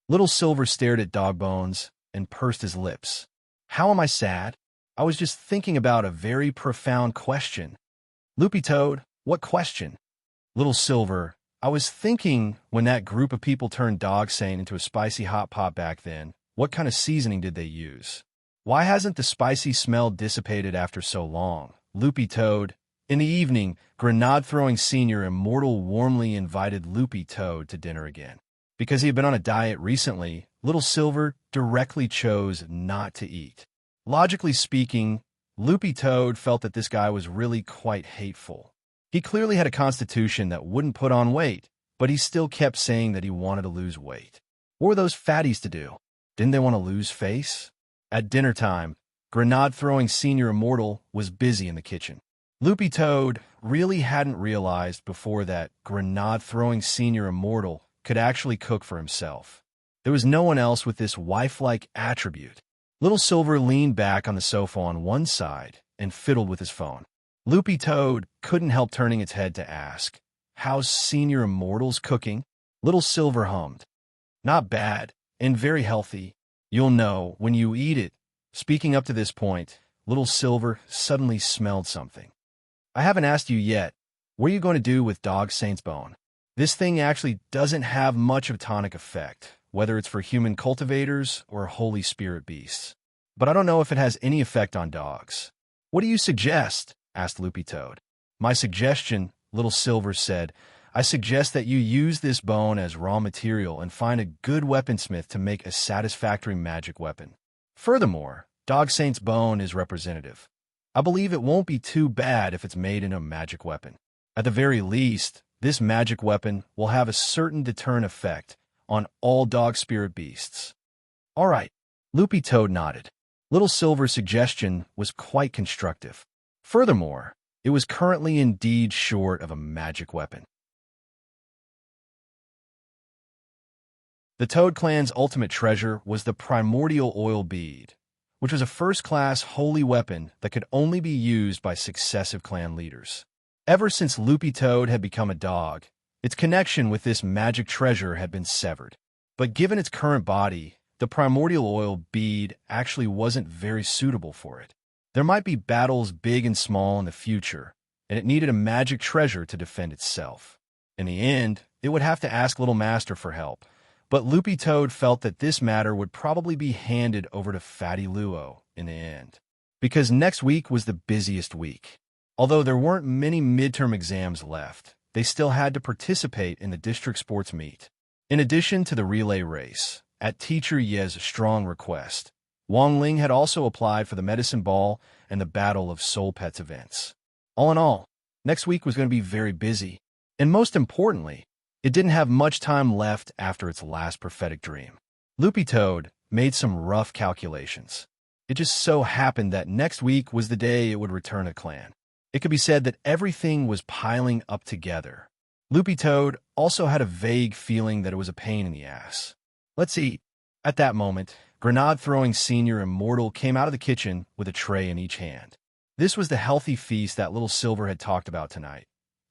Little Silver stared at Dogbones and pursed his lips. How am I sad? I was just thinking about a very profound question. Loopy Toad, what question? Little Silver, I was thinking when that group of people turned Dog Saint into a spicy hot pot back then, what kind of seasoning did they use? Why hasn't the spicy smell dissipated after so long? Loopy Toad. In the evening, Grenade-throwing Senior Immortal warmly invited Loopy Toad to dinner again. Because he had been on a diet recently, Little Silver directly chose not to eat. Logically speaking, Loopy Toad felt that this guy was really quite hateful. He clearly had a constitution that wouldn't put on weight, but he still kept saying that he wanted to lose weight. What were those fatties to do? Didn't they want to lose face? At dinner time, Grenade-throwing Senior Immortal was busy in the kitchen. Loopy Toad really hadn't realized before that Grenade-throwing Senior Immortal could actually cook for himself. There was no one else with this wife-like attribute. Little Silver leaned back on the sofa on one side and fiddled with his phone. Loopy Toad couldn't help turning its head to ask, How's Senior Immortal's cooking? Little Silver hummed. Not bad, and very healthy. You'll know when you eat it. Speaking up to this point, Little Silver suddenly smelled something. I haven't asked you yet, what are you going to do with Dog Saint's bone? This thing actually doesn't have much of a tonic effect, whether it's for human cultivators or Holy Spirit beasts. But I don't know if it has any effect on dogs. What do you suggest? Asked Loopy Toad. My suggestion, Little Silver said, I suggest that you use this bone as raw material and find a good weaponsmith to make a satisfactory magic weapon. Furthermore, Dog Saint's bone is representative. I believe it won't be too bad if it's made into a magic weapon. At the very least, this magic weapon will have a certain deterrent effect on all dog spirit beasts. All right, Loopy Toad nodded. Little Silver's suggestion was quite constructive. Furthermore, it was currently indeed short of a magic weapon. The Toad Clan's ultimate treasure was the primordial oil bead, which was a first-class holy weapon that could only be used by successive clan leaders. Ever since Loopy Toad had become a dog, its connection with this magic treasure had been severed. But given its current body, the primordial oil bead actually wasn't very suitable for it. There might be battles big and small in the future, and it needed a magic treasure to defend itself. In the end, it would have to ask Little Master for help, but Loopy Toad felt that this matter would probably be handed over to Fatty Luo in the end, because next week was the busiest week. Although there weren't many midterm exams left, they still had to participate in the district sports meet. In addition to the relay race, at Teacher Ye's strong request, Wong Ling had also applied for the Medicine Ball and the Battle of Soul Pets events. All in all, next week was going to be very busy, and most importantly, it didn't have much time left after its last prophetic dream. Loopy Toad made some rough calculations. It just so happened that next week was the day it would return a clan. It could be said that everything was piling up together. Loopy Toad also had a vague feeling that it was a pain in the ass. Let's eat. At that moment, Grenade-throwing Senior Immortal came out of the kitchen with a tray in each hand. This was the healthy feast that Little Silver had talked about tonight.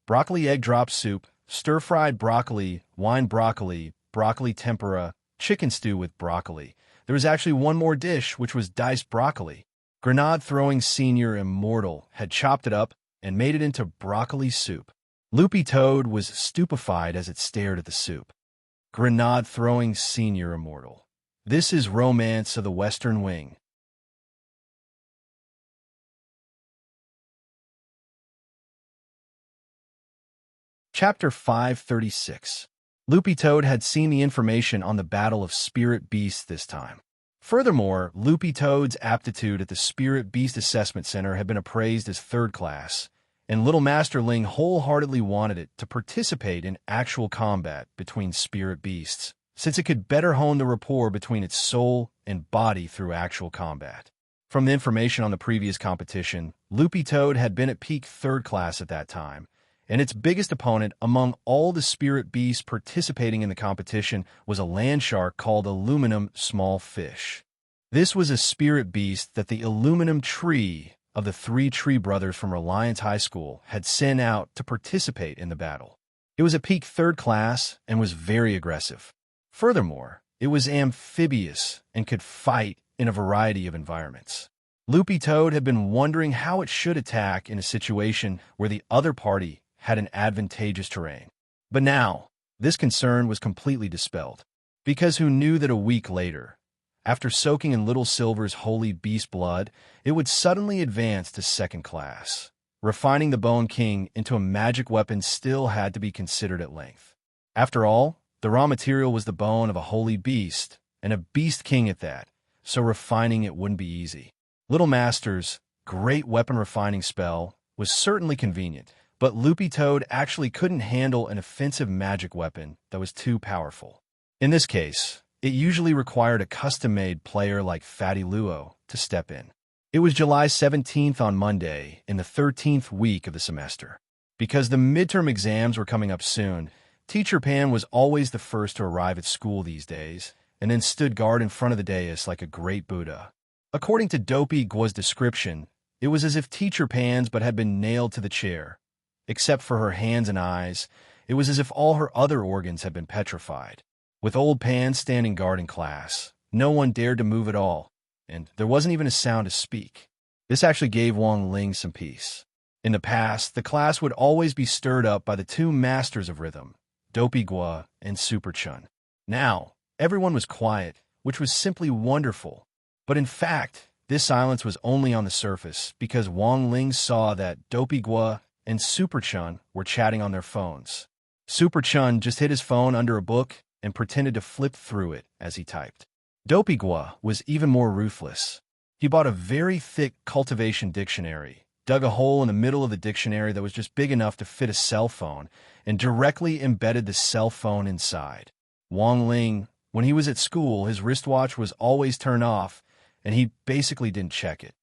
Broccoli egg drop soup, stir-fried broccoli, wine broccoli, broccoli tempura, chicken stew with broccoli. There was actually one more dish, which was diced broccoli. Grenade-throwing Senior Immortal had chopped it up and made it into broccoli soup. Loopy Toad was stupefied as it stared at the soup. Grenade-throwing Senior Immortal. This is Romance of the Western Wing. Chapter 536. Loopy Toad had seen the information on the Battle of Spirit Beasts this time. Furthermore, Loopy Toad's aptitude at the Spirit Beast Assessment Center had been appraised as third class, and Little Master Ling wholeheartedly wanted it to participate in actual combat between spirit beasts. since it could better hone the rapport between its soul and body through actual combat. From the information on the previous competition, Loopy Toad had been at peak 3rd class at that time, and its biggest opponent among all the spirit beasts participating in the competition was a land shark called Aluminum Small Fish. This was a spirit beast that the Aluminum Tree of the 3 Tree Brothers from Reliance High School had sent out to participate in the battle. It was at peak 3rd class and was very aggressive. Furthermore, it was amphibious and could fight in a variety of environments. Loopy Toad had been wondering how it should attack in a situation where the other party had an advantageous terrain. But now, this concern was completely dispelled, because who knew that a week later, after soaking in Little Silver's holy beast blood, it would suddenly advance to 2nd class. Refining the Bone King into a magic weapon still had to be considered at length. After all, the raw material was the bone of a holy beast, and a beast king at that, so refining it wouldn't be easy. Little Master's great weapon refining spell was certainly convenient, but Loopy Toad actually couldn't handle an offensive magic weapon that was too powerful. In this case, it usually required a custom-made player like Fatty Luo to step in. It was July 17th on Monday in the 13th week of the semester. Because the midterm exams were coming up soon, Teacher Pan was always the first to arrive at school these days, and then stood guard in front of the dais like a great Buddha. According to Dopey Gua's description, it was as if Teacher Pan's but had been nailed to the chair. Except for her hands and eyes, it was as if all her other organs had been petrified. With old Pan standing guard in class, no one dared to move at all, and there wasn't even a sound to speak. This actually gave Wang Ling some peace. In the past, the class would always be stirred up by the 2 masters of rhythm, Dopey Gua and Super Chun. Now, everyone was quiet, which was simply wonderful. But in fact, this silence was only on the surface because Wang Ling saw that Dopey Gua and Super Chun were chatting on their phones. Super Chun just hid his phone under a book and pretended to flip through it as he typed. Dopey Gua was even more ruthless. He bought a very thick cultivation dictionary, dug a hole in the middle of the dictionary that was just big enough to fit a cell phone, and directly embedded the cell phone inside. Wang Ling, when he was at school, his wristwatch was always turned off, and he basically didn't check it.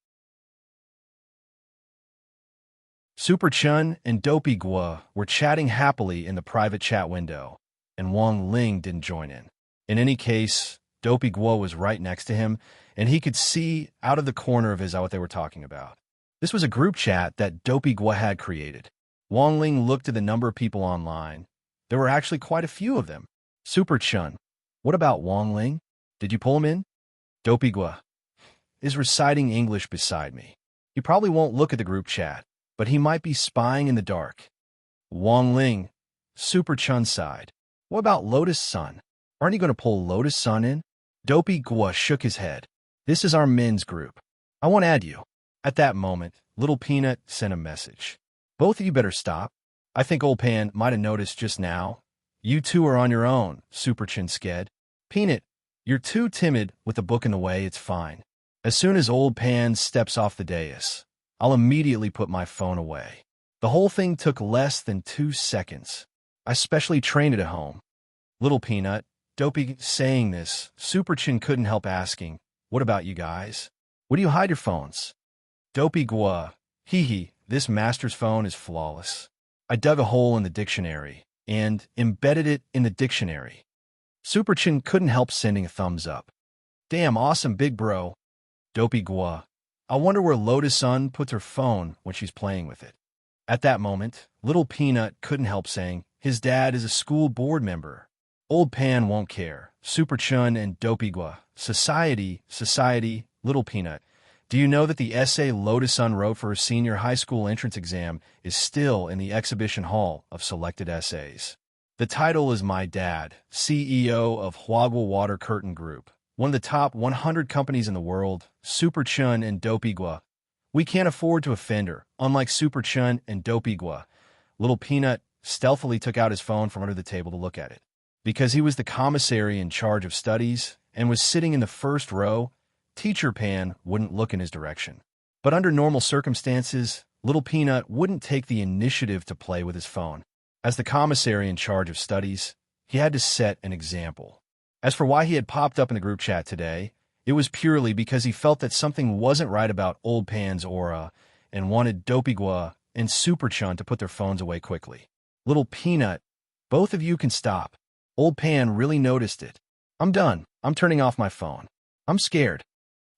Super Chun and Dopey Gua were chatting happily in the private chat window, and Wang Ling didn't join in. In any case, Dopey Gua was right next to him, and he could see out of the corner of his eye what they were talking about. This was a group chat that Dopey Gua had created. Wang Ling looked at the number of people online. There were actually quite a few of them. Super Chun, what about Wang Ling? Did you pull him in? Dopey Gua is reciting English beside me. He probably won't look at the group chat, but he might be spying in the dark. Wang Ling, Super Chun sighed. What about Lotus Sun? Aren't you going to pull Lotus Sun in? Dopey Gua shook his head. This is our men's group. I won't add you. At that moment, Little Peanut sent a message. Both of you better stop. I think Old Pan might have noticed just now. You two are on your own, Super Chin sked. Peanut, you're too timid with the book in the way, it's fine. As soon as Old Pan steps off the dais, I'll immediately put my phone away. The whole thing took less than 2 seconds. I specially trained it at home. Little Peanut, Dopey saying this, Super Chin couldn't help asking, what about you guys? Where do you hide your phones? Dopey Gua, hee, this master's phone is flawless. I dug a hole in the dictionary and embedded it in the dictionary. Super Chin couldn't help sending a thumbs up. Damn awesome, big bro. Dopey Gua, I wonder where Lotus Sun puts her phone when she's playing with it. At that moment, Little Peanut couldn't help saying, his dad is a school board member. Old Pan won't care. Super Chun and Dopey Gua, Society, Little Peanut. Do you know that the essay Lotus Sun wrote for her senior high school entrance exam is still in the exhibition hall of selected essays? The title is My Dad, CEO of Huagua Water Curtain Group, one of the top 100 companies in the world. Super Chun and Dopey Gua. We can't afford to offend her, unlike Super Chun and Dopey Gua. Little Peanut stealthily took out his phone from under the table to look at it. Because he was the commissary in charge of studies and was sitting in the first row, Teacher Pan wouldn't look in his direction. But under normal circumstances, Little Peanut wouldn't take the initiative to play with his phone. As the commissary in charge of studies, he had to set an example. As for why he had popped up in the group chat today, it was purely because he felt that something wasn't right about Old Pan's aura and wanted Dopigwa and Super Chun to put their phones away quickly. Little Peanut, both of you can stop. Old Pan really noticed it. I'm done. I'm turning off my phone. I'm scared.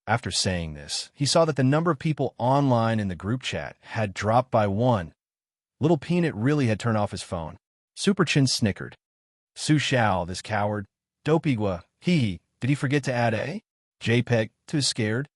After saying this, he saw that the number of people online in the group chat had dropped by 1. Little Peanut really had turned off his phone. Super Chin snickered. Su Xiao, this coward. Dopigwa, hee, did he forget to add a JPEG to his scared?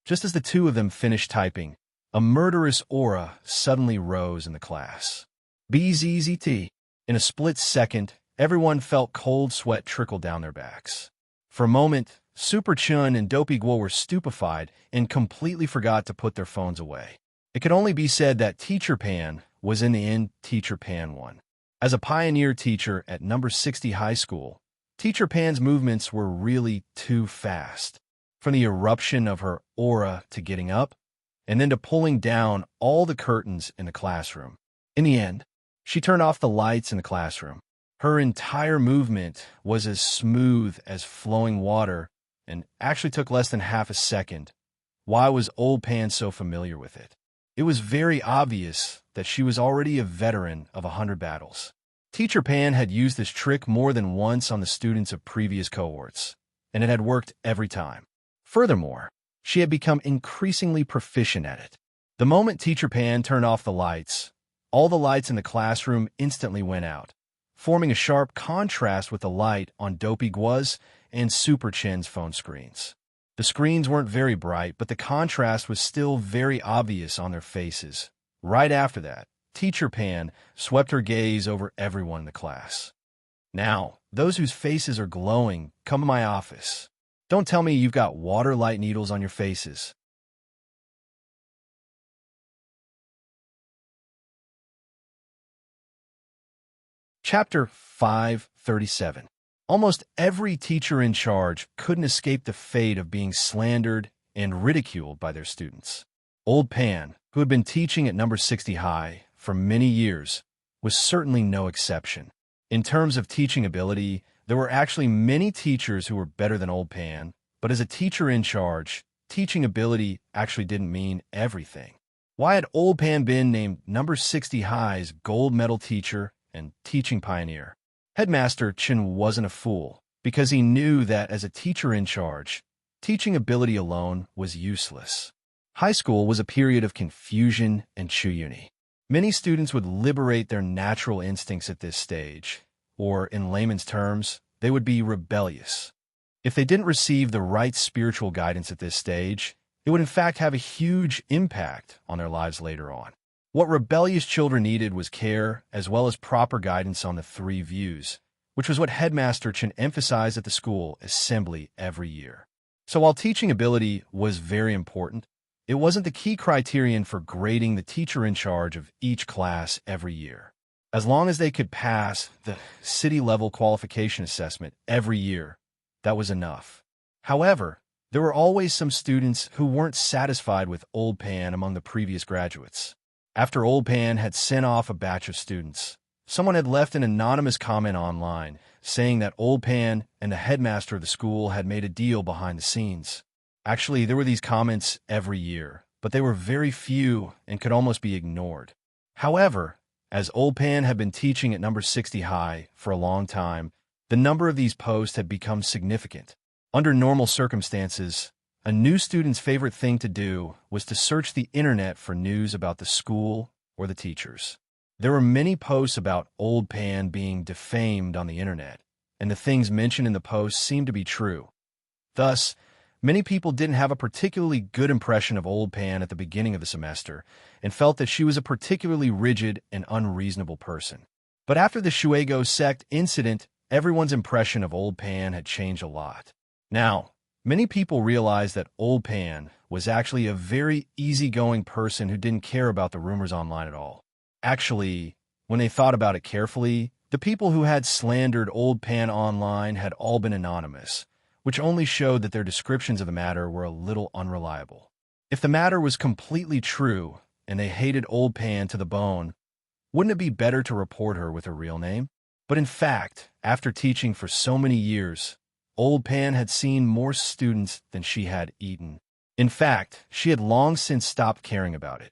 Just as the two of them finished typing, a murderous aura suddenly rose in the class. BZZT. In a split second, everyone felt cold sweat trickle down their backs. For a moment, Super Chun and Dopigwa were stupefied and completely forgot to put their phones away. It could only be said that Teacher Pan was in the end Teacher Pan 1. As a pioneer teacher at number 60 high school, Teacher Pan's movements were really too fast. From the eruption of her aura to getting up, and then to pulling down all the curtains in the classroom. In the end, she turned off the lights in the classroom. Her entire movement was as smooth as flowing water and actually took less than half a second. Why was Old Pan so familiar with it? It was very obvious that she was already a veteran of 100 battles. Teacher Pan had used this trick more than once on the students of previous cohorts, and it had worked every time. Furthermore, she had become increasingly proficient at it. The moment Teacher Pan turned off the lights, all the lights in the classroom instantly went out, forming a sharp contrast with the light on Dopigwa's and Super Chin's phone screens. The screens weren't very bright, but the contrast was still very obvious on their faces. Right after that, Teacher Pan swept her gaze over everyone in the class. Now, those whose faces are glowing, come to my office. Don't tell me you've got water light needles on your faces. Chapter 537. Almost every teacher in charge couldn't escape the fate of being slandered and ridiculed by their students. Old Pan, who had been teaching at number 60 high for many years, was certainly no exception. In terms of teaching ability, there were actually many teachers who were better than Old Pan, but as a teacher in charge, teaching ability actually didn't mean everything. Why had Old Pan been named number 60 high's gold medal teacher and teaching pioneer? Headmaster Chin wasn't a fool, because he knew that as a teacher in charge, teaching ability alone was useless. High school was a period of confusion and chuyuni. Many students would liberate their natural instincts at this stage, or in layman's terms, they would be rebellious. If they didn't receive the right spiritual guidance at this stage, it would in fact have a huge impact on their lives later on. What rebellious children needed was care as well as proper guidance on the 3 views, which was what Headmaster Chin emphasized at the school assembly every year. So while teaching ability was very important, it wasn't the key criterion for grading the teacher in charge of each class every year. As long as they could pass the city-level qualification assessment every year, that was enough. However, there were always some students who weren't satisfied with Old Pan among the previous graduates. After Old Pan had sent off a batch of students, someone had left an anonymous comment online saying that Old Pan and the headmaster of the school had made a deal behind the scenes. Actually, there were these comments every year, but they were very few and could almost be ignored. However, as Old Pan had been teaching at number 60 high for a long time, the number of these posts had become significant. Under normal circumstances, a new student's favorite thing to do was to search the internet for news about the school or the teachers. There were many posts about Old Pan being defamed on the internet, and the things mentioned in the posts seemed to be true. Thus, many people didn't have a particularly good impression of Old Pan at the beginning of the semester and felt that she was a particularly rigid and unreasonable person. But after the Shuego sect incident, everyone's impression of Old Pan had changed a lot. Now, many people realized that Old Pan was actually a very easygoing person who didn't care about the rumors online at all. Actually, when they thought about it carefully, the people who had slandered Old Pan online had all been anonymous, which only showed that their descriptions of the matter were a little unreliable. If the matter was completely true and they hated Old Pan to the bone, wouldn't it be better to report her with her real name? But in fact, after teaching for so many years, Old Pan had seen more students than she had eaten. In fact, she had long since stopped caring about it.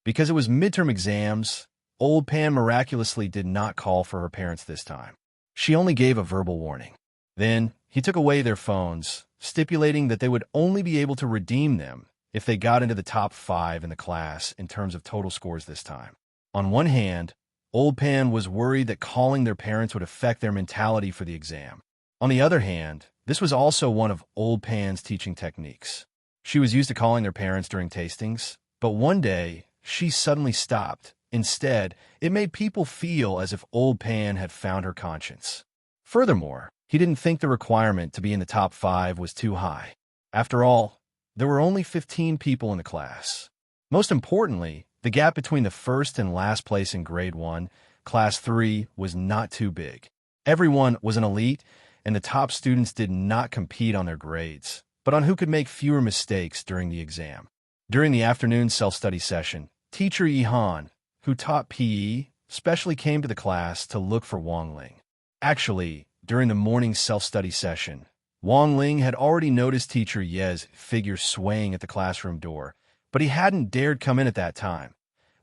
Because it was midterm exams, Old Pan miraculously did not call for her parents this time. She only gave a verbal warning. Then, he took away their phones, stipulating that they would only be able to redeem them if they got into the top 5 in the class in terms of total scores this time. On one hand, Old Pan was worried that calling their parents would affect their mentality for the exam. On the other hand, this was also one of Old Pan's teaching techniques. She was used to calling their parents during tastings, but one day, she suddenly stopped. Instead, it made people feel as if Old Pan had found her conscience. Furthermore, he didn't think the requirement to be in the top 5 was too high. After all, there were only 15 people in the class. Most importantly, the gap between the first and last place in Grade 1, Class 3, was not too big. Everyone was an elite, and the top students did not compete on their grades, but on who could make fewer mistakes during the exam. During the afternoon self-study session, Teacher Yihan, who taught PE, specially came to the class to look for Wang Ling. Actually, during the morning self-study session, Wang Ling had already noticed Teacher Ye's figure swaying at the classroom door, but he hadn't dared come in at that time,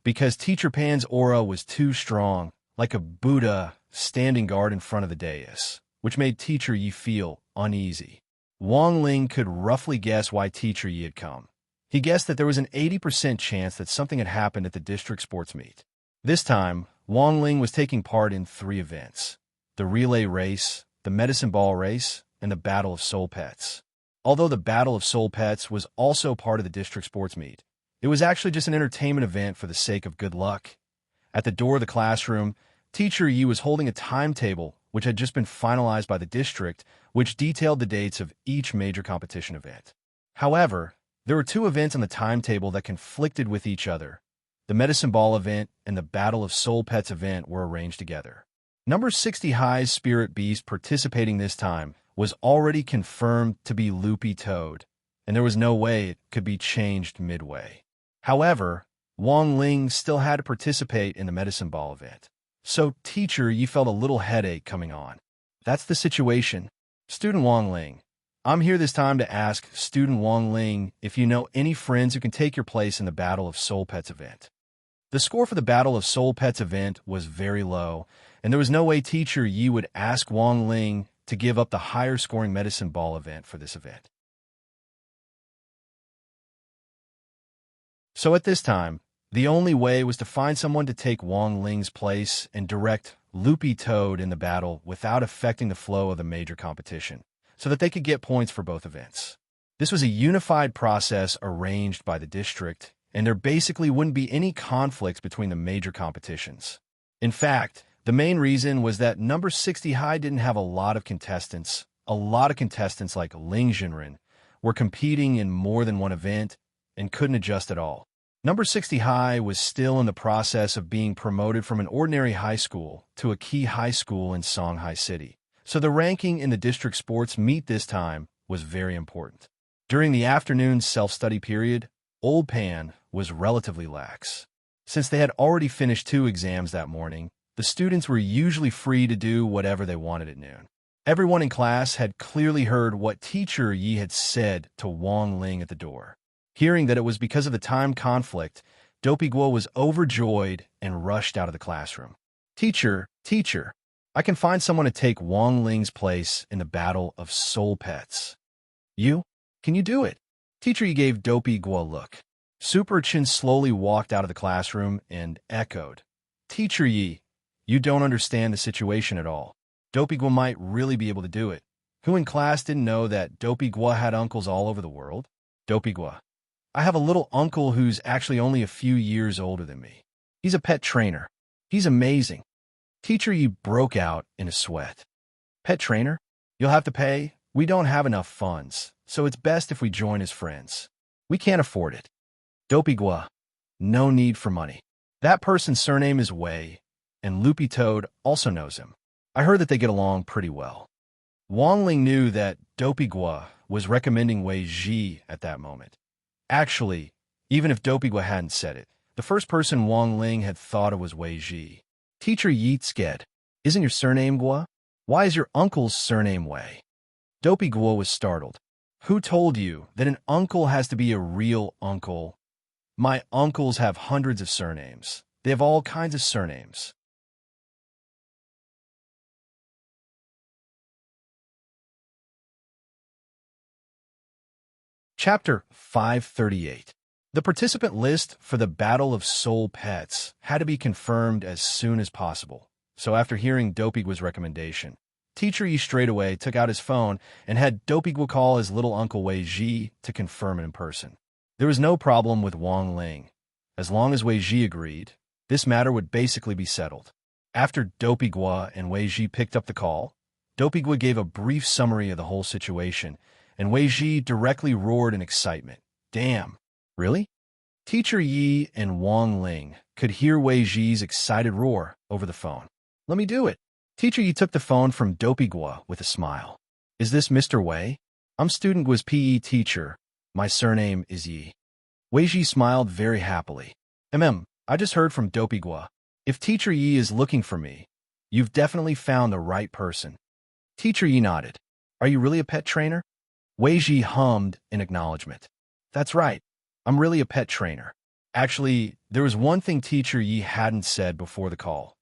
because Teacher Pan's aura was too strong, like a Buddha standing guard in front of the dais, which made Teacher Yi feel uneasy. Wang Ling could roughly guess why Teacher Yi had come. He guessed that there was an 80% chance that something had happened at the district sports meet. This time, Wang Ling was taking part in 3 events: the relay race, the medicine ball race, and the Battle of Soul Pets. Although the Battle of Soul Pets was also part of the district sports meet, it was actually just an entertainment event for the sake of good luck. At the door of the classroom, Teacher Yi was holding a timetable which had just been finalized by the district, which detailed the dates of each major competition event. However, there were 2 events on the timetable that conflicted with each other. The medicine ball event and the Battle of Soul Pets event were arranged together. Number 60 High's spirit beast participating this time was already confirmed to be Loopy Toad, and there was no way it could be changed midway. However, Wang Ling still had to participate in the medicine ball event. So, Teacher Yi felt a little headache coming on. That's the situation. Student Wang Ling, I'm here this time to ask Student Wang Ling if you know any friends who can take your place in the Battle of Soul Pets event. The score for the Battle of Soul Pets event was very low, and there was no way Teacher Yi would ask Wang Ling to give up the higher-scoring medicine ball event for this event. So at this time, the only way was to find someone to take Wang Ling's place and direct Loopy Toad in the battle without affecting the flow of the major competition, so that they could get points for both events. This was a unified process arranged by the district, and there basically wouldn't be any conflicts between the major competitions. In fact, the main reason was that number 60 High didn't have a lot of contestants. A lot of contestants like Ling Jinren were competing in more than one event and couldn't adjust at all. Number 60 High was still in the process of being promoted from an ordinary high school to a key high school in Songhai City, so the ranking in the district sports meet this time was very important. During the afternoon self-study period, Old Pan was relatively lax. Since they had already finished 2 exams that morning, the students were usually free to do whatever they wanted at noon. Everyone in class had clearly heard what Teacher Yi had said to Wang Ling at the door. Hearing that it was because of the time conflict, Dopey Guo was overjoyed and rushed out of the classroom. Teacher, I can find someone to take Wang Ling's place in the Battle of Soul Pets. You? Can you do it? Teacher Yi gave Dopey Guo a look. Super Chin slowly walked out of the classroom and echoed, Teacher Yi, you don't understand the situation at all. Dopey Guo might really be able to do it. Who in class didn't know that Dopey Guo had uncles all over the world? Dopey Guo, I have a little uncle who's actually only a few years older than me. He's a pet trainer. He's amazing. Teacher Yi broke out in a sweat. Pet trainer? You'll have to pay. We don't have enough funds, so it's best if we join as friends. We can't afford it. Dopey Guo, no need for money. That person's surname is Wei, and Loopy Toad also knows him. I heard that they get along pretty well. Wang Ling knew that Dopey Guo was recommending Wei Ji at that moment. Actually, even if Dopey Guo hadn't said it, The first person Wang Ling had thought of was Wei Ji. Teacher Yi Sked, isn't your surname Guo? Why is your uncle's surname Wei? Dopey Guo was startled. Who told you that an uncle has to be a real uncle? My uncles have hundreds of surnames. They have all kinds of surnames. Chapter 538. The participant list for the Battle of Soul Pets had to be confirmed as soon as possible. So after hearing Dopeygua's recommendation, Teacher Yi straight away took out his phone and had Dopeygu call his little uncle Wei Ji to confirm it in person. There was no problem with Wang Ling. As long as Wei Ji agreed, this matter would basically be settled. After Dopeygu and Wei Ji picked up the call, Dopeygu gave a brief summary of the whole situation, and Wei Ji directly roared in excitement. Damn, really? Teacher Yi and Wang Ling could hear Wei Ji's excited roar over the phone. Let me do it. Teacher Yi took the phone from Dopeygu with a smile. Is this Mr. Wei? I'm student Gu's PE teacher. My surname is Yi. Wei Ji smiled very happily. I just heard from Dopeygu. If Teacher Yi is looking for me, you've definitely found the right person. Teacher Yi nodded. Are you really a pet trainer? Wei Ji hummed in acknowledgement. That's right. I'm really a pet trainer. Actually, there was one thing Teacher Yi hadn't said before the call.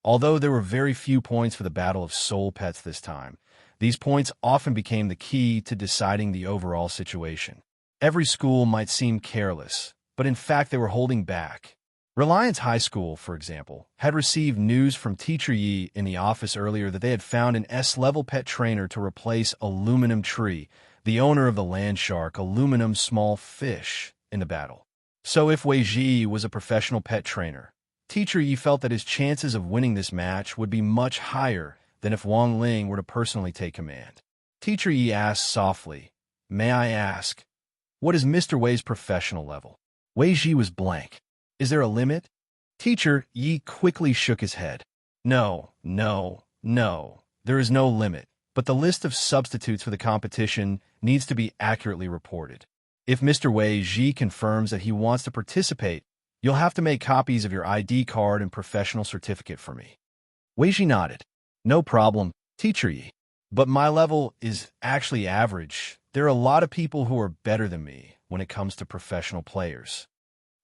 Although there were very few points for the Battle of Soul Pets this time, these points often became the key to deciding the overall situation. Every school might seem careless, but in fact they were holding back. Reliance High School, for example, had received news from Teacher Yi in the office earlier that they had found an S-level pet trainer to replace Aluminum Tree, the owner of the land shark Aluminum Small Fish, in the battle. So if Wei Ji was a professional pet trainer, Teacher Yi felt that his chances of winning this match would be much higher than if Wang Ling were to personally take command. Teacher Yi asked softly, May I ask, what is Mr. Wei's professional level? Wei Ji was blank. Is there a limit? Teacher Yi quickly shook his head. No, there is no limit, but the list of substitutes for the competition needs to be accurately reported. If Mr. Wei Ji confirms that he wants to participate, you'll have to make copies of your ID card and professional certificate for me. Wei Ji nodded. No problem, Teacher Yi. But my level is actually average. There are a lot of people who are better than me when it comes to professional players.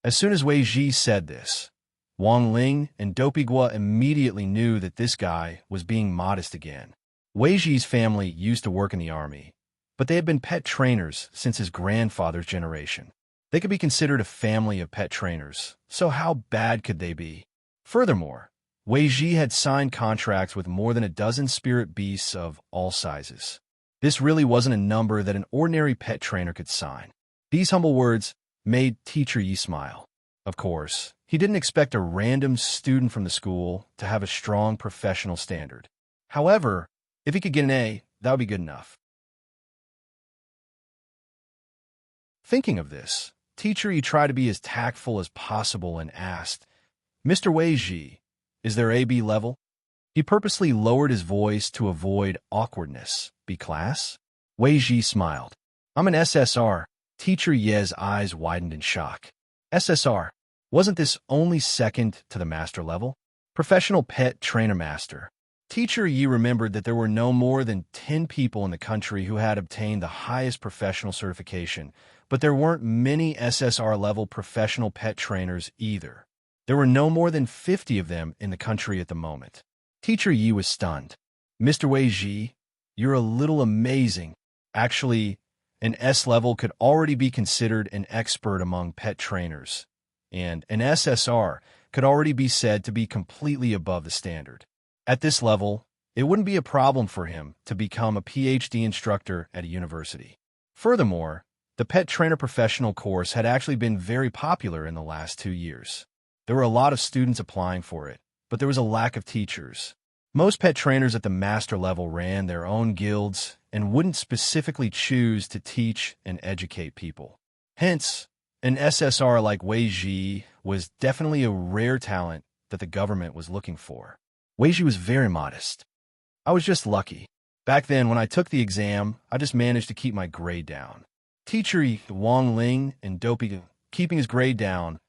As soon as Wei Ji said this, Wang Ling and Dopeygu immediately knew that this guy was being modest again. Wei Ji's family used to work in the army, but they had been pet trainers since his grandfather's generation. They could be considered a family of pet trainers, so how bad could they be? Furthermore, Wei Ji had signed contracts with more than a dozen spirit beasts of all sizes. This really wasn't a number that an ordinary pet trainer could sign. These humble words made Teacher Yi smile. Of course, he didn't expect a random student from the school to have a strong professional standard. However, if he could get an A, that would be good enough. Thinking of this, Teacher Yi tried to be as tactful as possible and asked, Mr. Wei Ji, is there A-B level? He purposely lowered his voice to avoid awkwardness. B class? Wei Ji smiled. I'm an SSR. Teacher Ye's eyes widened in shock. SSR, wasn't this only second to the master level? Professional pet trainer master. Teacher Yi remembered that there were no more than 10 people in the country who had obtained the highest professional certification, but there weren't many SSR-level professional pet trainers either. There were no more than 50 of them in the country at the moment. Teacher Yi was stunned. Mr. Wei Ji, you're a little amazing. Actually, an S-level could already be considered an expert among pet trainers, and an SSR could already be said to be completely above the standard. At this level, it wouldn't be a problem for him to become a PhD instructor at a university. Furthermore, the pet trainer professional course had actually been very popular in the last 2 years. There were a lot of students applying for it, but there was a lack of teachers. Most pet trainers at the master level ran their own guilds and wouldn't specifically choose to teach and educate people. Hence, an SSR like Wei Ji was definitely a rare talent that the government was looking for. Wei Ji was very modest. I was just lucky. Back then, when I took the exam, I just managed to keep my grade down. Teacher Wang Ling and Dopey keeping his grade down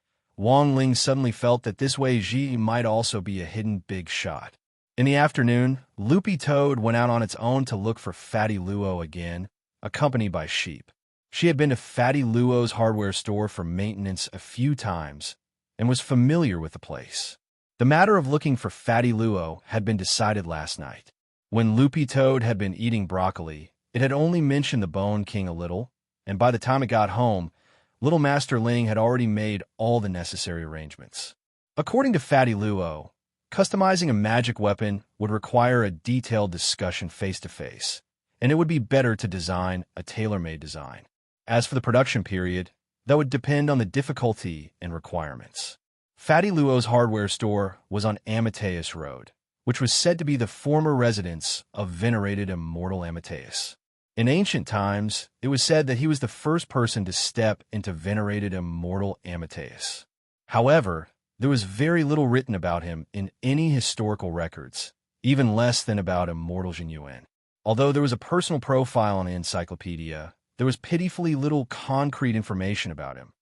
Wang Ling suddenly felt that this Wei Ji might also be a hidden big shot. In the afternoon, Loopy Toad went out on its own to look for Fatty Luo again, accompanied by Sheep. She had been to Fatty Luo's hardware store for maintenance a few times and was familiar with the place. The matter of looking for Fatty Luo had been decided last night. When Loopy Toad had been eating broccoli, it had only mentioned the Bone King a little, and by the time it got home, Little Master Ling had already made all the necessary arrangements. According to Fatty Luo, customizing a magic weapon would require a detailed discussion face-to-face, and it would be better to design a tailor-made design. As for the production period, that would depend on the difficulty and requirements. Fatty Luo's hardware store was on Amateus Road, which was said to be the former residence of venerated immortal Amateus. In ancient times, it was said that he was the first person to step into venerated immortal Amateus. However, there was very little written about him in any historical records, even less than about immortal Jin Yuan. Although there was a personal profile in the encyclopedia, there was pitifully little concrete information about him.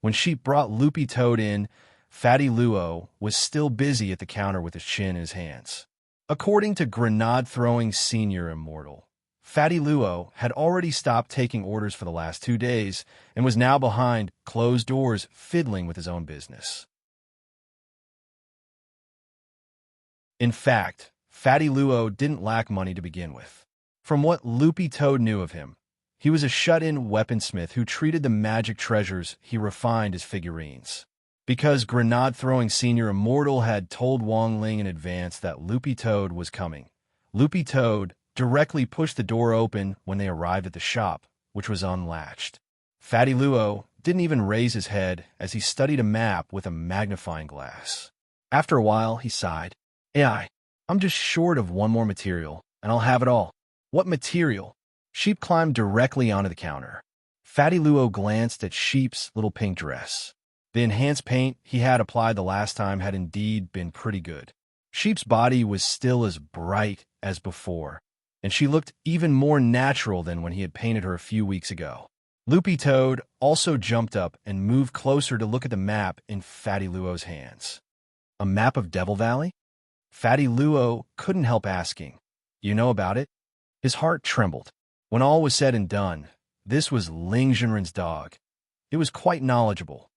When Sheep brought Loopy Toad in, Fatty Luo was still busy at the counter with his chin in his hands. According to Grenade-throwing Senior Immortal, Fatty Luo had already stopped taking orders for the last 2 days and was now behind closed doors fiddling with his own business. In fact, Fatty Luo didn't lack money to begin with. From what Loopy Toad knew of him, he was a shut-in weaponsmith who treated the magic treasures he refined as figurines. Because Grenade-throwing Senior Immortal had told Wang Ling in advance that Loopy Toad was coming, Loopy Toad directly pushed the door open when they arrived at the shop, which was unlatched. Fatty Luo didn't even raise his head as he studied a map with a magnifying glass. After a while, he sighed. I'm just short of one more material, and I'll have it all. What material? Sheep climbed directly onto the counter. Fatty Luo glanced at Sheep's little pink dress. The enhanced paint he had applied the last time had indeed been pretty good. Sheep's body was still as bright as before, and she looked even more natural than when he had painted her a few weeks ago. Loopy Toad also jumped up and moved closer to look at the map in Fatty Luo's hands. A map of Devil Valley? Fatty Luo couldn't help asking, "You know about it?" His heart trembled. When all was said and done, this was Ling Jinren's dog. It was quite knowledgeable.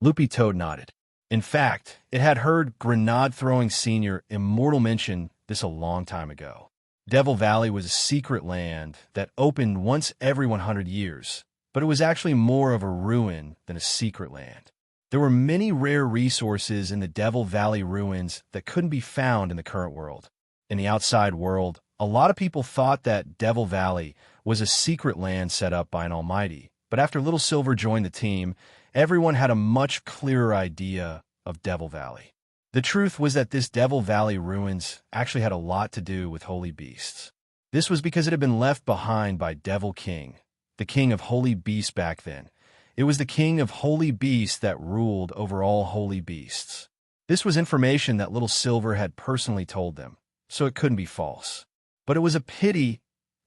Loopy Toad nodded. In fact, it had heard Grenade-throwing Senior Immortal mention this a long time ago. Devil Valley was a secret land that opened once every 100 years, but it was actually more of a ruin than a secret land. There were many rare resources in the Devil Valley ruins that couldn't be found in the current world. In the outside world, a lot of people thought that Devil Valley was a secret land set up by an almighty, but after Little Silver joined the team, everyone had a much clearer idea of Devil Valley. The truth was that this Devil Valley ruins actually had a lot to do with holy beasts. This was because it had been left behind by Devil King, the king of holy beasts back then. It was the king of holy beasts that ruled over all holy beasts. This was information that Little Silver had personally told them, so it couldn't be false. But it was a pity.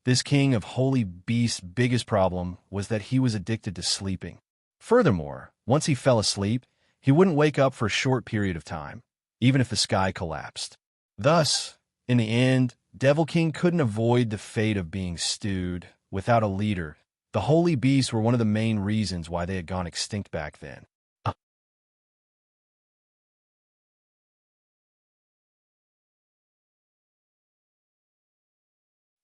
This king of holy beasts' biggest problem was that he was addicted to sleeping. Furthermore, once he fell asleep, he wouldn't wake up for a short period of time, even if the sky collapsed. Thus, in the end, Devil King couldn't avoid the fate of being stewed without a leader. The holy beasts were one of the main reasons why they had gone extinct back then.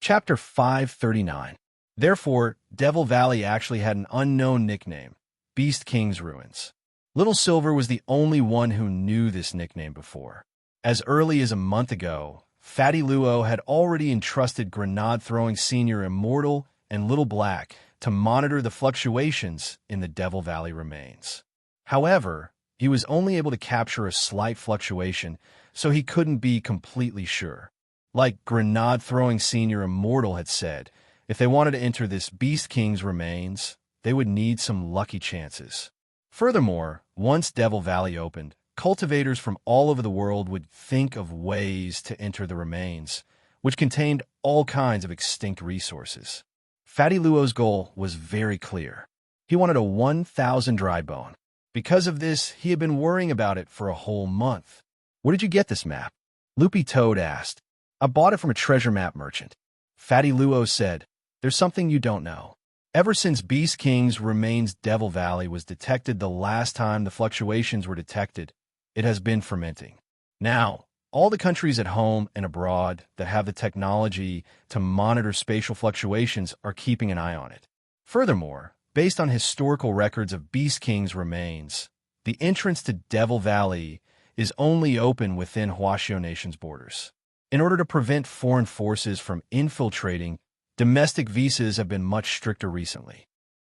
Chapter 539. Therefore, Devil Valley actually had an unknown nickname, Beast King's Ruins. Little Silver was the only one who knew this nickname before. As early as a month ago, Fatty Luo had already entrusted Grenade-throwing Senior Immortal and Little Black to monitor the fluctuations in the Devil Valley remains. However, he was only able to capture a slight fluctuation, so he couldn't be completely sure. Like Grenade-throwing Senior Immortal had said, if they wanted to enter this Beast King's remains, they would need some lucky chances. Furthermore, once Devil Valley opened, cultivators from all over the world would think of ways to enter the remains, which contained all kinds of extinct resources. Fatty Luo's goal was very clear. He wanted a 1,000 dry bone. Because of this, he had been worrying about it for a whole month. "Where did you get this map?" Loopy Toad asked. "I bought it from a treasure map merchant." Fatty Luo said, "There's something you don't know. Ever since Beast King's Remains Devil Valley was detected the last time the fluctuations were detected, it has been fermenting. Now, all the countries at home and abroad that have the technology to monitor spatial fluctuations are keeping an eye on it. Furthermore, based on historical records of Beast King's remains, the entrance to Devil Valley is only open within Huaxiao Nation's borders. In order to prevent foreign forces from infiltrating, domestic visas have been much stricter recently."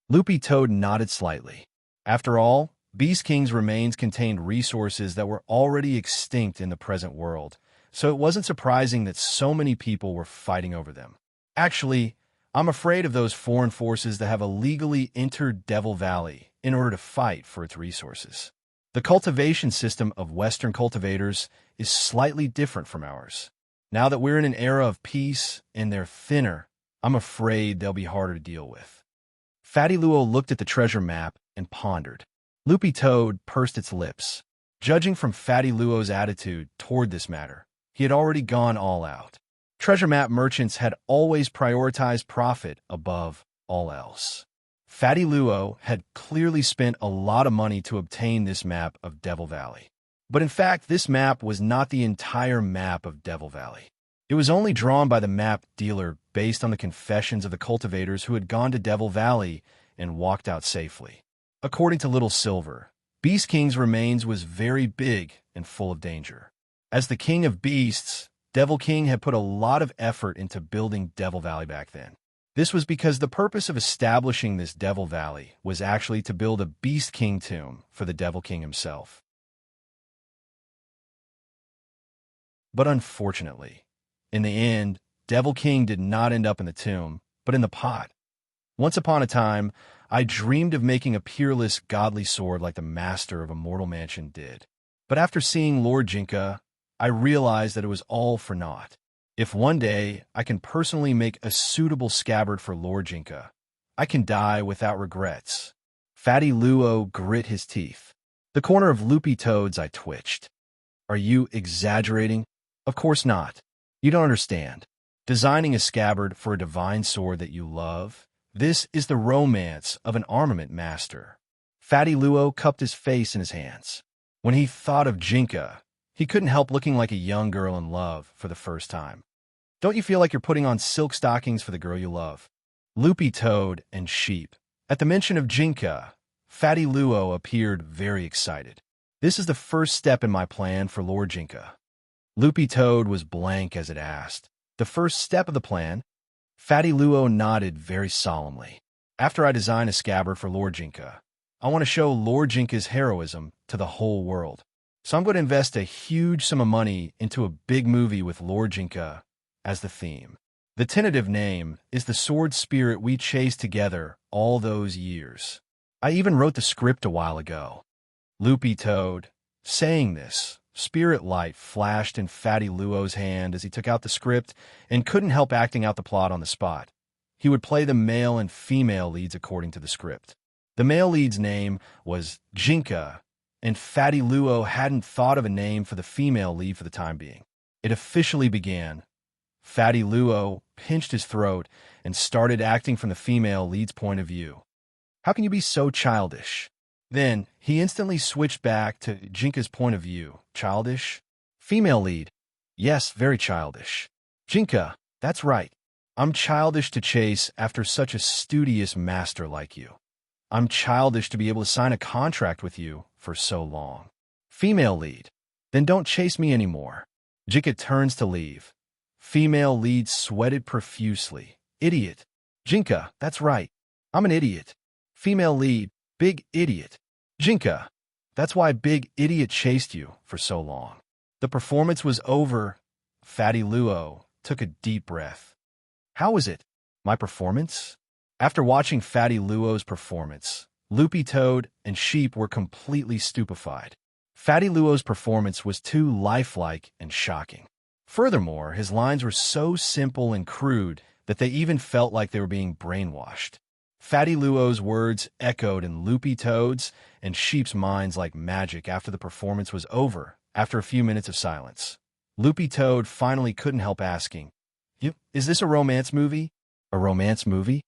Loopy Toad nodded slightly. After all, Beast King's remains contained resources that were already extinct in the present world, so it wasn't surprising that so many people were fighting over them. "Actually, I'm afraid of those foreign forces that have illegally entered Devil Valley in order to fight for its resources. The cultivation system of Western cultivators is slightly different from ours. Now that we're in an era of peace and they're thinner, I'm afraid they'll be harder to deal with." Fatty Luo looked at the treasure map and pondered. Loopy Toad pursed its lips. Judging from Fatty Luo's attitude toward this matter, he had already gone all out. Treasure map merchants had always prioritized profit above all else. Fatty Luo had clearly spent a lot of money to obtain this map of Devil Valley. But in fact, this map was not the entire map of Devil Valley. It was only drawn by the map dealer based on the confessions of the cultivators who had gone to Devil Valley and walked out safely. According to Little Silver, Beast King's remains was very big and full of danger. As the king of beasts, Devil King had put a lot of effort into building Devil Valley back then. This was because the purpose of establishing this Devil Valley was actually to build a Beast King tomb for the Devil King himself. But unfortunately, in the end, Devil King did not end up in the tomb, but in the pot. "Once upon a time, I dreamed of making a peerless, godly sword like the master of a mortal mansion did. But after seeing Lord Jinka, I realized that it was all for naught. If one day I can personally make a suitable scabbard for Lord Jinka, I can die without regrets." Fatty Luo grit his teeth. The corner of Loopy Toad's eye twitched. "Are you exaggerating?" "Of course not. You don't understand. Designing a scabbard for a divine sword that you love, this is the romance of an armament master." Fatty Luo cupped his face in his hands. When he thought of Jinka, he couldn't help looking like a young girl in love for the first time. "Don't you feel like you're putting on silk stockings for the girl you love?" Loopy Toad and Sheep. At the mention of Jinka, Fatty Luo appeared very excited. "This is the first step in my plan for Lord Jinka." Loopy Toad was blank as it asked, "The first step of the plan?" Fatty Luo nodded very solemnly. "After I design a scabbard for Lord Jinka, I want to show Lord Jinka's heroism to the whole world. So I'm going to invest a huge sum of money into a big movie with Lord Jinka as the theme. The tentative name is the sword spirit we chased together all those years. I even wrote the script a while ago." Loopy Toad. Saying this, spirit light flashed in Fatty Luo's hand as he took out the script and couldn't help acting out the plot on the spot. He would play the male and female leads according to the script. The male lead's name was Jinka, and Fatty Luo hadn't thought of a name for the female lead for the time being. It officially began. Fatty Luo pinched his throat and started acting from the female lead's point of view. "How can you be so childish?" Then he instantly switched back to Jinka's point of view. "Childish?" Female lead. "Yes, very childish." "Jinka, that's right. I'm childish to chase after such a studious master like you. I'm childish to be able to sign a contract with you for so long." Female lead. "Then don't chase me anymore." Jinka turns to leave. Female lead sweated profusely. "Idiot." Jinka, "That's right. I'm an idiot." Female lead. "Big idiot." Jinka, "That's why Big Idiot chased you for so long." The performance was over. Fatty Luo took a deep breath. "How was it? My performance?" After watching Fatty Luo's performance, Loopy Toad and Sheep were completely stupefied. Fatty Luo's performance was too lifelike and shocking. Furthermore, his lines were so simple and crude that they even felt like they were being brainwashed. Fatty Luo's words echoed in Loopy Toad's and Sheep's minds like magic after the performance was over, after a few minutes of silence. Loopy Toad finally couldn't help asking, Is this a romance movie? A romance movie?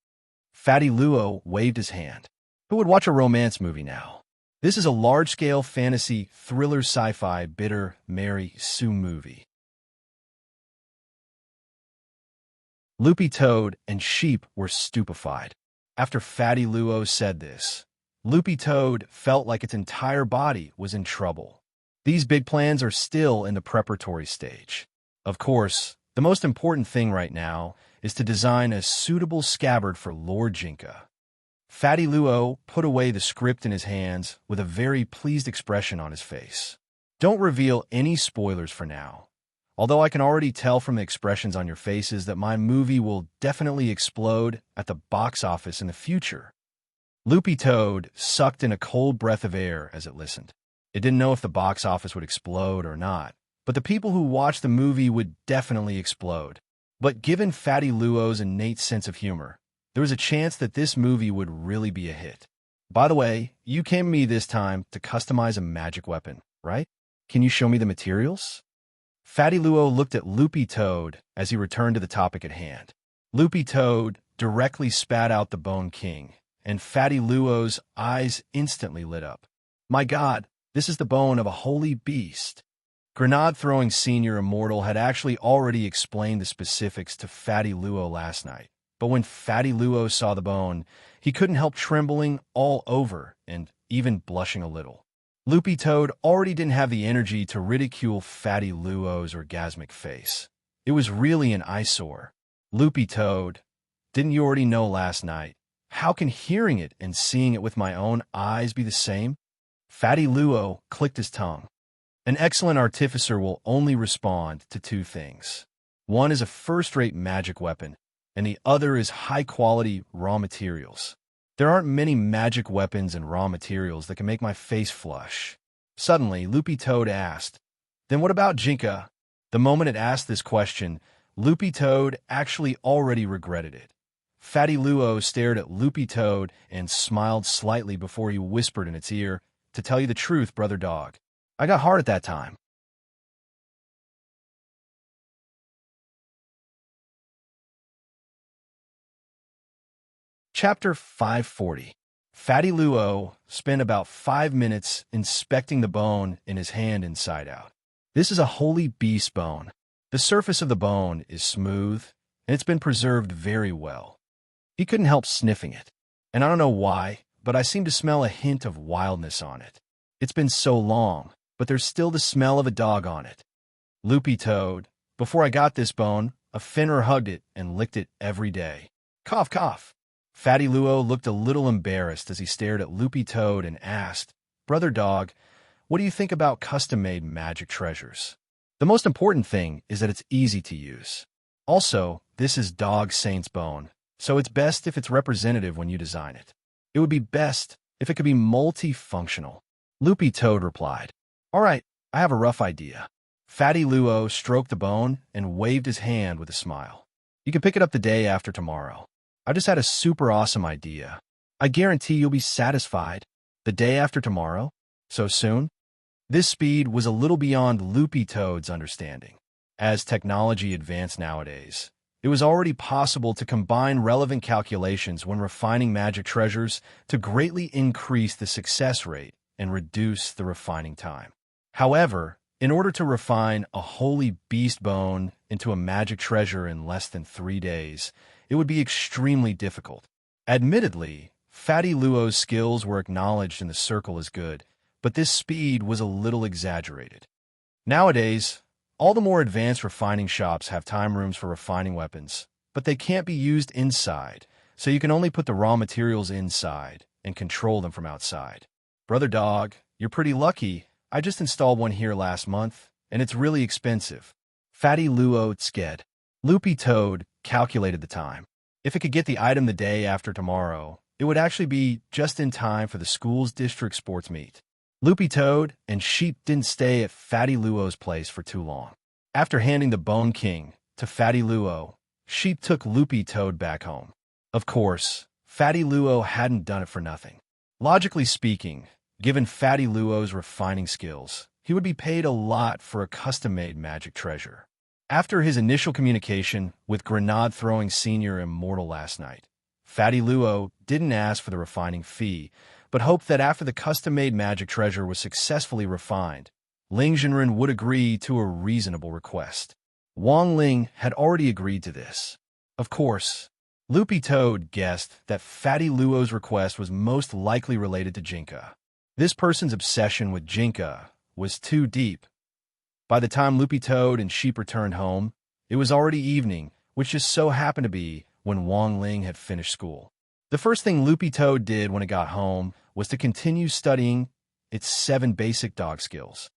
Fatty Luo waved his hand. Who would watch a romance movie now? This is a large-scale fantasy, thriller, sci-fi, bitter, Mary Sue movie. Loopy Toad and Sheep were stupefied. After Fatty Luo said this, Loopy Toad felt like its entire body was in trouble. These big plans are still in the preparatory stage. Of course, the most important thing right now is to design a suitable scabbard for Lord Jinka. Fatty Luo put away the script in his hands with a very pleased expression on his face. Don't reveal any spoilers for now, although I can already tell from the expressions on your faces that my movie will definitely explode at the box office in the future. Loopy Toad sucked in a cold breath of air as it listened. It didn't know if the box office would explode or not, but the people who watched the movie would definitely explode. But given Fatty Luo's innate sense of humor, there was a chance that this movie would really be a hit. By the way, you came to me this time to customize a magic weapon, right? Can you show me the materials? Fatty Luo looked at Loopy Toad as he returned to the topic at hand. Loopy Toad directly spat out the Bone King, and Fatty Luo's eyes instantly lit up. My God, this is the bone of a holy beast. Grenade-throwing Senior Immortal had actually already explained the specifics to Fatty Luo last night. But when Fatty Luo saw the bone, he couldn't help trembling all over and even blushing a little. Loopy Toad already didn't have the energy to ridicule Fatty Luo's orgasmic face. It was really an eyesore. Loopy Toad, didn't you already know last night? How can hearing it and seeing it with my own eyes be the same? Fatty Luo clicked his tongue. An excellent artificer will only respond to two things. One is a first-rate magic weapon, and the other is high-quality raw materials. There aren't many magic weapons and raw materials that can make my face flush. Suddenly, Loopy Toad asked, Then what about Jinka? The moment it asked this question, Loopy Toad actually already regretted it. Fatty Luo stared at Loopy Toad and smiled slightly before he whispered in its ear, To tell you the truth, brother dog, I got hard at that time. Chapter 540. Fatty Luo spent about 5 minutes inspecting the bone in his hand inside out. This is a holy beast bone. The surface of the bone is smooth, and it's been preserved very well. He couldn't help sniffing it, and I don't know why, but I seem to smell a hint of wildness on it. It's been so long, but there's still the smell of a dog on it. Loopy Toad, before I got this bone, a Finner hugged it and licked it every day. Cough, cough. Fatty Luo looked a little embarrassed as he stared at Loopy Toad and asked, Brother Dog, what do you think about custom-made magic treasures? The most important thing is that it's easy to use. Also, this is Dog Saint's bone, so it's best if it's representative when you design it. It would be best if it could be multifunctional. Loopy Toad replied, All right, I have a rough idea. Fatty Luo stroked the bone and waved his hand with a smile. You can pick it up the day after tomorrow. I just had a super awesome idea. I guarantee you'll be satisfied. The day after tomorrow? So soon? This speed was a little beyond Loopy Toad's understanding. As technology advanced nowadays, it was already possible to combine relevant calculations when refining magic treasures to greatly increase the success rate and reduce the refining time. However, in order to refine a holy beast bone into a magic treasure in less than 3 days, it would be extremely difficult. Admittedly, Fatty Luo's skills were acknowledged in the circle as good, but this speed was a little exaggerated. Nowadays, all the more advanced refining shops have time rooms for refining weapons, but they can't be used inside, so you can only put the raw materials inside and control them from outside. Brother Dog, you're pretty lucky. I just installed one here last month, and it's really expensive. Fatty Luo sked. Loopy Toad calculated the time. If it could get the item the day after tomorrow, it would actually be just in time for the school's district sports meet. Loopy Toad and Sheep didn't stay at Fatty Luo's place for too long. After handing the Bone King to Fatty Luo, Sheep took Loopy Toad back home. Of course, Fatty Luo hadn't done it for nothing. Logically speaking, given Fatty Luo's refining skills, he would be paid a lot for a custom-made magic treasure. After his initial communication with grenade-throwing senior immortal last night, Fatty Luo didn't ask for the refining fee, but hoped that after the custom-made magic treasure was successfully refined, Ling Jinren would agree to a reasonable request. Wang Ling had already agreed to this. Of course, Loopy Toad guessed that Fatty Luo's request was most likely related to Jinka. This person's obsession with Jinka was too deep. By the time Loopy Toad and Sheep returned home, it was already evening, which just so happened to be when Wang Ling had finished school. The first thing Loopy Toad did when it got home was to continue studying its 7 basic dog skills.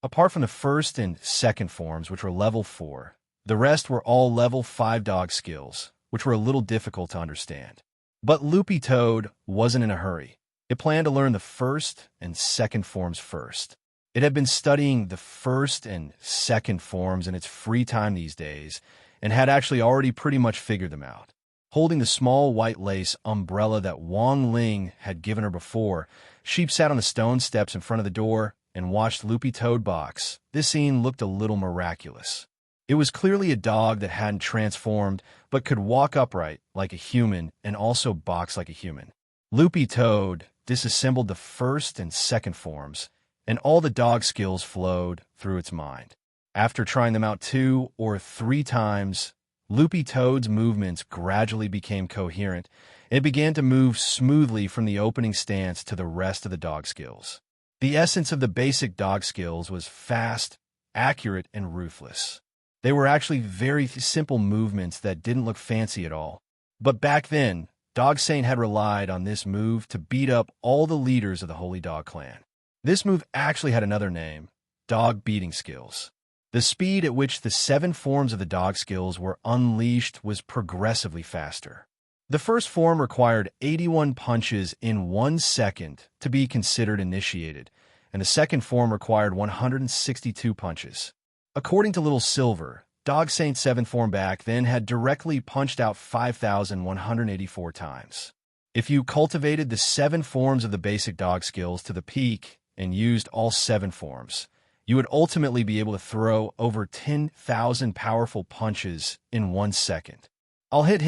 Apart from the first and second forms, which were level 4, the rest were all level 5 dog skills, which were a little difficult to understand. But Loopy Toad wasn't in a hurry. It planned to learn the first and second forms first. It had been studying the first and second forms in its free time these days, and had actually already pretty much figured them out. Holding the small white lace umbrella that Wang Ling had given her before, Sheep sat on the stone steps in front of the door and watched Loopy Toad box. This scene looked a little miraculous. It was clearly a dog that hadn't transformed, but could walk upright like a human and also box like a human. Loopy Toad disassembled the first and second forms, and all the dog skills flowed through its mind. After trying them out 2 or 3 times, Loopy Toad's movements gradually became coherent, and it began to move smoothly from the opening stance to the rest of the dog skills. The essence of the basic dog skills was fast, accurate, and ruthless. They were actually very simple movements that didn't look fancy at all. But back then, Dog Saint had relied on this move to beat up all the leaders of the Holy Dog Clan. This move actually had another name, dog beating skills. The speed at which the 7 forms of the dog skills were unleashed was progressively faster. The first form required 81 punches in 1 second to be considered initiated, and the second form required 162 punches. According to Little Silver, Dog Saint's 7th form back then had directly punched out 5,184 times. If you cultivated the 7 forms of the basic dog skills to the peak and used all 7 forms, you would ultimately be able to throw over 10,000 powerful punches in 1 second. I'll hit.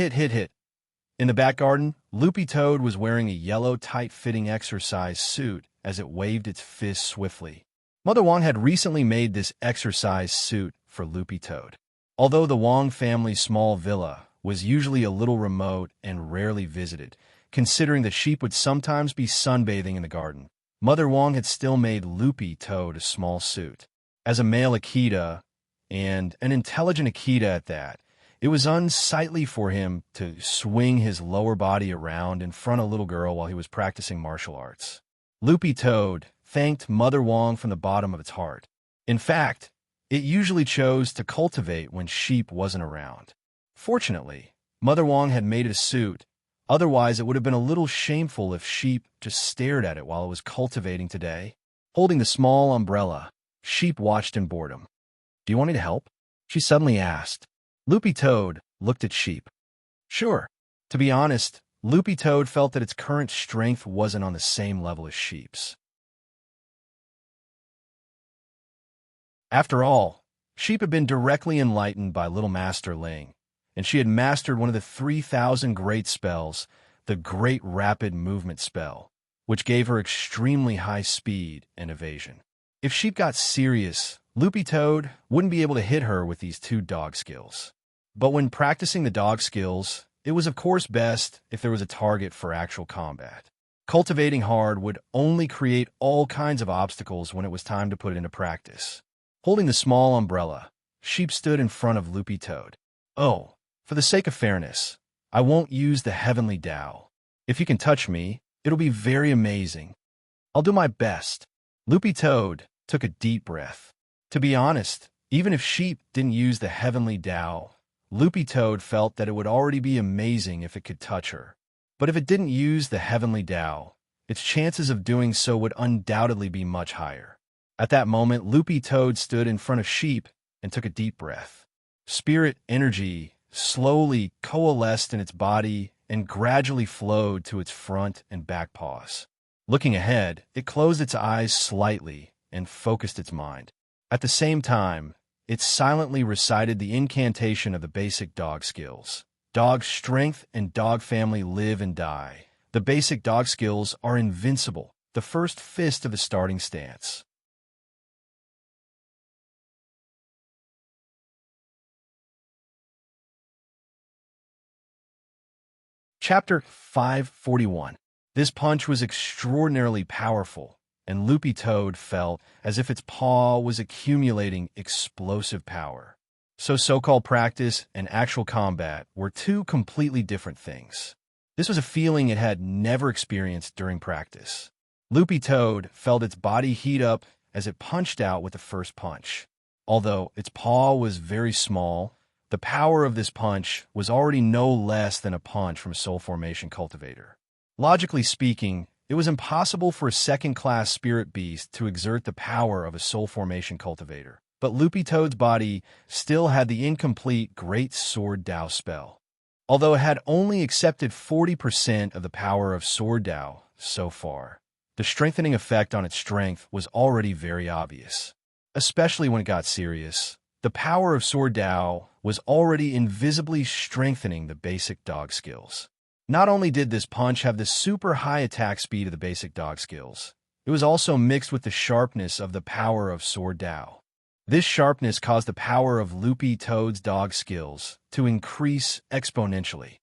In the back garden, Loopy Toad was wearing a yellow tight-fitting exercise suit as it waved its fist swiftly. Mother Wang had recently made this exercise suit for Loopy Toad. Although the Wang family's small villa was usually a little remote and rarely visited, considering that Sheep would sometimes be sunbathing in the garden, Mother Wang had still made Loopy Toad a small suit. As a male Akita, and an intelligent Akita at that, it was unsightly for him to swing his lower body around in front of a little girl while he was practicing martial arts. Loopy Toad thanked Mother Wang from the bottom of its heart. In fact, it usually chose to cultivate when Sheep wasn't around. Fortunately, Mother Wang had made it a suit, otherwise it would have been a little shameful if Sheep just stared at it while it was cultivating today. Holding the small umbrella, Sheep watched in boredom. "Do you want me to help?" she suddenly asked. Loopy Toad looked at Sheep. Sure. To be honest, Loopy Toad felt that its current strength wasn't on the same level as Sheep's. After all, Sheep had been directly enlightened by Little Master Ling, and she had mastered one of the 3,000 great spells, the Great Rapid Movement spell, which gave her extremely high speed and evasion. If Sheep got serious, Loopy Toad wouldn't be able to hit her with these 2 dog skills. But when practicing the dog skills, it was of course best if there was a target for actual combat. Cultivating hard would only create all kinds of obstacles when it was time to put it into practice. Holding the small umbrella, Sheep stood in front of Loopy Toad. "Oh, for the sake of fairness, I won't use the heavenly Tao. If you can touch me, it'll be very amazing. I'll do my best." Loopy Toad took a deep breath. To be honest, even if Sheep didn't use the heavenly Tao, Loopy Toad felt that it would already be amazing if it could touch her. But if it didn't use the heavenly Tao, its chances of doing so would undoubtedly be much higher. At that moment, Loopy Toad stood in front of Sheep and took a deep breath. Spirit energy slowly coalesced in its body and gradually flowed to its front and back paws. Looking ahead, it closed its eyes slightly and focused its mind. At the same time, it silently recited the incantation of the basic dog skills. Dog strength and dog family live and die. The basic dog skills are invincible. The first fist of the starting stance. Chapter 541. This punch was extraordinarily powerful, and Loopy Toad felt as if its paw was accumulating explosive power. So-called practice and actual combat were two completely different things. This was a feeling it had never experienced during practice. Loopy Toad felt its body heat up as it punched out with the first punch. Although its paw was very small, the power of this punch was already no less than a punch from a Soul Formation cultivator. Logically speaking, it was impossible for a second-class spirit beast to exert the power of a Soul Formation cultivator, but Loopy Toad's body still had the incomplete Great Sword Dao spell. Although it had only accepted 40% of the power of Sword Dao so far, the strengthening effect on its strength was already very obvious. Especially when it got serious, the power of Sword Dao was already invisibly strengthening the basic dog skills. Not only did this punch have the super high attack speed of the basic dog skills, it was also mixed with the sharpness of the power of Sword Dao. This sharpness caused the power of Loopy Toad's dog skills to increase exponentially.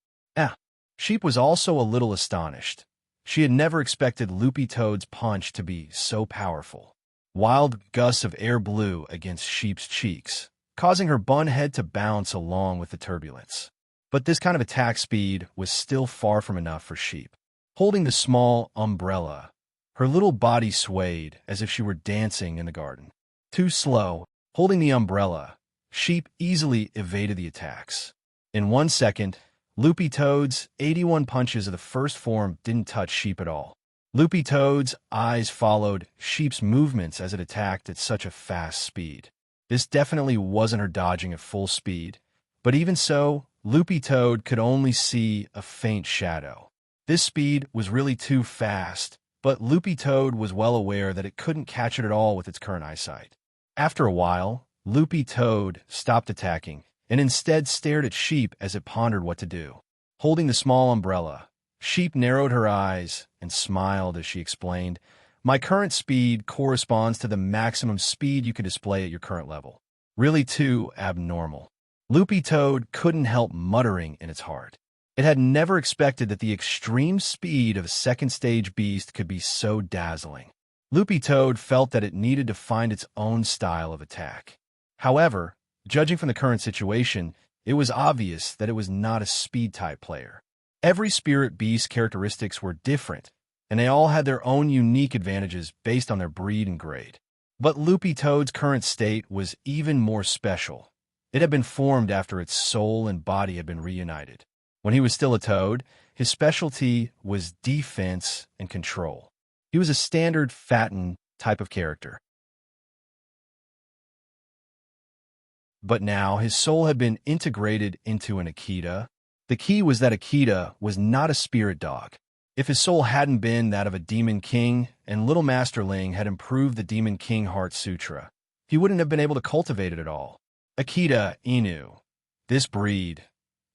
Sheep was also a little astonished. She had never expected Loopy Toad's punch to be so powerful. Wild gusts of air blew against Sheep's cheeks, causing her bun head to bounce along with the turbulence. But this kind of attack speed was still far from enough for Sheep. Holding the small umbrella, her little body swayed as if she were dancing in the garden. Too slow, holding the umbrella, Sheep easily evaded the attacks. In 1 second, Loopy Toad's 81 punches of the first form didn't touch Sheep at all. Loopy Toad's eyes followed Sheep's movements as it attacked at such a fast speed. This definitely wasn't her dodging at full speed, but even so, Loopy Toad could only see a faint shadow. This speed was really too fast, but Loopy Toad was well aware that it couldn't catch it at all with its current eyesight. After a while, Loopy Toad stopped attacking and instead stared at Sheep as it pondered what to do. Holding the small umbrella, Sheep narrowed her eyes and smiled as she explained, "My current speed corresponds to the maximum speed you can display at your current level. Really too abnormal." Loopy Toad couldn't help muttering in its heart. It had never expected that the extreme speed of a second-stage beast could be so dazzling. Loopy Toad felt that it needed to find its own style of attack. However, judging from the current situation, it was obvious that it was not a speed-type player. Every spirit beast characteristics were different, and they all had their own unique advantages based on their breed and grade. But Loopy Toad's current state was even more special. It had been formed after its soul and body had been reunited. When he was still a toad, his specialty was defense and control. He was a standard fatten type of character. But now his soul had been integrated into an Akita. The key was that Akita was not a spirit dog. If his soul hadn't been that of a Demon King, and Little Masterling had improved the Demon King Heart Sutra, he wouldn't have been able to cultivate it at all. Akita Inu. This breed.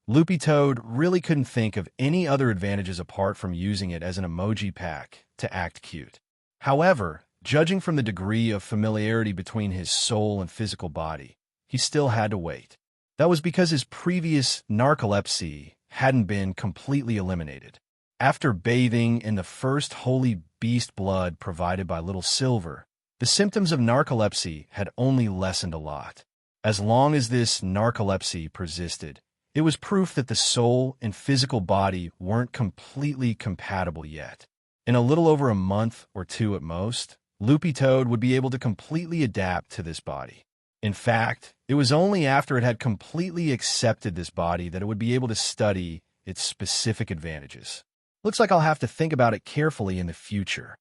Loopy Toad really couldn't think of any other advantages apart from using it as an emoji pack to act cute. However, judging from the degree of familiarity between his soul and physical body, he still had to wait. That was because his previous narcolepsy hadn't been completely eliminated. After bathing in the first holy beast blood provided by Little Silver, the symptoms of narcolepsy had only lessened a lot. As long as this narcolepsy persisted, it was proof that the soul and physical body weren't completely compatible yet. In a little over a month or two at most, Loopy Toad would be able to completely adapt to this body. In fact, it was only after it had completely accepted this body that it would be able to study its specific advantages. Looks like I'll have to think about it carefully in the future.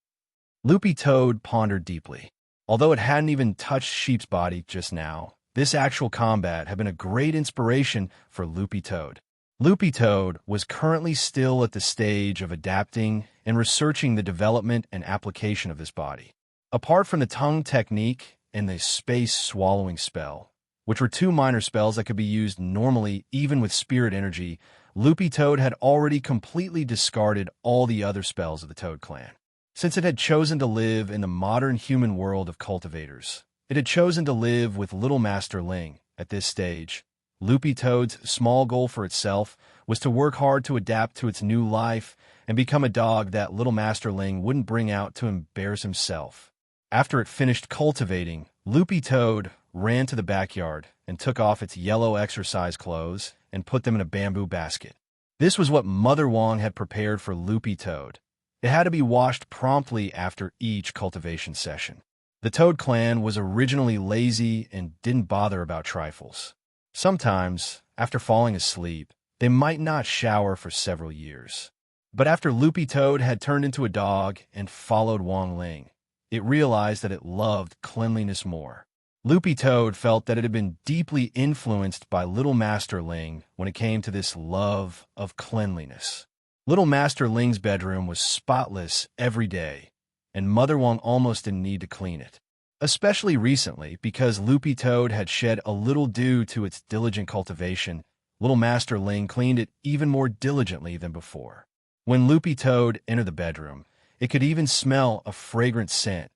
Loopy Toad pondered deeply. Although it hadn't even touched Sheep's body just now, This actual combat had been a great inspiration for Loopy Toad. Loopy Toad was currently still at the stage of adapting and researching the development and application of this body. Apart from the tongue technique and the space swallowing spell, which were two minor spells that could be used normally even with spirit energy, Loopy Toad had already completely discarded all the other spells of the Toad clan. Since it had chosen to live in the modern human world of cultivators, it had chosen to live with Little Master Ling. At this stage, Loopy Toad's small goal for itself was to work hard to adapt to its new life and become a dog that Little Master Ling wouldn't bring out to embarrass himself. After it finished cultivating, Loopy Toad ran to the backyard and took off its yellow exercise clothes and put them in a bamboo basket. This was what Mother Wong had prepared for Loopy Toad. It had to be washed promptly after each cultivation session. The Toad clan was originally lazy and didn't bother about trifles. Sometimes, after falling asleep, they might not shower for several years. But after Loopy Toad had turned into a dog and followed Wong Ling, it realized that it loved cleanliness more. Loopy Toad felt that it had been deeply influenced by Little Master Ling when it came to this love of cleanliness. Little Master Ling's bedroom was spotless every day, and Mother Wong almost didn't need to clean it. Especially recently, because Loopy Toad had shed a little due to its diligent cultivation, Little Master Ling cleaned it even more diligently than before. When Loopy Toad entered the bedroom, it could even smell a fragrant scent.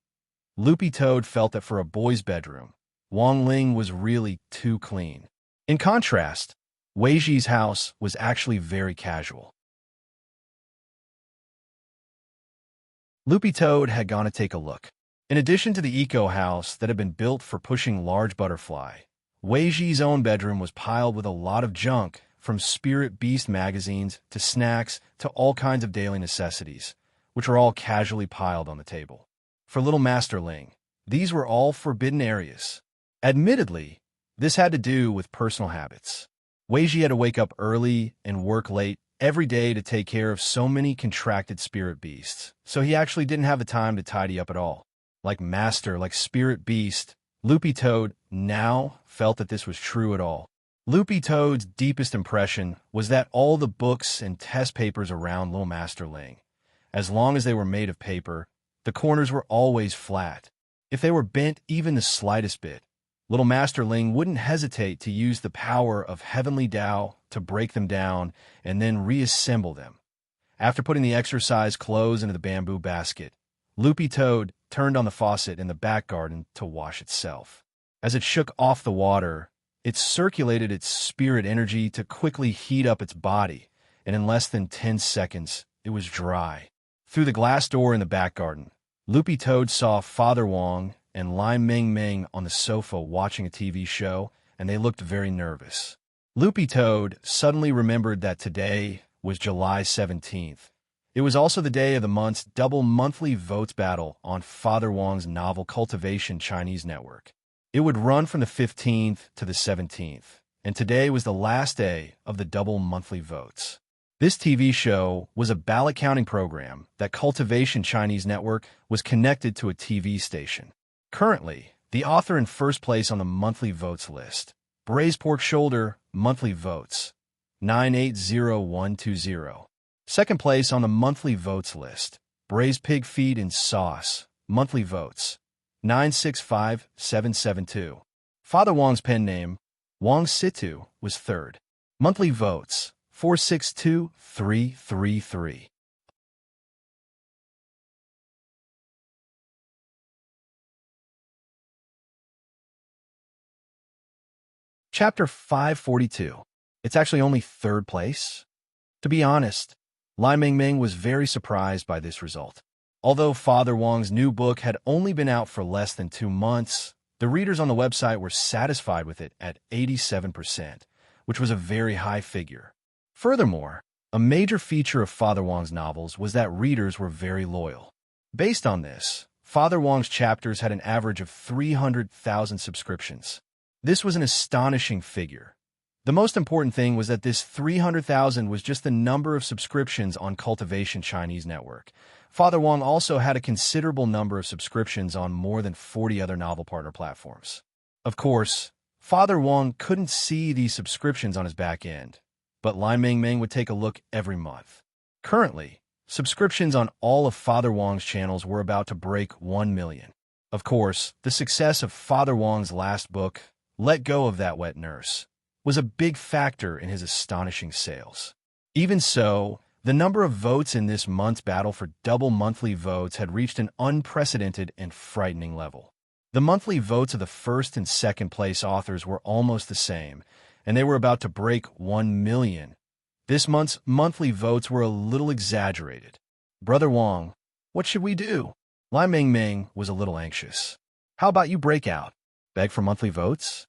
Loopy Toad felt that for a boy's bedroom, Wong Ling was really too clean. In contrast, Weiji's house was actually very casual. Loopy Toad had gone to take a look. In addition to the eco-house that had been built for pushing large butterfly, Weiji's own bedroom was piled with a lot of junk, from Spirit Beast magazines to snacks to all kinds of daily necessities, which were all casually piled on the table. For Little Master Ling, these were all forbidden areas. Admittedly, this had to do with personal habits. Weiji had to wake up early and work late every day to take care of so many contracted spirit beasts, so he actually didn't have the time to tidy up at all. Like Spirit Beast, Loopy Toad now felt that this was true at all. Loopy Toad's deepest impression was that all the books and test papers around Little Master Ling, as long as they were made of paper, the corners were always flat. If they were bent even the slightest bit, Little Master Ling wouldn't hesitate to use the power of Heavenly Tao to break them down and then reassemble them. After putting the exercise clothes into the bamboo basket, Loopy Toad turned on the faucet in the back garden to wash itself. As it shook off the water, it circulated its spirit energy to quickly heat up its body, and in less than 10 seconds, it was dry. Through the glass door in the back garden, Loopy Toad saw Father Wong and Lai Meng Meng on the sofa watching a TV show, and they looked very nervous. Loopy Toad suddenly remembered that today was July 17th. It was also the day of the month's double monthly votes battle on Father Wong's novel Cultivation Chinese Network. It would run from the 15th to the 17th, and today was the last day of the double monthly votes. This TV show was a ballot counting program that Cultivation Chinese Network was connected to a TV station. Currently, the author in first place on the monthly votes list, Braised Pork Shoulder monthly votes, 980120. Second place on the monthly votes list, Braised Pig Feet in Sauce monthly votes, 965772. Father Wong's pen name, Wong Situ, was third. Monthly votes, 462333. Chapter 542. It's actually only third place? To be honest, Lai Meng Meng was very surprised by this result. Although Father Wong's new book had only been out for less than 2 months, the readers on the website were satisfied with it at 87%, which was a very high figure. Furthermore, a major feature of Father Wong's novels was that readers were very loyal. Based on this, Father Wong's chapters had an average of 300,000 subscriptions. This was an astonishing figure. The most important thing was that this 300,000 was just the number of subscriptions on Cultivation Chinese Network. Father Wong also had a considerable number of subscriptions on more than 40 other novel partner platforms. Of course, Father Wong couldn't see these subscriptions on his back end, but Lai Meng would take a look every month. Currently, subscriptions on all of Father Wong's channels were about to break 1 million. Of course, the success of Father Wong's last book, Let Go of That Wet Nurse, was a big factor in his astonishing sales. Even so, the number of votes in this month's battle for double monthly votes had reached an unprecedented and frightening level. The monthly votes of the first and second place authors were almost the same, and they were about to break 1 million. This month's monthly votes were a little exaggerated. Brother Wong, what should we do? Lai Meng was a little anxious. How about you break out? Beg for monthly votes?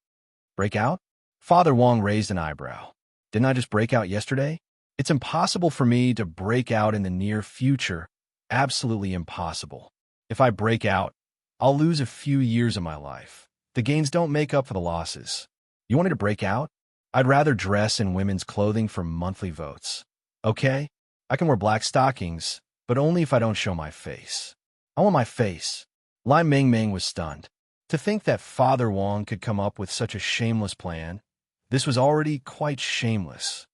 Break out? Father Wong raised an eyebrow. Didn't I just break out yesterday? It's impossible for me to break out in the near future. Absolutely impossible. If I break out, I'll lose a few years of my life. The gains don't make up for the losses. You wanted to break out? I'd rather dress in women's clothing for monthly votes. Okay, I can wear black stockings, but only if I don't show my face. I want my face. Lai Meng was stunned. To think that Father Wong could come up with such a shameless plan, this was already quite shameless.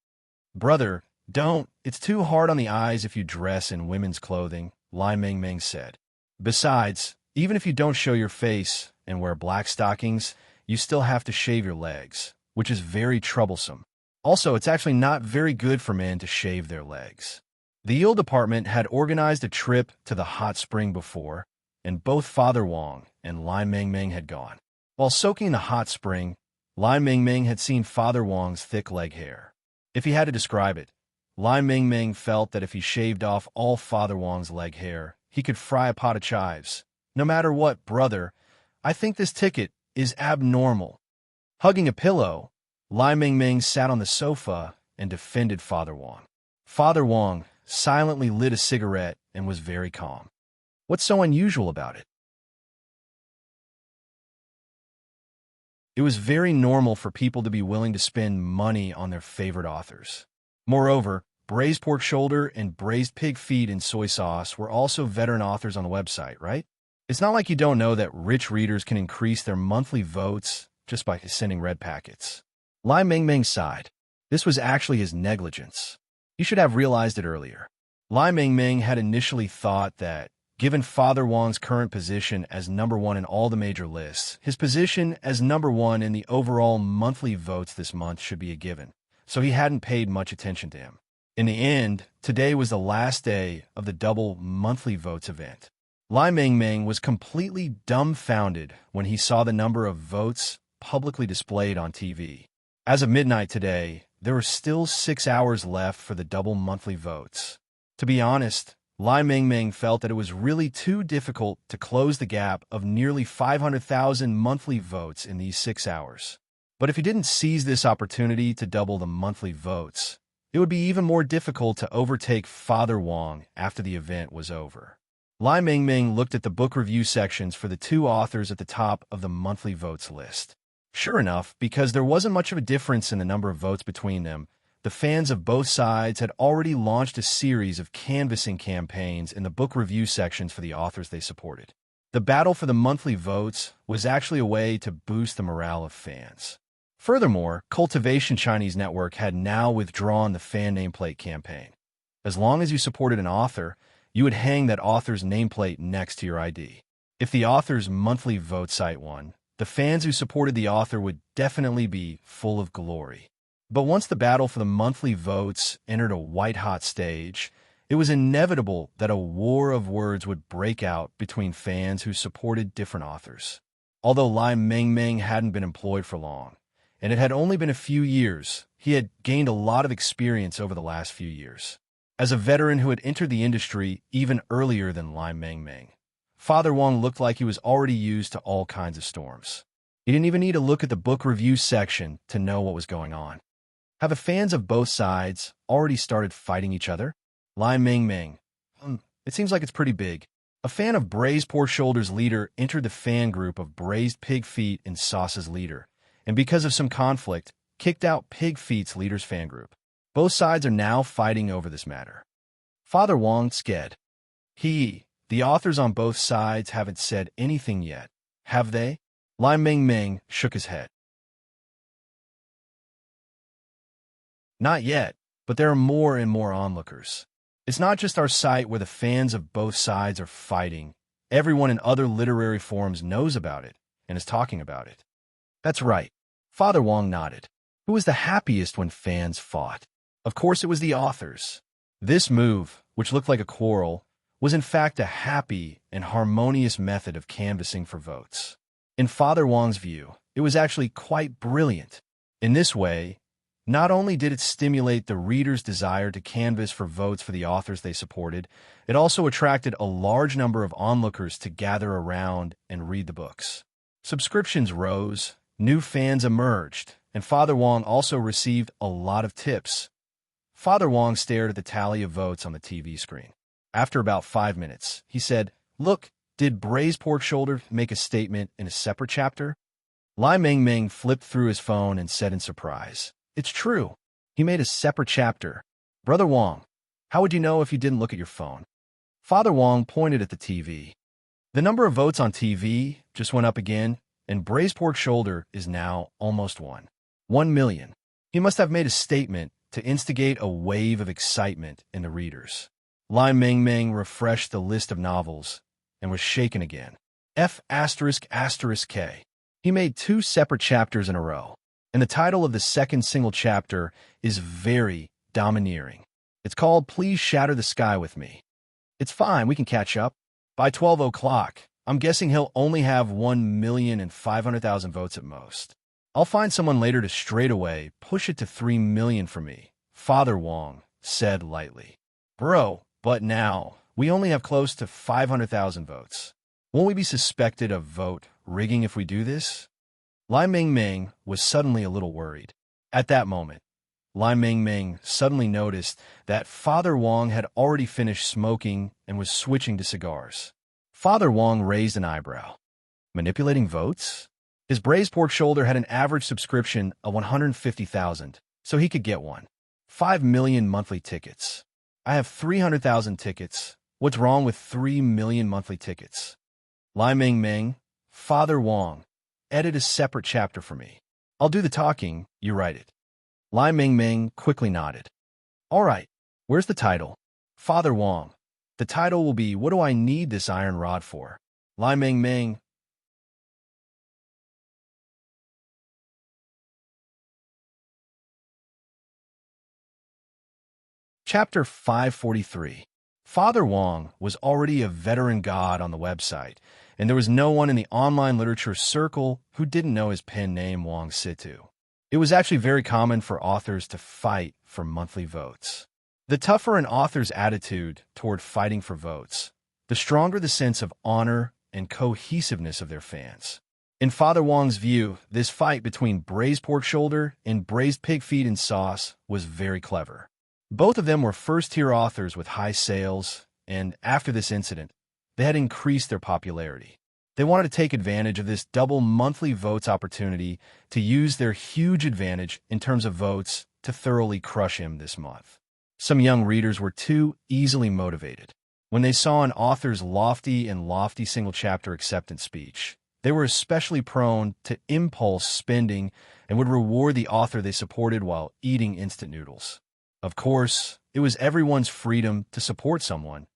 Brother, don't. It's too hard on the eyes if you dress in women's clothing, Lai Meng said. Besides, even if you don't show your face and wear black stockings, you still have to shave your legs, which is very troublesome. Also, it's actually not very good for men to shave their legs. The Yield department had organized a trip to the hot spring before, and both Father Wong and Lai Meng had gone. While soaking in the hot spring, Lai Meng had seen Father Wong's thick leg hair. If he had to describe it, Lai Meng felt that if he shaved off all Father Wong's leg hair, he could fry a pot of chives. No matter what, brother, I think this ticket is abnormal. Hugging a pillow, Lai Meng sat on the sofa and defended Father Wong. Father Wong silently lit a cigarette and was very calm. What's so unusual about it? It was very normal for people to be willing to spend money on their favorite authors. Moreover, braised pork shoulder and braised pig feet in soy sauce were also veteran authors on the website, right? It's not like you don't know that rich readers can increase their monthly votes just by sending red packets. Lai Meng sighed. This was actually his negligence. He should have realized it earlier. Lai Meng had initially thought that, given Father Wong's current position as #1 in all the major lists, his position as #1 in the overall monthly votes this month should be a given, so he hadn't paid much attention to him. In the end, today was the last day of the double monthly votes event. Lai Meng was completely dumbfounded when he saw the number of votes publicly displayed on TV. As of midnight today, there were still 6 hours left for the double monthly votes. To be honest, Lai Meng felt that it was really too difficult to close the gap of nearly 500,000 monthly votes in these 6 hours. But if he didn't seize this opportunity to double the monthly votes, it would be even more difficult to overtake Father Wong after the event was over. Lai Meng looked at the book review sections for the two authors at the top of the monthly votes list. Sure enough, because there wasn't much of a difference in the number of votes between them, the fans of both sides had already launched a series of canvassing campaigns in the book review sections for the authors they supported. The battle for the monthly votes was actually a way to boost the morale of fans. Furthermore, Cultivation Chinese Network had now withdrawn the fan nameplate campaign. As long as you supported an author, you would hang that author's nameplate next to your ID. If the author's monthly vote site won, the fans who supported the author would definitely be full of glory. But once the battle for the monthly votes entered a white-hot stage, it was inevitable that a war of words would break out between fans who supported different authors. Although Lai Meng hadn't been employed for long, and it had only been a few years, he had gained a lot of experience over the last few years. As a veteran who had entered the industry even earlier than Lai Meng, Father Wong looked like he was already used to all kinds of storms. He didn't even need to look at the book review section to know what was going on. Have the fans of both sides already started fighting each other? Lai Meng. It seems like it's pretty big. A fan of Braised Pork Shoulder's leader entered the fan group of Braised Pig Feet and Sauce's leader, and because of some conflict, kicked out Pig Feet's leader's fan group. Both sides are now fighting over this matter. Father Wong scared. The authors on both sides haven't said anything yet, have they? Lai Meng shook his head. Not yet, but there are more and more onlookers. It's not just our site where the fans of both sides are fighting. Everyone in other literary forums knows about it and is talking about it. That's right. Father Wong nodded. Who was the happiest when fans fought? Of course it was the authors. This move, which looked like a quarrel, was in fact a happy and harmonious method of canvassing for votes. In Father Wong's view, it was actually quite brilliant. In this way, not only did it stimulate the reader's desire to canvass for votes for the authors they supported, it also attracted a large number of onlookers to gather around and read the books. Subscriptions rose, new fans emerged, and Father Wong also received a lot of tips. Father Wong stared at the tally of votes on the TV screen. After about 5 minutes, he said, "Look, did Braised Pork Shoulder make a statement in a separate chapter?" Lai Meng flipped through his phone and said in surprise, "It's true. He made a separate chapter." "Brother Wong, how would you know if you didn't look at your phone?" Father Wong pointed at the TV. The number of votes on TV just went up again, and Braised Pork Shoulder is now almost 1 million. He must have made a statement to instigate a wave of excitement in the readers. Lai Meng refreshed the list of novels and was shaken again. F***K. He made 2 separate chapters in a row, and the title of the second single chapter is very domineering. It's called Please Shatter the Sky with Me. It's fine, we can catch up. By 12 o'clock, I'm guessing he'll only have 1,500,000 votes at most. I'll find someone later to straightaway push it to 3 million for me, Father Wong said lightly. Bro, but now, we only have close to 500,000 votes. Won't we be suspected of vote rigging if we do this? Lai Meng was suddenly a little worried. At that moment, Lai Meng suddenly noticed that Father Wong had already finished smoking and was switching to cigars. Father Wong raised an eyebrow. Manipulating votes? His Braised Pork Shoulder had an average subscription of 150,000, so he could get 5 million monthly tickets. I have 300,000 tickets. What's wrong with 3 million monthly tickets? Lai Meng, Father Wong, edit a separate chapter for me. I'll do the talking, you write it. Lai Meng quickly nodded. All right, where's the title? Father Wong. The title will be What Do I Need This Iron Rod For? Lai Meng. Chapter 543. Father Wong was already a veteran god on the website, and there was no one in the online literature circle who didn't know his pen name Wong Situ. It was actually very common for authors to fight for monthly votes. The tougher an author's attitude toward fighting for votes, the stronger the sense of honor and cohesiveness of their fans. In Father Wong's view, this fight between Braised Pork Shoulder and Braised Pig Feet and Sauce was very clever. Both of them were first-tier authors with high sales, and after this incident, they had increased their popularity. They wanted to take advantage of this double monthly votes opportunity to use their huge advantage in terms of votes to thoroughly crush him this month. Some young readers were too easily motivated. When they saw an author's lofty single chapter acceptance speech, they were especially prone to impulse spending and would reward the author they supported while eating instant noodles. Of course, it was everyone's freedom to support someone,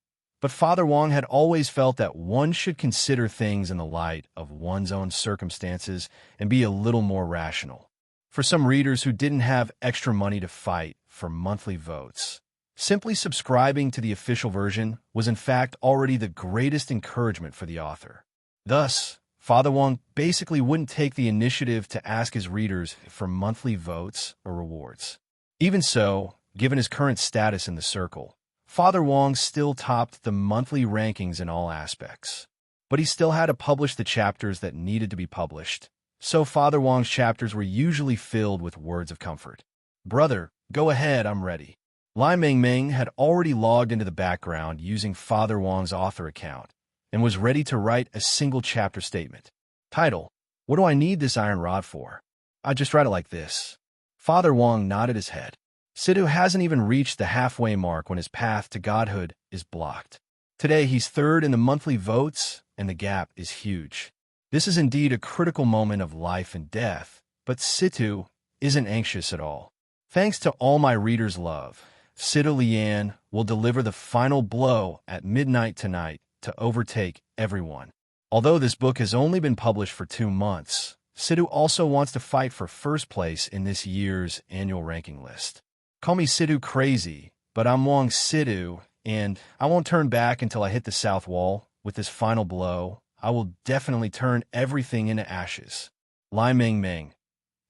but Father Wong had always felt that one should consider things in the light of one's own circumstances and be a little more rational. For some readers who didn't have extra money to fight for monthly votes, simply subscribing to the official version was in fact already the greatest encouragement for the author. Thus, Father Wong basically wouldn't take the initiative to ask his readers for monthly votes or rewards. Even so, given his current status in the circle, Father Wong still topped the monthly rankings in all aspects. But he still had to publish the chapters that needed to be published, so Father Wong's chapters were usually filled with words of comfort. Brother, go ahead, I'm ready. Lai Meng had already logged into the background using Father Wong's author account and was ready to write a single chapter statement. Title: What do I need this iron rod for? I just write it like this. Father Wong nodded his head. Situ hasn't even reached the halfway mark when his path to godhood is blocked. Today he's third in the monthly votes, and the gap is huge. This is indeed a critical moment of life and death, but Situ isn't anxious at all. Thanks to all my readers' love, Sidu Lian will deliver the final blow at midnight tonight to overtake everyone. Although this book has only been published for 2 months, Sidu also wants to fight for first place in this year's annual ranking list. Call me Sidu crazy, but I'm Wong Sidu, and I won't turn back until I hit the south wall. With this final blow, I will definitely turn everything into ashes. Lai Meng Meng.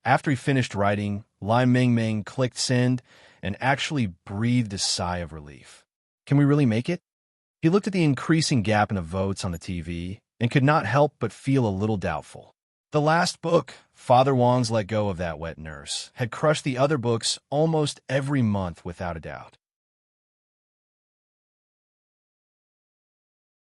After he finished writing, Lai Meng Meng clicked send and actually breathed a sigh of relief. Can we really make it? He looked at the increasing gap in the votes on the TV and could not help but feel a little doubtful. The last book, Father Wong's Let Go of That Wet Nurse, had crushed the other books almost every month without a doubt.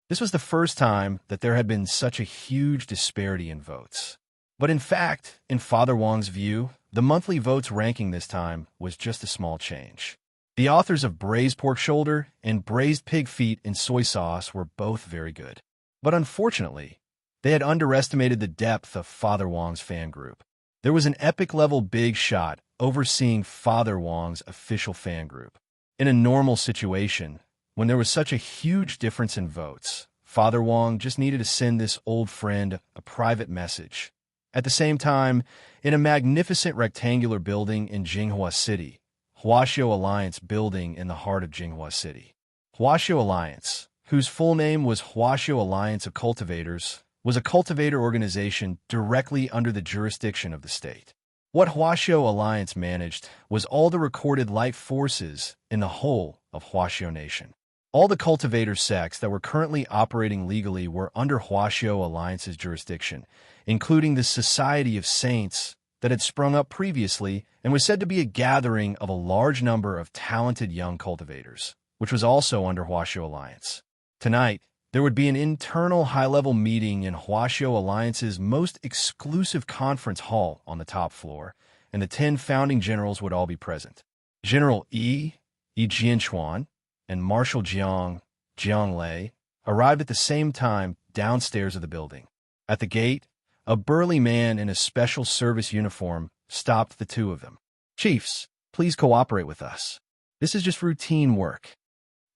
This was the first time that there had been such a huge disparity in votes. But in fact, in Father Wong's view, the monthly votes ranking this time was just a small change. The authors of Braised Pork Shoulder and Braised Pig Feet in Soy Sauce were both very good. But unfortunately, they had underestimated the depth of Father Wong's fan group. There was an epic-level big shot overseeing Father Wong's official fan group. In a normal situation, when there was such a huge difference in votes, Father Wong just needed to send this old friend a private message. At the same time, in a magnificent rectangular building in Jinghua City, Huaxiu Alliance building in the heart of Jinghua City. Huaxiu Alliance, whose full name was Huaxiu Alliance of Cultivators, was a cultivator organization directly under the jurisdiction of the state. What Huaxiu Alliance managed was all the recorded life forces in the whole of Huaxiu Nation. All the cultivator sects that were currently operating legally were under Huaxiu Alliance's jurisdiction, including the Society of Saints that had sprung up previously and was said to be a gathering of a large number of talented young cultivators, which was also under Huaxiu Alliance. Tonight, there would be an internal high-level meeting in Huaxiu Alliance's most exclusive conference hall on the top floor, and the 10 founding generals would all be present. General Yi Jianchuan, and Marshal Jiang Lei arrived at the same time downstairs of the building. At the gate, a burly man in a special service uniform stopped the two of them. "Chiefs, please cooperate with us. This is just routine work."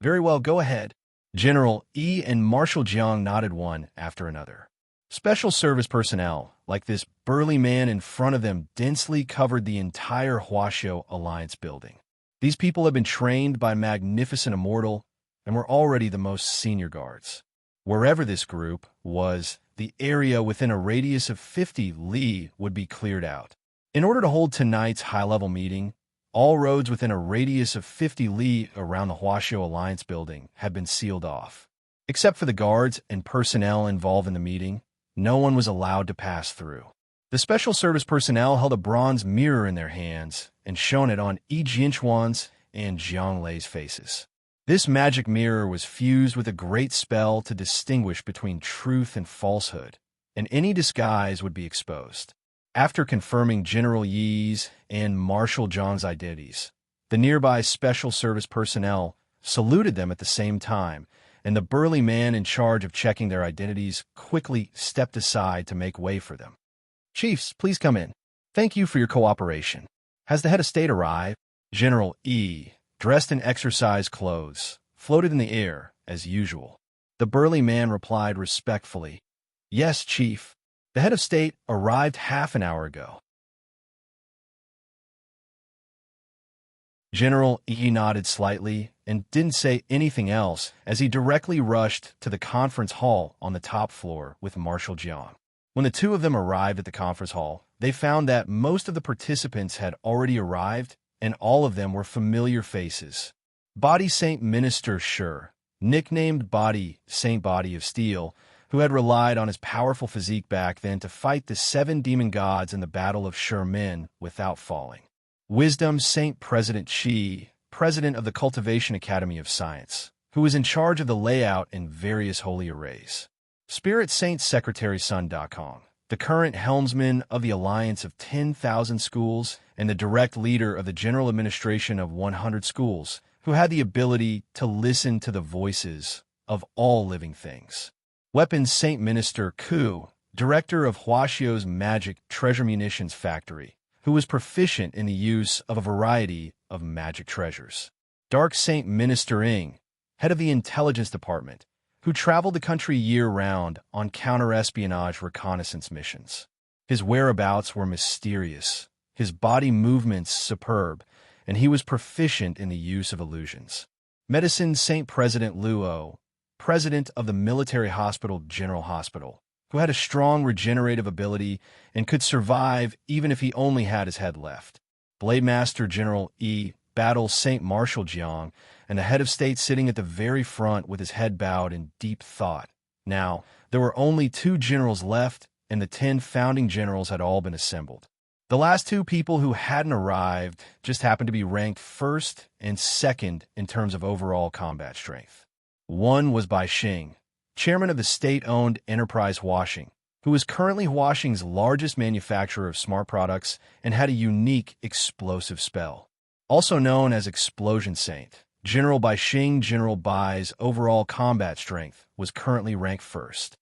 "Very well, go ahead." General Yi and Marshal Jiang nodded one after another. Special service personnel, like this burly man in front of them, densely covered the entire Huaxiu Alliance building. These people had been trained by Magnificent Immortal and were already the most senior guards. Wherever this group was, the area within a radius of 50 li would be cleared out. In order to hold tonight's high-level meeting, all roads within a radius of 50 li around the Huaxiu Alliance building had been sealed off. Except for the guards and personnel involved in the meeting, no one was allowed to pass through. The special service personnel held a bronze mirror in their hands and shone it on Yi Jianchuan's and Jiang Lei's faces. This magic mirror was fused with a great spell to distinguish between truth and falsehood, and any disguise would be exposed. After confirming General Yi's and Marshal Zhang's identities, the nearby special service personnel saluted them at the same time, and the burly man in charge of checking their identities quickly stepped aside to make way for them. "Chiefs, please come in. Thank you for your cooperation. Has the head of state arrived?" General Yi, dressed in exercise clothes, floated in the air, as usual. The burly man replied respectfully, "Yes, Chief. The head of state arrived half an hour ago." General Yi nodded slightly and didn't say anything else as he directly rushed to the conference hall on the top floor with Marshal Jiang. When the two of them arrived at the conference hall, they found that most of the participants had already arrived, and all of them were familiar faces. Body Saint Minister Shi, nicknamed Body Saint Body of Steel, who had relied on his powerful physique back then to fight the 7 demon gods in the Battle of Shermin without falling. Wisdom Saint President Qi, president of the Cultivation Academy of Science, who was in charge of the layout in various holy arrays. Spirit Saint Secretary Sun Dakong, the current helmsman of the Alliance of 10,000 Schools and the direct leader of the General Administration of 100 Schools, who had the ability to listen to the voices of all living things. Weapons Saint Minister Ku, director of Huaxiu's Magic Treasure Munitions Factory, who was proficient in the use of a variety of magic treasures. Dark Saint Minister Ing, head of the intelligence department, who traveled the country year-round on counter-espionage reconnaissance missions. His whereabouts were mysterious, his body movements superb, and he was proficient in the use of illusions. Medicine Saint President Luo, president of the military hospital General Hospital, who had a strong regenerative ability and could survive even if he only had his head left. Blade Master General E. Battle Saint Marshal Jiang, and the head of state sitting at the very front with his head bowed in deep thought. Now, there were only 2 generals left, and the 10 founding generals had all been assembled. The last 2 people who hadn't arrived just happened to be ranked first and second in terms of overall combat strength. One was Bai Xing, chairman of the state-owned enterprise Huaxing, who is currently Huaxing's largest manufacturer of smart products and had a unique explosive spell. Also known as Explosion Saint, General Bai Xing, General Bai's overall combat strength was currently ranked first.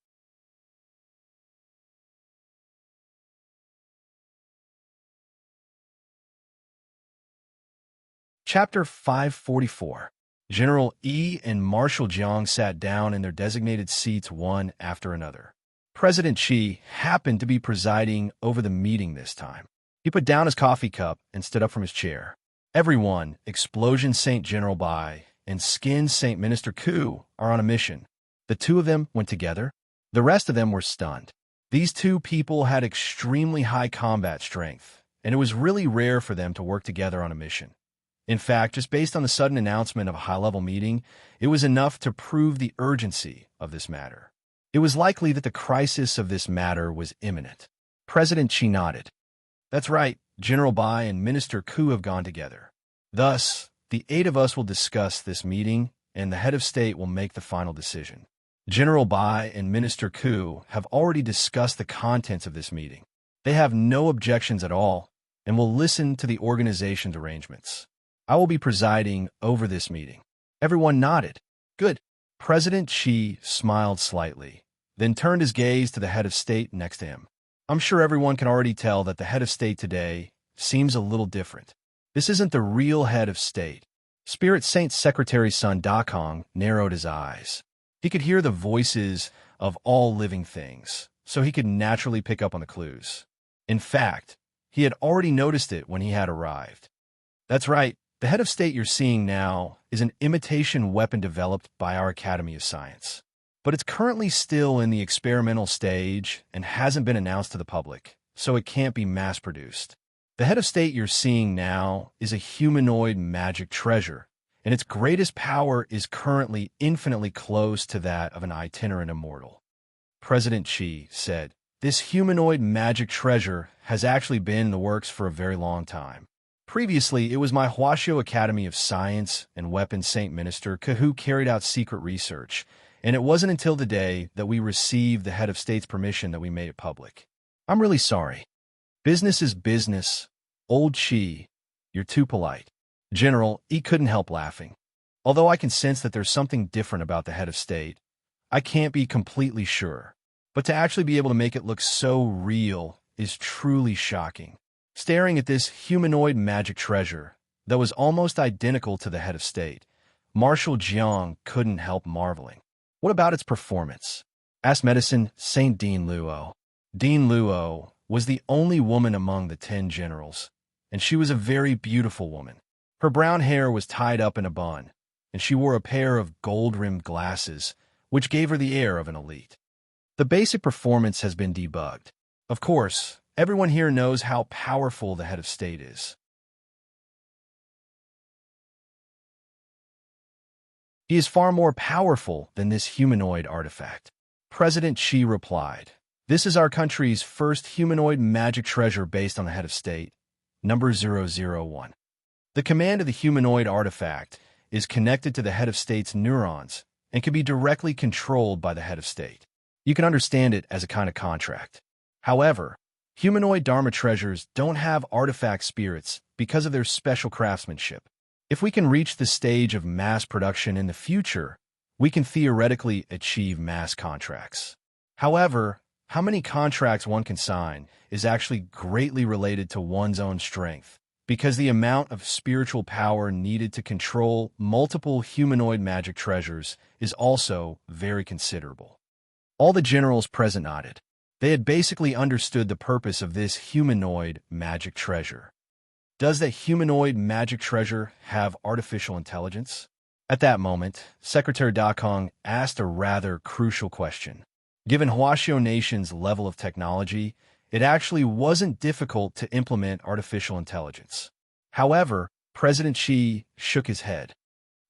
Chapter 544. General E and Marshal Jiang sat down in their designated seats one after another. President Qi happened to be presiding over the meeting this time. He put down his coffee cup and stood up from his chair. Everyone, Explosion Saint General Bai and Skin Saint Minister Ku, are on a mission. The 2 of them went together. The rest of them were stunned. These 2 people had extremely high combat strength, and it was really rare for them to work together on a mission. In fact, just based on the sudden announcement of a high-level meeting, it was enough to prove the urgency of this matter. It was likely that the crisis of this matter was imminent. President Qi nodded. That's right, General Bai and Minister Ku have gone together. Thus, the 8 of us will discuss this meeting, and the head of state will make the final decision. General Bai and Minister Ku have already discussed the contents of this meeting. They have no objections at all, and will listen to the organization's arrangements. I will be presiding over this meeting. Everyone nodded. Good. President Qi smiled slightly, then turned his gaze to the head of state next to him. I'm sure everyone can already tell that the head of state today seems a little different. This isn't the real head of state. Spirit Saint Secretary Sun Dakong narrowed his eyes. He could hear the voices of all living things, so he could naturally pick up on the clues. In fact, he had already noticed it when he had arrived. That's right. The head of state you're seeing now is an imitation weapon developed by our Academy of Science. But it's currently still in the experimental stage and hasn't been announced to the public, so it can't be mass-produced. The head of state you're seeing now is a humanoid magic treasure, and its greatest power is currently infinitely close to that of an itinerant immortal. President Qi said, "This humanoid magic treasure has actually been in the works for a very long time. Previously, it was my Huaxiu Academy of Science and Weapons Saint Minister who carried out secret research, and it wasn't until the day that we received the head of state's permission that we made it public. I'm really sorry. Business is business. Old Qi, you're too polite." General E couldn't help laughing. Although I can sense that there's something different about the head of state, I can't be completely sure. But to actually be able to make it look so real is truly shocking. Staring at this humanoid magic treasure that was almost identical to the head of state, Marshal Jiang couldn't help marveling. What about its performance? Asked Medicine Saint Dean Luo. Dean Luo was the only woman among the 10 generals, and she was a very beautiful woman. Her brown hair was tied up in a bun, and she wore a pair of gold-rimmed glasses, which gave her the air of an elite. The basic performance has been debugged. Of course, everyone here knows how powerful the head of state is. He is far more powerful than this humanoid artifact. President Qi replied, "This is our country's first humanoid magic treasure based on the head of state, number 001. The command of the humanoid artifact is connected to the head of state's neurons and can be directly controlled by the head of state. You can understand it as a kind of contract. However, humanoid Dharma treasures don't have artifact spirits because of their special craftsmanship. If we can reach the stage of mass production in the future, we can theoretically achieve mass contracts. However, how many contracts one can sign is actually greatly related to one's own strength, because the amount of spiritual power needed to control multiple humanoid magic treasures is also very considerable. All the generals present nodded. They had basically understood the purpose of this humanoid magic treasure. Does that humanoid magic treasure have artificial intelligence? At that moment, Secretary Dakong asked a rather crucial question. Given Huaxiao Nation's level of technology, it actually wasn't difficult to implement artificial intelligence. However, President Xi shook his head.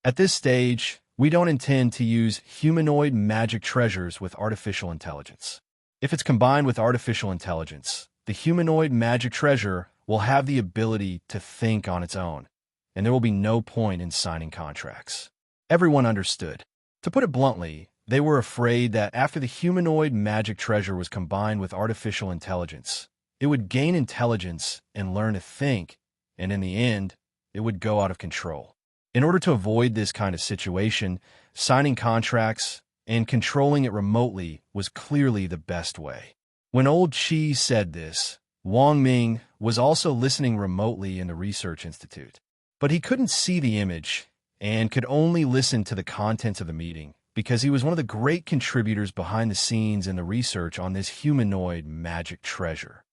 At this stage, we don't intend to use humanoid magic treasures with artificial intelligence. If it's combined with artificial intelligence, the humanoid magic treasure will have the ability to think on its own, and there will be no point in signing contracts. Everyone understood. To put it bluntly, they were afraid that after the humanoid magic treasure was combined with artificial intelligence, it would gain intelligence and learn to think, and in the end, it would go out of control. In order to avoid this kind of situation, signing contracts and controlling it remotely was clearly the best way. When old Qi said this, Wang Ming was also listening remotely in the research institute. But he couldn't see the image and could only listen to the contents of the meeting because he was one of the great contributors behind the scenes in the research on this humanoid magic treasure.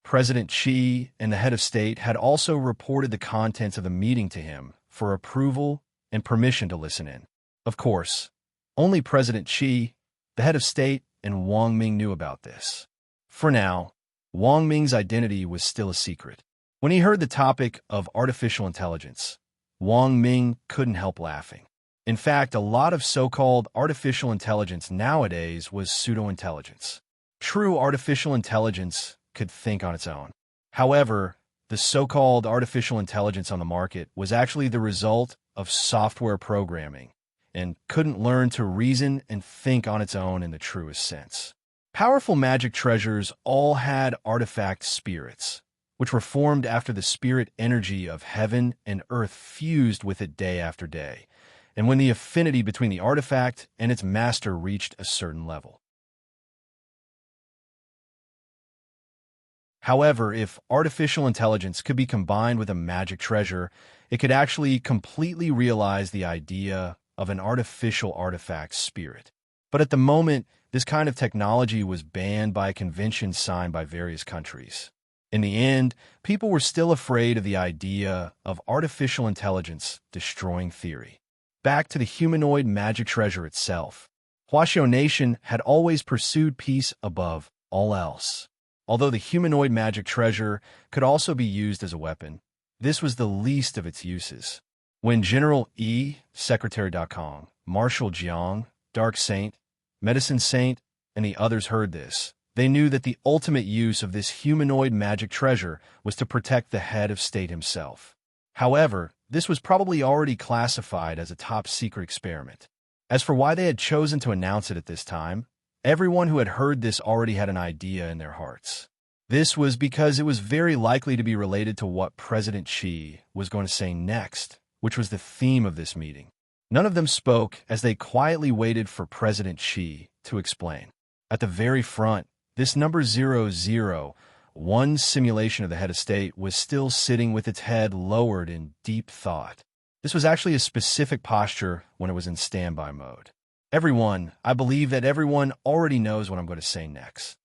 President Qi and the head of state had also reported the contents of the meeting to him for approval and permission to listen in. Of course, only President Qi, the head of state, and Wang Ming knew about this. For now, Wang Ming's identity was still a secret. When he heard the topic of artificial intelligence, Wang Ming couldn't help laughing. In fact, a lot of so-called artificial intelligence nowadays was pseudo-intelligence. True artificial intelligence could think on its own. However, the so-called artificial intelligence on the market was actually the result of software programming and couldn't learn to reason and think on its own in the truest sense. Powerful magic treasures all had artifact spirits, which were formed after the spirit energy of heaven and earth fused with it day after day, and when the affinity between the artifact and its master reached a certain level. However, if artificial intelligence could be combined with a magic treasure, it could actually completely realize the idea of an artificial artifact spirit. But at the moment, this kind of technology was banned by a convention signed by various countries. In the end, people were still afraid of the idea of artificial intelligence destroying theory. Back to the humanoid magic treasure itself. Huaxiao Nation had always pursued peace above all else. Although the humanoid magic treasure could also be used as a weapon, this was the least of its uses. When General Yi, Secretary Dakong, Marshal Jiang, Dark Saint, Medicine Saint, and the others heard this, they knew that the ultimate use of this humanoid magic treasure was to protect the head of state himself. However, this was probably already classified as a top-secret experiment. As for why they had chosen to announce it at this time, everyone who had heard this already had an idea in their hearts. This was because it was very likely to be related to what President Xi was going to say next, which was the theme of this meeting. None of them spoke as they quietly waited for President Xi to explain. At the very front, this number 001 simulation of the head of state was still sitting with its head lowered in deep thought. This was actually a specific posture when it was in standby mode. I believe that everyone already knows what I'm going to say next.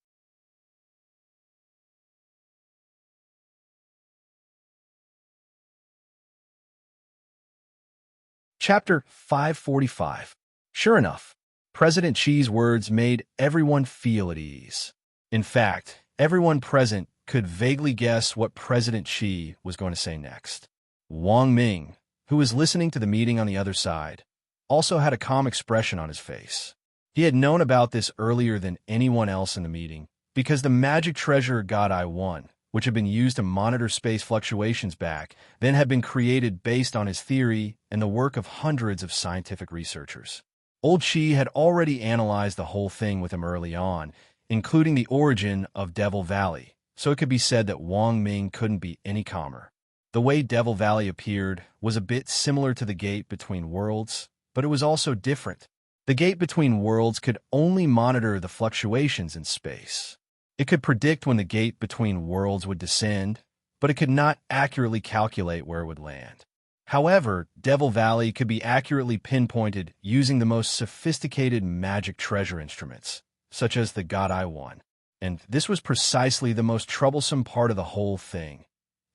Chapter 545. Sure enough, President Xi's words made everyone feel at ease. In fact, everyone present could vaguely guess what President Xi was going to say next. Wang Ming, who was listening to the meeting on the other side, also had a calm expression on his face. He had known about this earlier than anyone else in the meeting, because the magic treasure God I-1, which had been used to monitor space fluctuations back, then had been created based on his theory and the work of hundreds of scientific researchers. Old Qi had already analyzed the whole thing with him early on, including the origin of Devil Valley, so it could be said that Wang Ming couldn't be any calmer. The way Devil Valley appeared was a bit similar to the gate between worlds, but it was also different. The gate between worlds could only monitor the fluctuations in space. It could predict when the gate between worlds would descend, but it could not accurately calculate where it would land. However, Devil Valley could be accurately pinpointed using the most sophisticated magic treasure instruments, such as the God Eye One. And this was precisely the most troublesome part of the whole thing.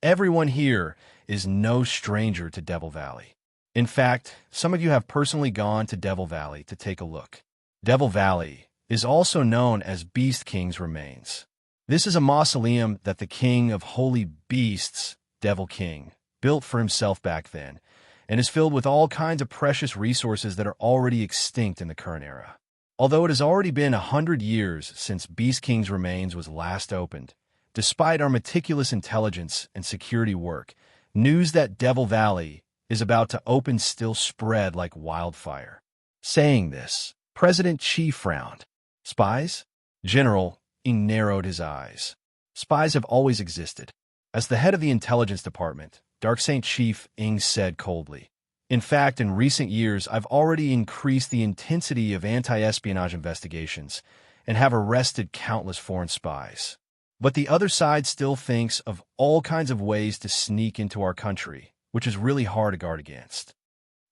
Everyone here is no stranger to Devil Valley. In fact, some of you have personally gone to Devil Valley to take a look. Devil Valley is also known as Beast King's Remains. This is a mausoleum that the king of holy beasts, Devil King, built for himself back then, and is filled with all kinds of precious resources that are already extinct in the current era. Although it has already been 100 years since Beast King's Remains was last opened, despite our meticulous intelligence and security work, news that Devil Valley is about to open still spread like wildfire. Saying this, President Chi frowned. Spies? General, he narrowed his eyes. Spies have always existed. As the head of the intelligence department, Dark Saint Chief Ing said coldly. In fact, in recent years, I've already increased the intensity of anti-espionage investigations and have arrested countless foreign spies. But the other side still thinks of all kinds of ways to sneak into our country, which is really hard to guard against.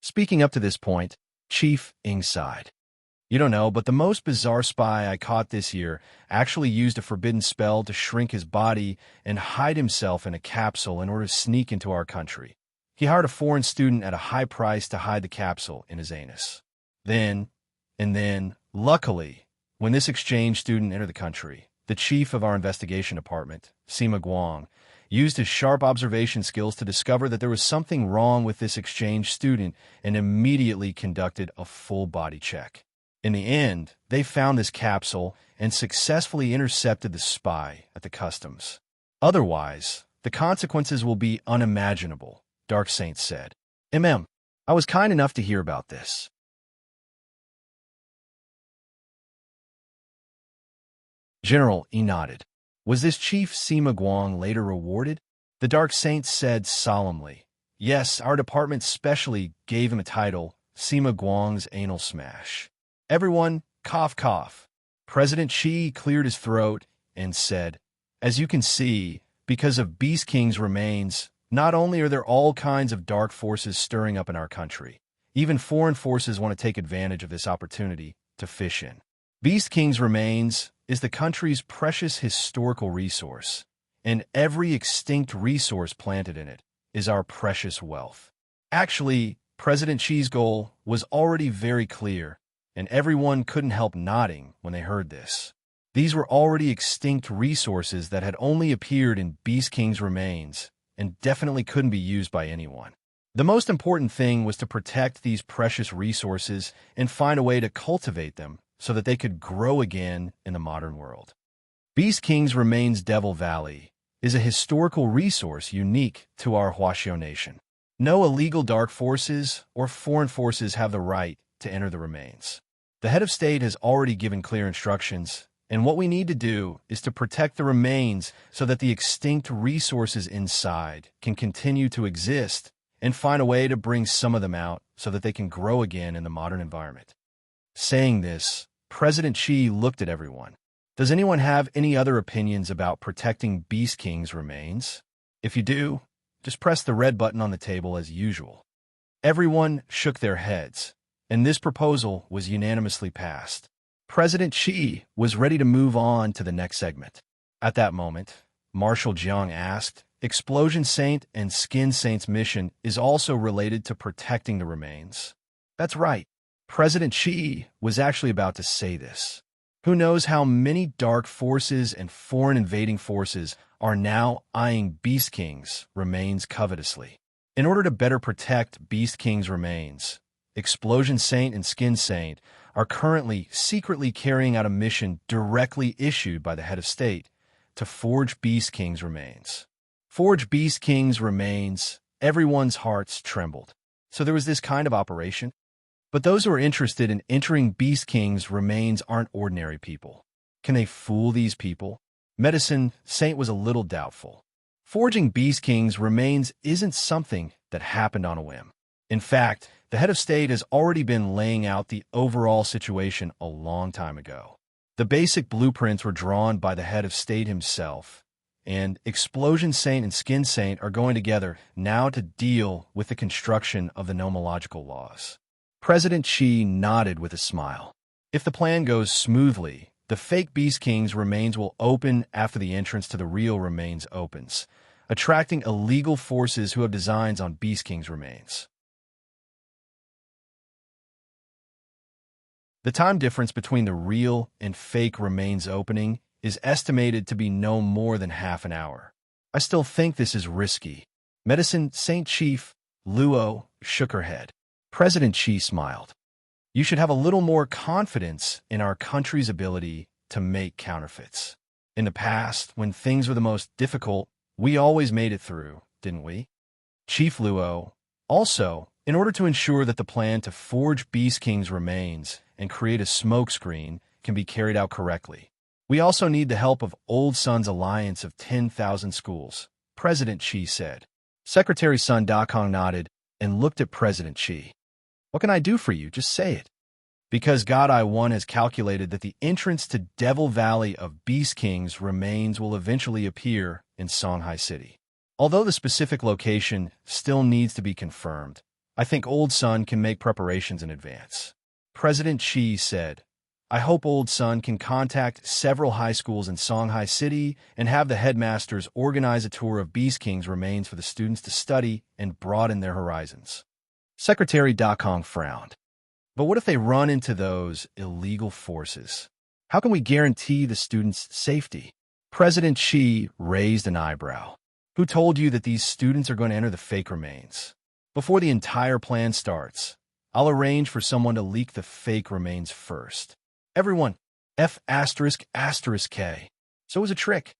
Speaking up to this point, Chief Ing sighed. You don't know, but the most bizarre spy I caught this year actually used a forbidden spell to shrink his body and hide himself in a capsule in order to sneak into our country. He hired a foreign student at a high price to hide the capsule in his anus. Then, luckily, when this exchange student entered the country, the chief of our investigation department, Sima Guang, used his sharp observation skills to discover that there was something wrong with this exchange student and immediately conducted a full body check. In the end, they found this capsule and successfully intercepted the spy at the customs. Otherwise, the consequences will be unimaginable, Dark Saint said. I was kind enough to hear about this. General, he nodded. Was this Chief Sima Guang later rewarded? The Dark Saint said solemnly. Yes, our department specially gave him a title, Sima Guang's Anal Smash. Everyone, cough, cough. President Xi cleared his throat and said, as you can see, because of Beast King's remains, not only are there all kinds of dark forces stirring up in our country, even foreign forces want to take advantage of this opportunity to fish in. Beast King's remains is the country's precious historical resource, and every extinct resource planted in it is our precious wealth. Actually, President Xi's goal was already very clear, and everyone couldn't help nodding when they heard this. These were already extinct resources that had only appeared in Beast King's remains and definitely couldn't be used by anyone. The most important thing was to protect these precious resources and find a way to cultivate them so that they could grow again in the modern world. Beast King's Remains Devil Valley is a historical resource unique to our Huaxiao nation. No illegal dark forces or foreign forces have the right to enter the remains. The head of state has already given clear instructions, and what we need to do is to protect the remains so that the extinct resources inside can continue to exist and find a way to bring some of them out so that they can grow again in the modern environment. Saying this, President Xi looked at everyone. Does anyone have any other opinions about protecting Beast King's remains? If you do, just press the red button on the table as usual. Everyone shook their heads, and this proposal was unanimously passed. President Xi was ready to move on to the next segment. At that moment, Marshal Jiang asked, Explosion Saint and Skin Saint's mission is also related to protecting the remains. That's right. President Xi was actually about to say this. Who knows how many dark forces and foreign invading forces are now eyeing Beast King's remains covetously. In order to better protect Beast King's remains, Explosion Saint and Skin Saint are currently secretly carrying out a mission directly issued by the head of state to forge Beast King's remains. Forge Beast King's remains, everyone's hearts trembled. So there was this kind of operation? But those who are interested in entering Beast King's remains aren't ordinary people. Can they fool these people? Medicine Saint was a little doubtful. Forging Beast King's remains isn't something that happened on a whim. In fact, The head of state has already been laying out the overall situation a long time ago. The basic blueprints were drawn by the head of state himself, and Explosion Saint and Skin Saint are going together now to deal with the construction of the nomological laws. President Xi nodded with a smile. If the plan goes smoothly, the fake Beast King's remains will open after the entrance to the real remains opens, attracting illegal forces who have designs on Beast King's remains. The time difference between the real and fake remains opening is estimated to be no more than half an hour. I still think this is risky. Medicine Saint Chief Luo shook her head. President Xi smiled. You should have a little more confidence in our country's ability to make counterfeits. In the past, when things were the most difficult, we always made it through, didn't we? Chief Luo. Also, in order to ensure that the plan to forge Beast King's remains and create a smokescreen can be carried out correctly, we also need the help of Old Sun's alliance of 10,000 schools, President Xi said. Secretary Sun Dakong nodded and looked at President Xi. What can I do for you? Just say it. Because God I-1 has calculated that the entrance to Devil Valley of Beast King's remains will eventually appear in Songhai City. Although the specific location still needs to be confirmed, I think Old Sun can make preparations in advance. President Xi said, I hope Old Sun can contact several high schools in Songhai City and have the headmasters organize a tour of Beast King's remains for the students to study and broaden their horizons. Secretary Dakong frowned. But what if they run into those illegal forces? How can we guarantee the students' safety? President Xi raised an eyebrow. Who told you that these students are going to enter the fake remains? Before the entire plan starts, I'll arrange for someone to leak the fake remains first. Everyone, F***K. So it was a trick.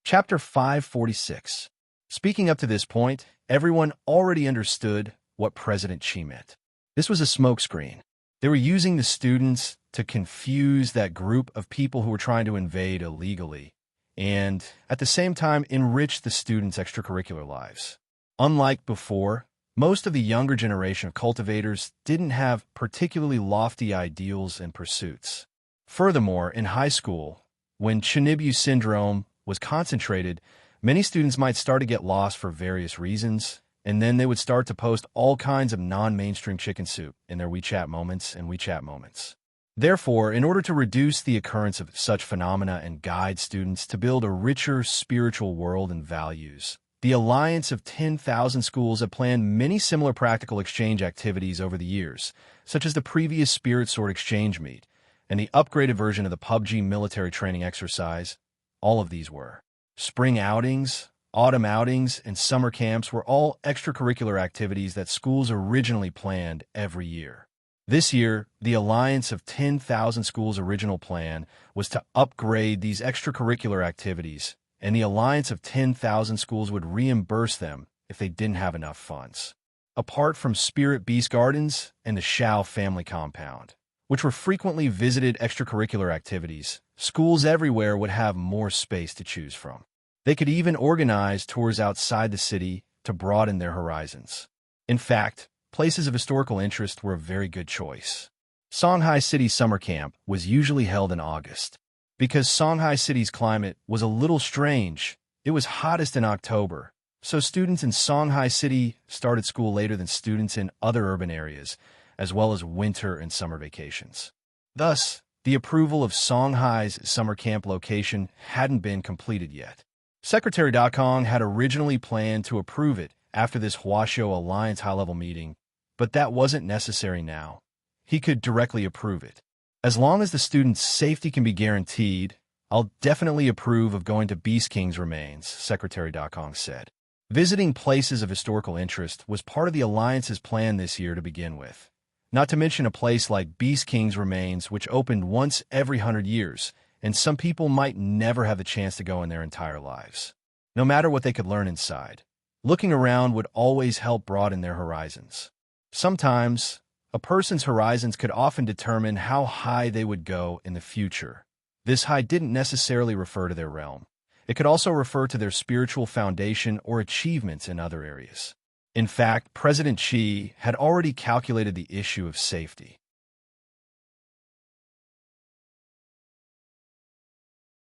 Chapter 546. Speaking up to this point, everyone already understood what President Xi meant. This was a smokescreen. They were using the students to confuse that group of people who were trying to invade illegally, and at the same time enrich the students' extracurricular lives. Unlike before, most of the younger generation of cultivators didn't have particularly lofty ideals and pursuits. Furthermore, in high school, when Chinibu syndrome was concentrated, many students might start to get lost for various reasons, and then they would start to post all kinds of non-mainstream chicken soup in their WeChat moments and WeChat moments. Therefore, in order to reduce the occurrence of such phenomena and guide students to build a richer spiritual world and values, the Alliance of 10,000 Schools have planned many similar practical exchange activities over the years, such as the previous Spirit Sword Exchange Meet and the upgraded version of the PUBG military training exercise. All of these were spring outings, autumn outings, and summer camps were all extracurricular activities that schools originally planned every year. This year, the Alliance of 10,000 Schools' original plan was to upgrade these extracurricular activities, and the Alliance of 10,000 Schools would reimburse them if they didn't have enough funds. Apart from Spirit Beast Gardens and the Shao family compound, which were frequently visited extracurricular activities, schools everywhere would have more space to choose from. They could even organize tours outside the city to broaden their horizons. In fact, places of historical interest were a very good choice. Songhai City Summer Camp was usually held in August. Because Songhai City's climate was a little strange, it was hottest in October, so students in Songhai City started school later than students in other urban areas, as well as winter and summer vacations. Thus, the approval of Songhai's summer camp location hadn't been completed yet. Secretary Dakong had originally planned to approve it after this Huasho Alliance high-level meeting, but that wasn't necessary now. He could directly approve it. As long as the students' safety can be guaranteed, I'll definitely approve of going to Beast King's remains, Secretary Dakong said. Visiting places of historical interest was part of the Alliance's plan this year to begin with. Not to mention a place like Beast King's remains, which opened once every 100 years, and some people might never have the chance to go in their entire lives. No matter what they could learn inside, looking around would always help broaden their horizons. Sometimes, a person's horizons could often determine how high they would go in the future. This height didn't necessarily refer to their realm. It could also refer to their spiritual foundation or achievements in other areas. In fact, President Xi had already calculated the issue of safety.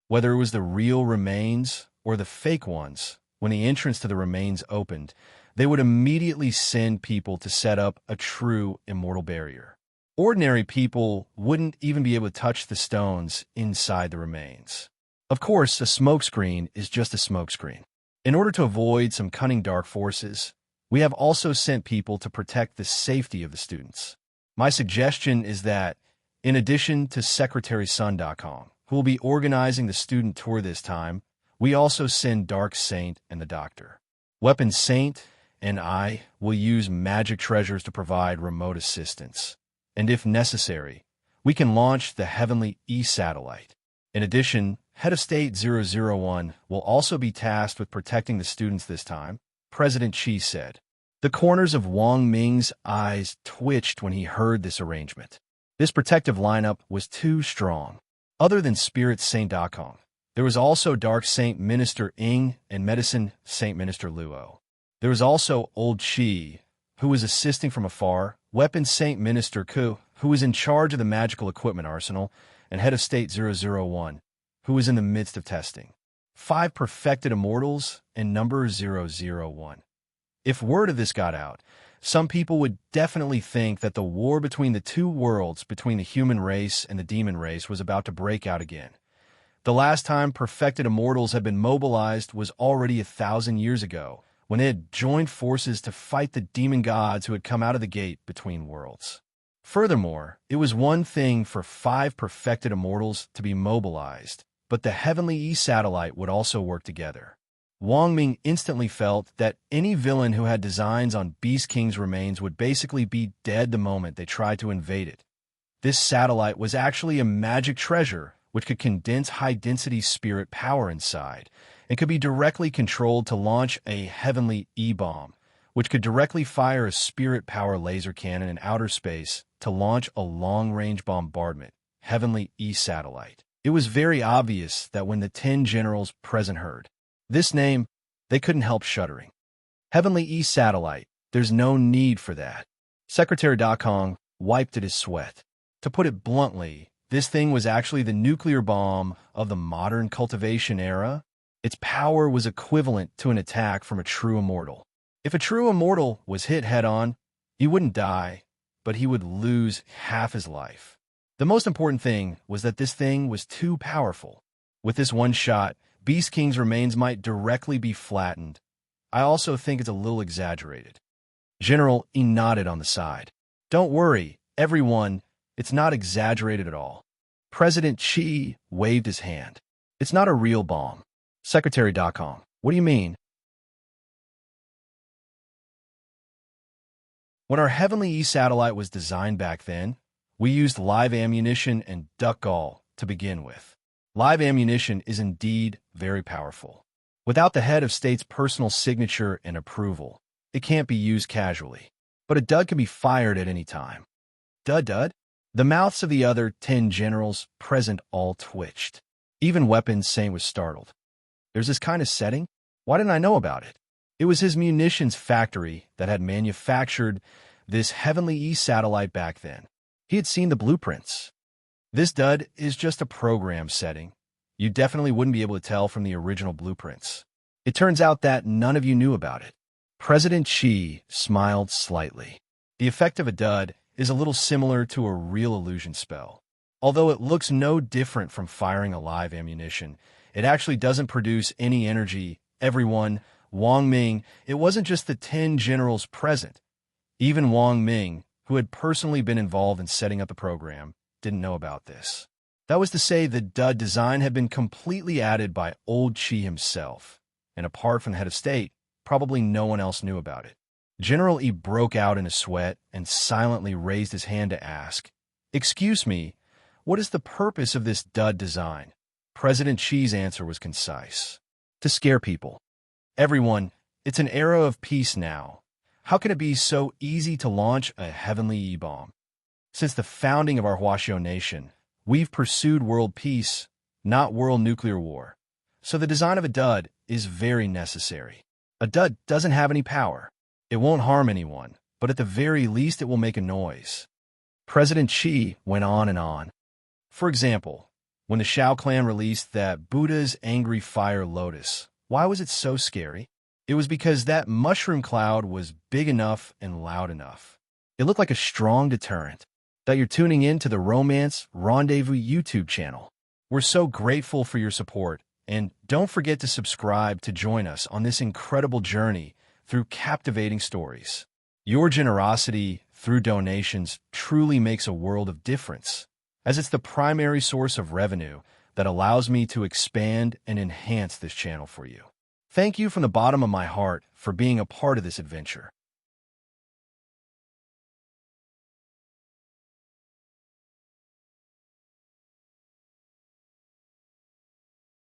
Whether it was the real remains or the fake ones, when the entrance to the remains opened, they would immediately send people to set up a true immortal barrier. Ordinary people wouldn't even be able to touch the stones inside the remains. Of course, a smokescreen is just a smokescreen. In order to avoid some cunning dark forces, we have also sent people to protect the safety of the students. My suggestion is that, in addition to SecretarySun.com, who will be organizing the student tour this time, we also send Dark Saint and the Doctor. Weapon Saint and I will use magic treasures to provide remote assistance. And if necessary, we can launch the Heavenly E-Satellite. In addition, Head of State 001 will also be tasked with protecting the students this time, President Xi said. The corners of Wang Ming's eyes twitched when he heard this arrangement. This protective lineup was too strong. Other than Spirit Saint.com, there was also Dark Saint Minister Ing and Medicine Saint Minister Luo. There was also Old Qi, who was assisting from afar, Weapon Saint Minister Ku, who was in charge of the magical equipment arsenal, and Head of State 001, who was in the midst of testing. 5 perfected immortals and number 001. If word of this got out, some people would definitely think that the war between the two worlds, between the human race and the demon race, was about to break out again. The last time perfected immortals had been mobilized was already 1,000 years ago, when they had joined forces to fight the demon gods who had come out of the gate between worlds. Furthermore, it was one thing for 5 perfected immortals to be mobilized, but the Heavenly E-Satellite would also work together. Wang Ming instantly felt that any villain who had designs on Beast King's remains would basically be dead the moment they tried to invade it. This satellite was actually a magic treasure which could condense high-density spirit power inside, and could be directly controlled to launch a Heavenly E-Bomb, which could directly fire a spirit power laser cannon in outer space to launch a long-range bombardment, Heavenly E-Satellite. It was very obvious that when the 10 generals present heard this name, they couldn't help shuddering. Heavenly E-Satellite, there's no need for that. Secretary.com wiped at his sweat. To put it bluntly, this thing was actually the nuclear bomb of the modern cultivation era. Its power was equivalent to an attack from a true immortal. If a true immortal was hit head-on, he wouldn't die, but he would lose half his life. The most important thing was that this thing was too powerful. With this one shot, Beast King's remains might directly be flattened. I also think it's a little exaggerated. General E nodded on the side. Don't worry, everyone, it's not exaggerated at all. President Xi waved his hand. It's not a real bomb. Secretary.com. What do you mean? When our Heavenly E-Satellite was designed back then, we used live ammunition and duck gall to begin with. Live ammunition is indeed very powerful. Without the head of state's personal signature and approval, it can't be used casually. But a dud can be fired at any time. Dud? The mouths of the other 10 generals present all twitched. Even Weapon Saint was startled. There's this kind of setting? Why didn't I know about it? It was his munitions factory that had manufactured this Heavenly E-Satellite back then. He had seen the blueprints. This dud is just a program setting. You definitely wouldn't be able to tell from the original blueprints. It turns out that none of you knew about it. President Xi smiled slightly. The effect of a dud is a little similar to a real illusion spell. Although it looks no different from firing a live ammunition, it actually doesn't produce any energy. Everyone, Wang Ming, it wasn't just the 10 generals present. Even Wang Ming, who had personally been involved in setting up the program, didn't know about this. That was to say, the dud design had been completely added by Old Qi himself, and apart from the head of state, probably no one else knew about it. General E broke out in a sweat and silently raised his hand to ask, "Excuse me, what is the purpose of this dud design?" President Xi's answer was concise. To scare people. Everyone, it's an era of peace now. How can it be so easy to launch a Heavenly E-Bomb? Since the founding of our Huaxiao nation, we've pursued world peace not world nuclear war. So the design of a dud is very necessary. A dud doesn't have any power. It won't harm anyone, but at the very least it will make a noise. President Xi went on and on. For example, when the Shao clan released that Buddha's Angry Fire Lotus, why was it so scary? It was because that mushroom cloud was big enough and loud enough. It looked like a strong deterrent. That you're tuning in to the Romance Rendezvous YouTube channel. We're so grateful for your support, and don't forget to subscribe to join us on this incredible journey through captivating stories. Your generosity through donations truly makes a world of difference, as it's the primary source of revenue that allows me to expand and enhance this channel for you. Thank you from the bottom of my heart for being a part of this adventure.